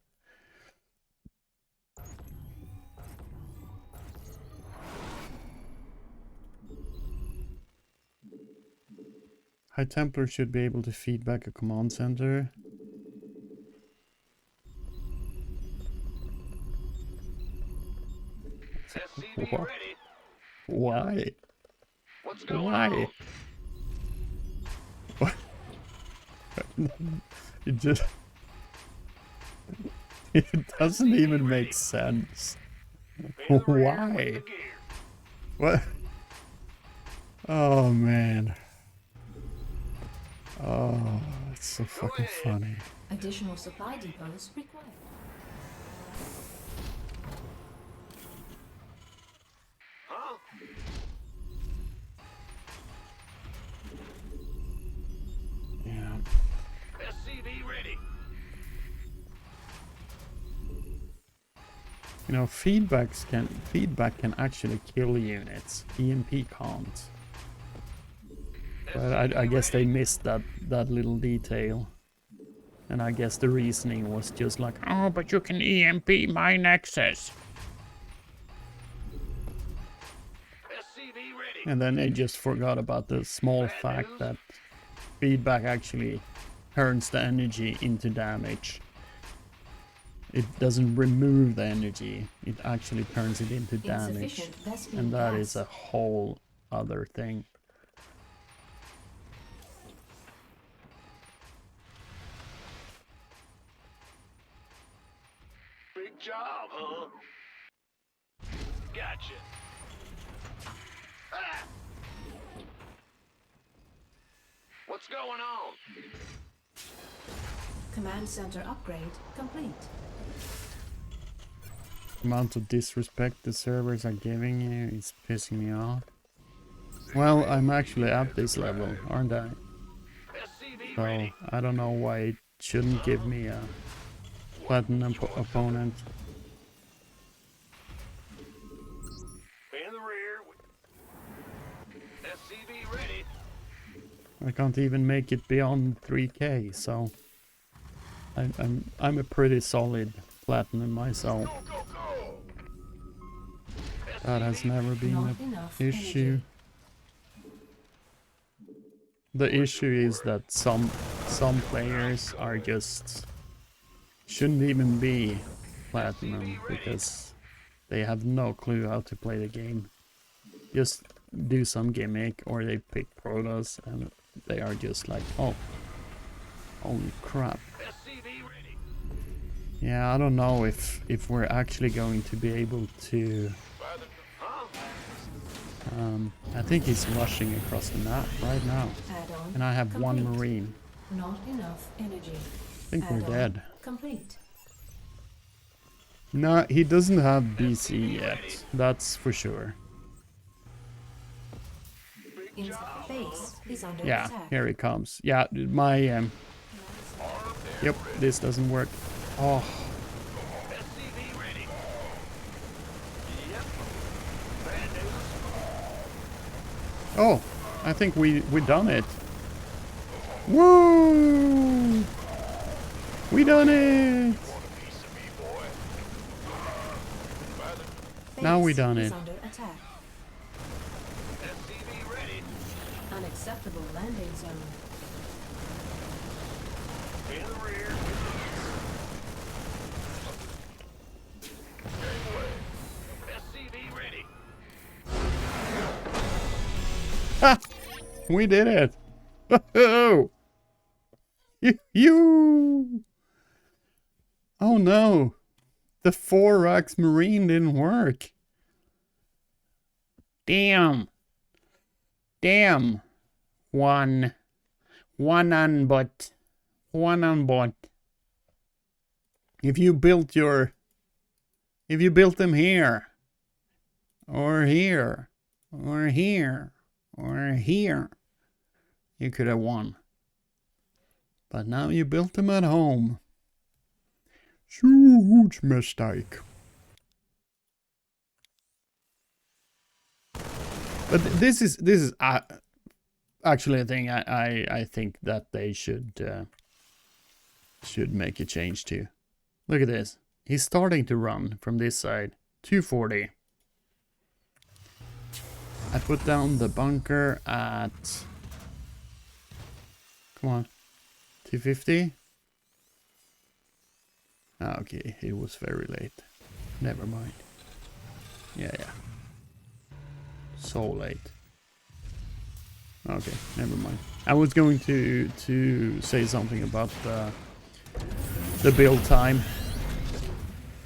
High Templar should be able to feed back a command center. SCV What? ready. Why? What's going Why? on? What? It It doesn't even make sense. Why? What? Oh man. Oh, it's so fucking funny. Additional supply depots required. Huh? Yeah. SCV ready. You know, feedback can actually kill units. EMP can't. But I guess they missed that little detail. And I guess the reasoning was just like, oh, but you can EMP my Nexus. SCV ready. And then they just forgot about the small fact that feedback actually turns the energy into damage. It doesn't remove the energy, it actually turns it into damage. Insufficient Vespene And that gas. is a whole other thing. Big job, huh? Gotcha. Ah! What's going on? Command center upgrade complete. Amount of disrespect the servers are giving you is pissing me off. Well, I'm actually at this level, aren't I? SCV So ready. I don't know why it shouldn't give me a platinum opponent. In the rear. SCV ready. I can't even make it beyond 3k, so I'm a pretty solid platinum myself. Go, go, go! That has never been Not an enough issue. energy. The issue is that some players are just shouldn't even be platinum because they have no clue how to play the game. Just do some gimmick or they pick Protoss and they are just like, oh, holy crap. SCV ready. Yeah, I don't know if we're actually going to be able to. I think he's rushing across the map right now, Add-on and I have one complete. Marine. Not enough energy. I think we're Add-on dead. Complete. No, he doesn't have BC yet. That's for sure. Base is under Yeah, attack. here he comes. Yeah, my Yep, this doesn't work. Oh, SCV ready. Yep. Bad news. oh, I think we done it. Woo! We done it. Want a piece of me, boy? Now we Base done is it. under attack. SCV ready. Unacceptable landing zone. In the rear. Gangway. SCV ready. Ha! We did it. Oh, you. Oh no, the 4x Marine didn't work. Damn. Damn. One on bot. One on bot. If you built them here, or here, or here, or here, you could have won. But now you built them at home. Huge mistake. But this is actually a thing I think that they should make a change to. Look at this. He's starting to run from this side. 240. I put down the bunker at, come on, 250. Ah, okay, it was very late. Never mind. Yeah. So late. Okay, never mind. I was going to say something about the build time.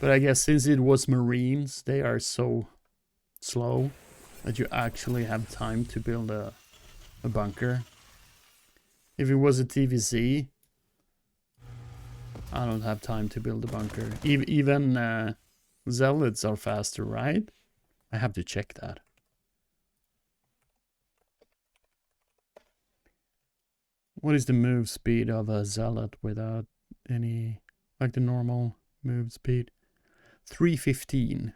But I guess since it was Marines, they are so slow that you actually have time to build a bunker. If it was a TVC, I don't have time to build a bunker. Even Zealots are faster, right? I have to check that. What is the move speed of a Zealot without any, like the normal move speed? 315.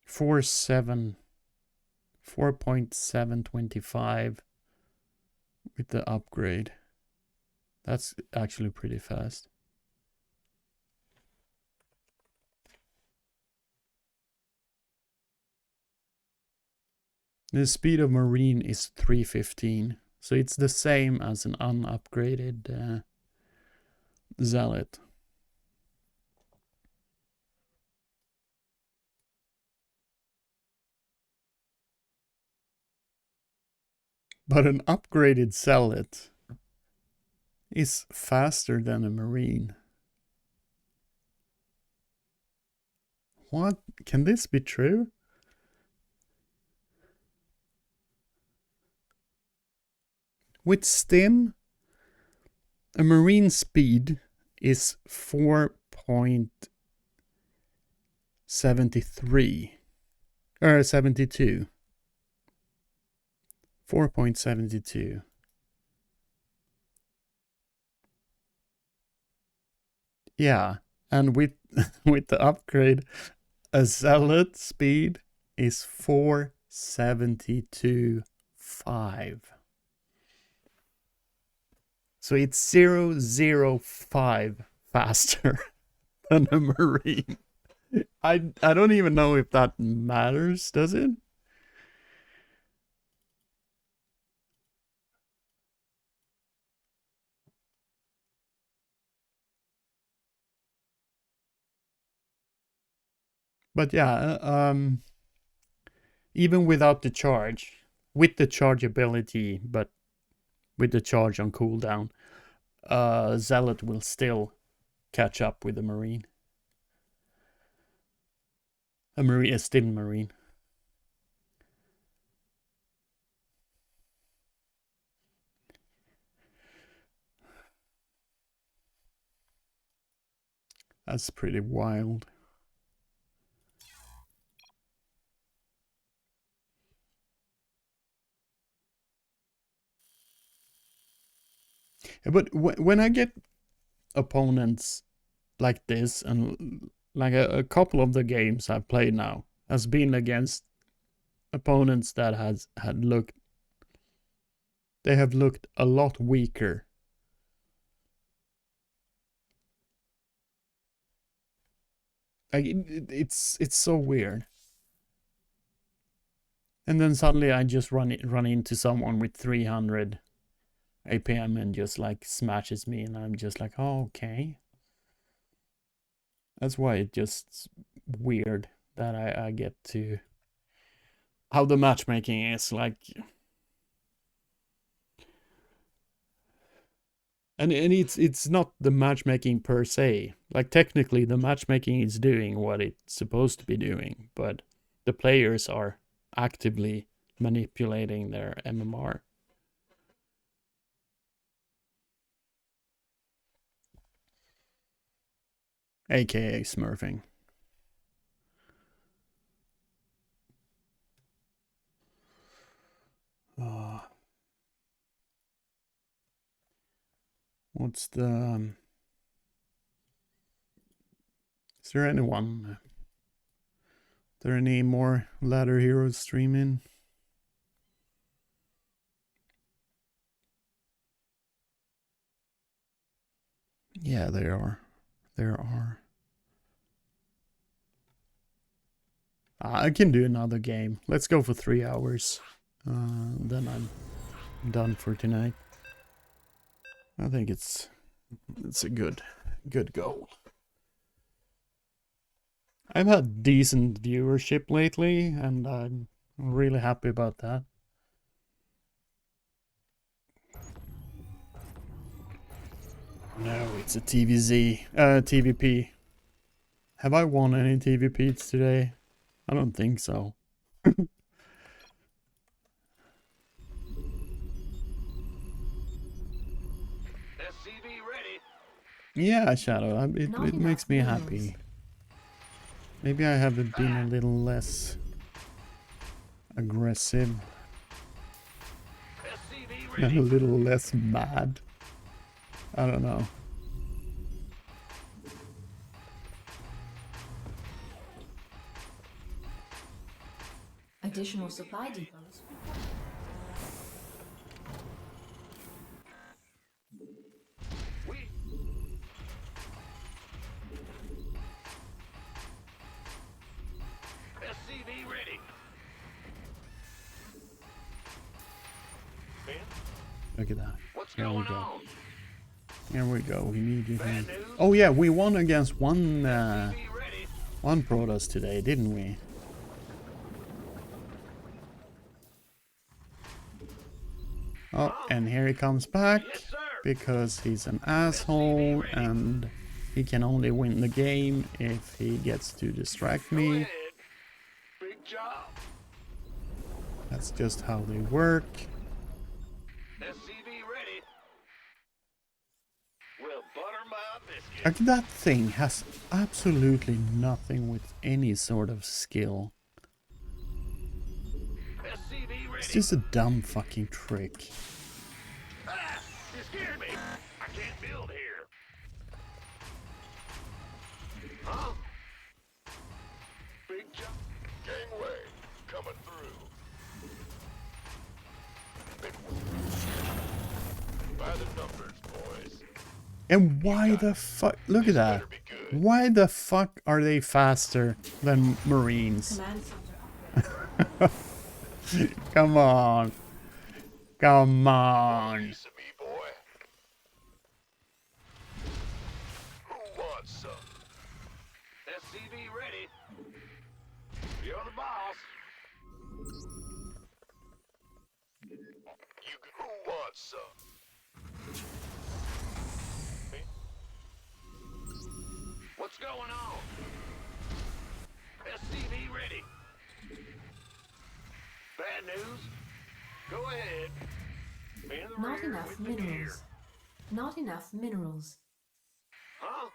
4.725 with the upgrade. That's actually pretty fast. The speed of Marine is 315, so it's the same as an unupgraded Zealot. But an upgraded Zealot is faster than a Marine. What? Can this be true? With Stim, a Marine speed is 4.73 or 72. 4.72. Yeah, and with with the upgrade, a Zealot speed is 472.5. So it's 0.05 faster than a Marine. I don't even know if that matters, does it? But yeah, even without the charge, with the charge ability, but with the charge on cooldown, Zealot will still catch up with the Marine. A Stim Marine. That's pretty wild. But when I get opponents like this, and like a couple of the games I've played now has been against opponents that they have looked a lot weaker. Like it's so weird. And then suddenly I just run into someone with 300 APM and just like smashes me, and I'm just like, oh, okay. That's why it's just weird that I get to how the matchmaking is like. And it's not the matchmaking per se. Like technically the matchmaking is doing what it's supposed to be doing, but the players are actively manipulating their MMR. AKA smurfing. What's the... Is there anyone? Are there any more Ladder Heroes streaming? Yeah, there are. There are. I can do another game. Let's go for 3 hours. Then I'm done for tonight. I think it's a good goal. I've had decent viewership lately, and I'm really happy about that. No, it's a TVZ. TVP. Have I won any TVPs today? I don't think so. SCV ready. Yeah, Shadow. It Not makes enough me minerals. happy. Maybe I have been a little less aggressive. SCV And ready. a little less mad. I don't know. Additional supply depots. We. SCV ready. Ben, Look at that. what's There we going go. on? Here we go. Immediately. Bad news. Oh yeah, we won against one SCV ready. one Protoss today, didn't we? Oh, and here he comes back Yes, sir. because he's an asshole and he can only win the game if he gets to distract Go me. ahead. Big job. That's just how they work. SCV ready. Well, butter my biscuit. Like, that thing has absolutely nothing with any sort of skill. SCV ready. It's just a dumb fucking trick. Ah, you scared me. I can't build here. Huh? Big jump. Gangway coming through. By the numbers, boys. And why the fuck? Look at that. Better be good. Why the fuck are they faster than Marines? Command center upgrade. Come on. Come on. Piece of me, boy. Who wants some? SCV ready. You're the boss. Who wants some? Me? What's going on? SCV ready. Bad news? Go ahead. Be in the Not rear enough with the gear. minerals. Not enough minerals. Huh?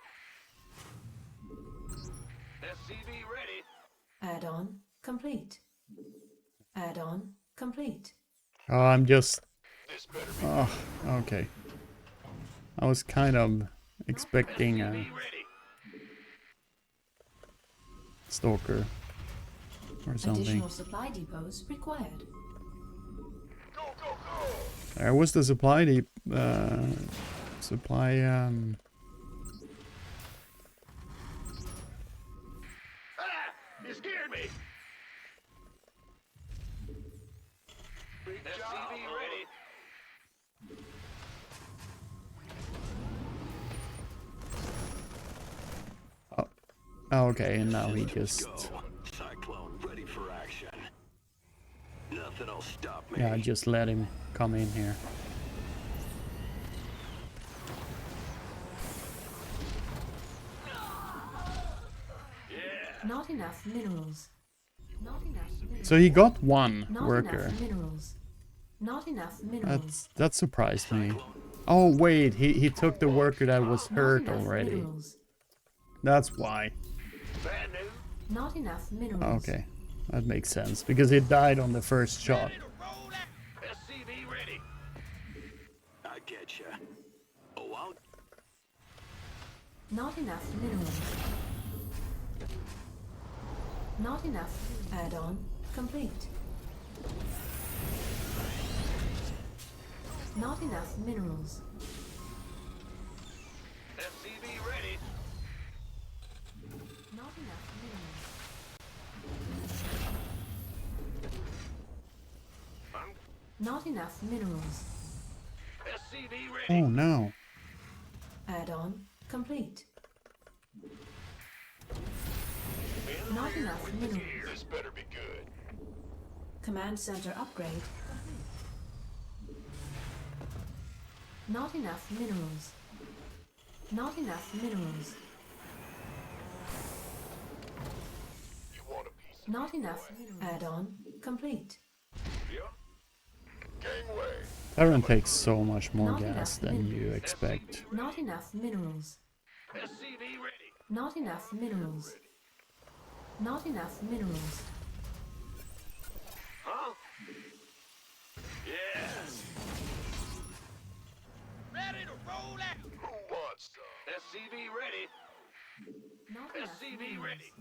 SCV ready. Add-on complete. Add-on complete. Oh, I'm just... This better be Oh, okay. I was kind of expecting a SCV ready. stalker or something. Additional supply depots required. Go, go, go! There was the supply Ah! You scared me! Big SCV ready. Okay, and now he just... Cyclone ready for action. Nothing'll stop me. Yeah, just let him come in here. Not enough minerals. Not enough minerals. So he got one Not worker. enough minerals. Not enough minerals. That surprised me. Oh wait, he took the worker that was Not hurt enough already. minerals. That's why. Bad news. Not enough minerals. Okay, that makes sense because he died on the first shot. SCV ready. I get ya. Oh, I'll Not enough minerals. Not enough. Add-on complete. Not enough minerals. SCV ready. Not enough minerals. I'm Not enough minerals. SCV ready. Oh no. Add-on complete. Not enough minerals. This better be good. Command center upgrade. Not enough minerals. Not enough minerals. You want a piece of Not enough minerals. Add-on complete. yeah? Gangway. Baron takes so much more Not gas enough than you minerals. expect. Not enough minerals. SCV ready. Not enough minerals. Not enough minerals. Huh? Yes. Ready to roll out. Who wants some? SCV ready. Not enough SCV minerals. ready.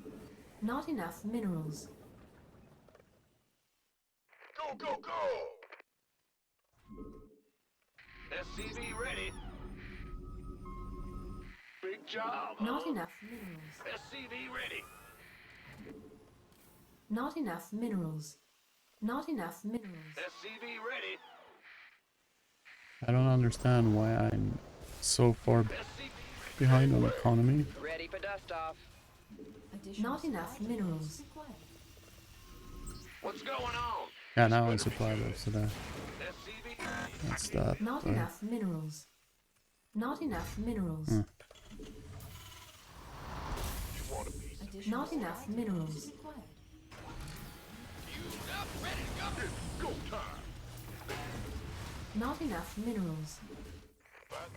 Not enough minerals. Go, go, go! SCV ready. Big job, Not huh? enough minerals. SCV ready. Not enough minerals. Not enough minerals. SCV ready. I don't understand why I'm so far SCV behind on economy. Ready for dust off. Not enough minerals. What's going on? Yeah, now I'm supply low, so there. SCV ready. That's that. Not but- enough minerals. Not enough minerals. Hmm. You want a piece? Not enough minerals. Used up, ready to go. Go time. Not enough minerals. But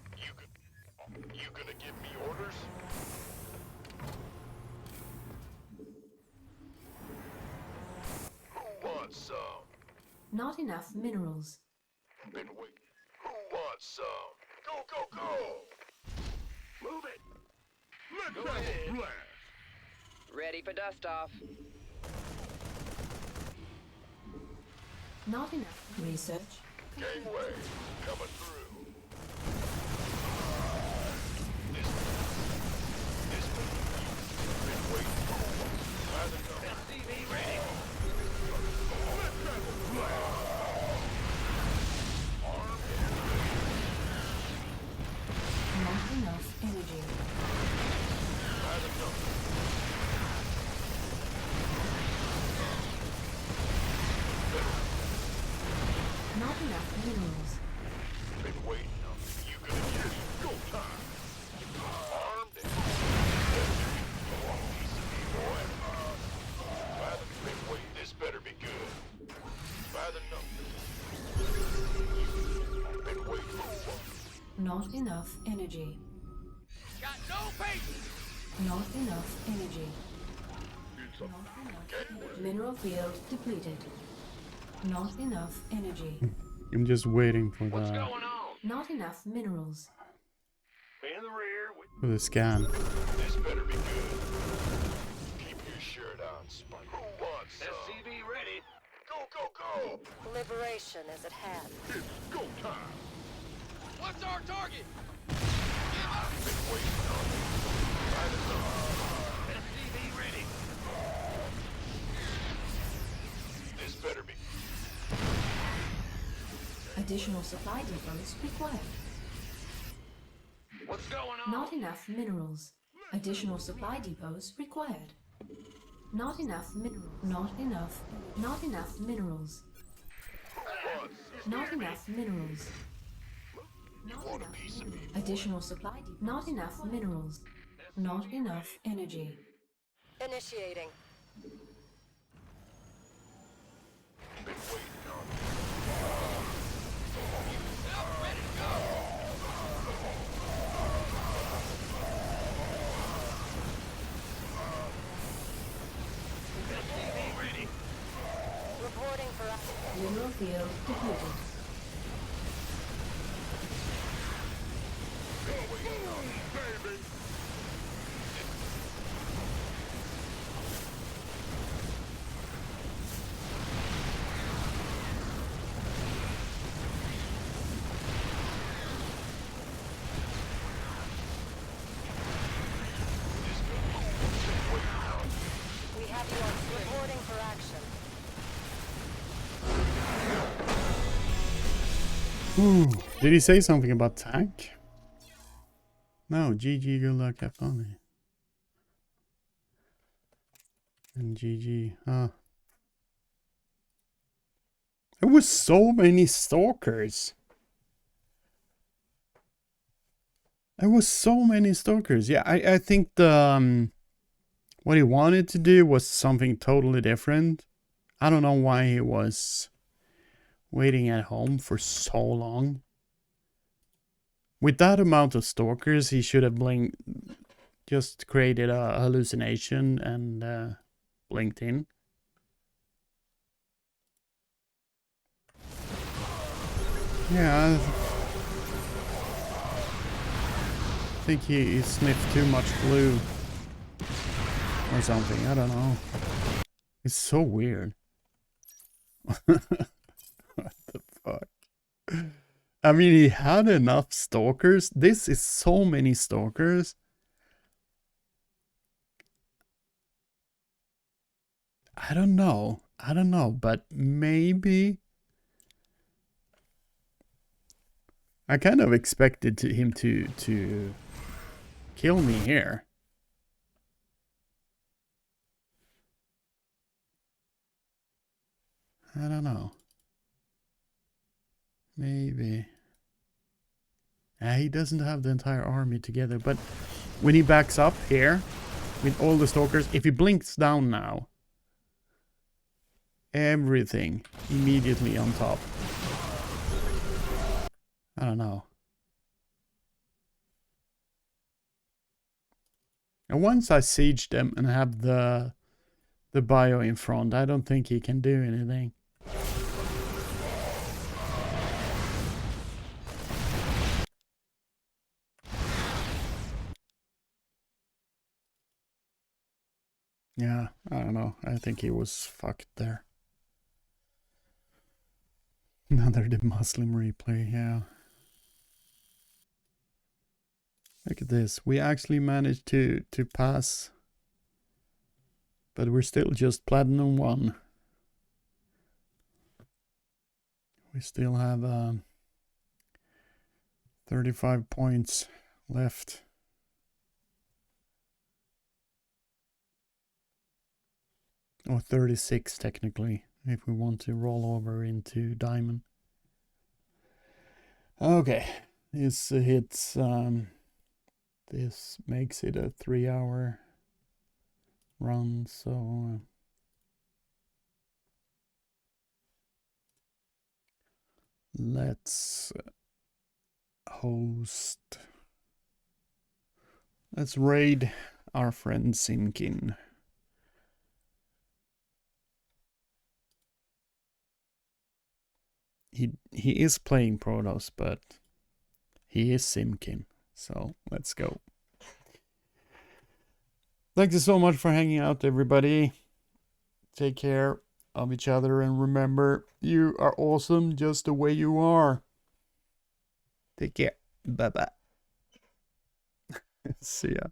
you gonna give me orders? Who wants some? Not enough minerals. Been waiting. Who wants some? Go, go, go! Move it! Let's have a blast! Ready for dust off. Not enough research. Gangway, coming through. This been waiting. By the gun. SCV ready. Let's have a blast! Armed and Not enough energy. by the gun. Not enough minerals. Been waiting on you. Gonna get it. Go time. Armed and piece of me, boy. By the been waiting. This better be good. By the numbers. Been waiting. Not enough energy. Got no patience. Not enough energy. Mineral field depleted. Not enough energy. I'm just waiting for What's the going on? Not enough minerals. In the rear. for the scan. This better be good. Keep your shirt on, Spike. Who wants some? SCV ready. Go, go, go! Liberation is at hand. It's go time. What's our target? Been waiting on you. By the numbers. SCV ready. This better be. Additional supply depots required. What's going on? Not enough minerals. Additional supply depots required. Not enough minerals. Not enough. Not enough minerals. Who wants? Not enough minerals. You want a piece of me? Additional supply depots. Not enough minerals. Not enough energy. Initiating. Been waiting on you. Up, ready to go. SCV ready. Reporting for action. Mineral field depleted. Baby. We have you on reporting for action. Did he say something about tank? No, GG, good luck, have fun. And GG, There was so many stalkers. There was so many stalkers. Yeah, I think the what he wanted to do was something totally different. I don't know why he was waiting at home for so long. With that amount of stalkers, he should have just created a hallucination and blinked in. Yeah, I think he sniffed too much glue or something. I don't know. It's so weird. What the fuck? I mean, he had enough stalkers. This is so many stalkers. I don't know. I don't know, but maybe I kind of expected him to kill me here. I don't know. Maybe. He doesn't have the entire army together, but when he backs up here with all the stalkers, if he blinks down now, everything immediately on top. I don't know. And once I siege them and have the bio in front, I don't think he can do anything. Yeah, I don't know. I think he was fucked there. Another the Muslim replay, yeah. Look at this. We actually managed to pass. But we're still just Platinum 1. We still have 35 points left. Or 36 technically, if we want to roll over into Diamond. Okay, this hits, this makes it a 3-hour run, so let's raid our friend Simkin. He is playing Protoss, but he is Simkin, so let's go. Thank you so much for hanging out, everybody. Take care of each other, and remember, you are awesome just the way you are. Take care. Bye-bye. See ya.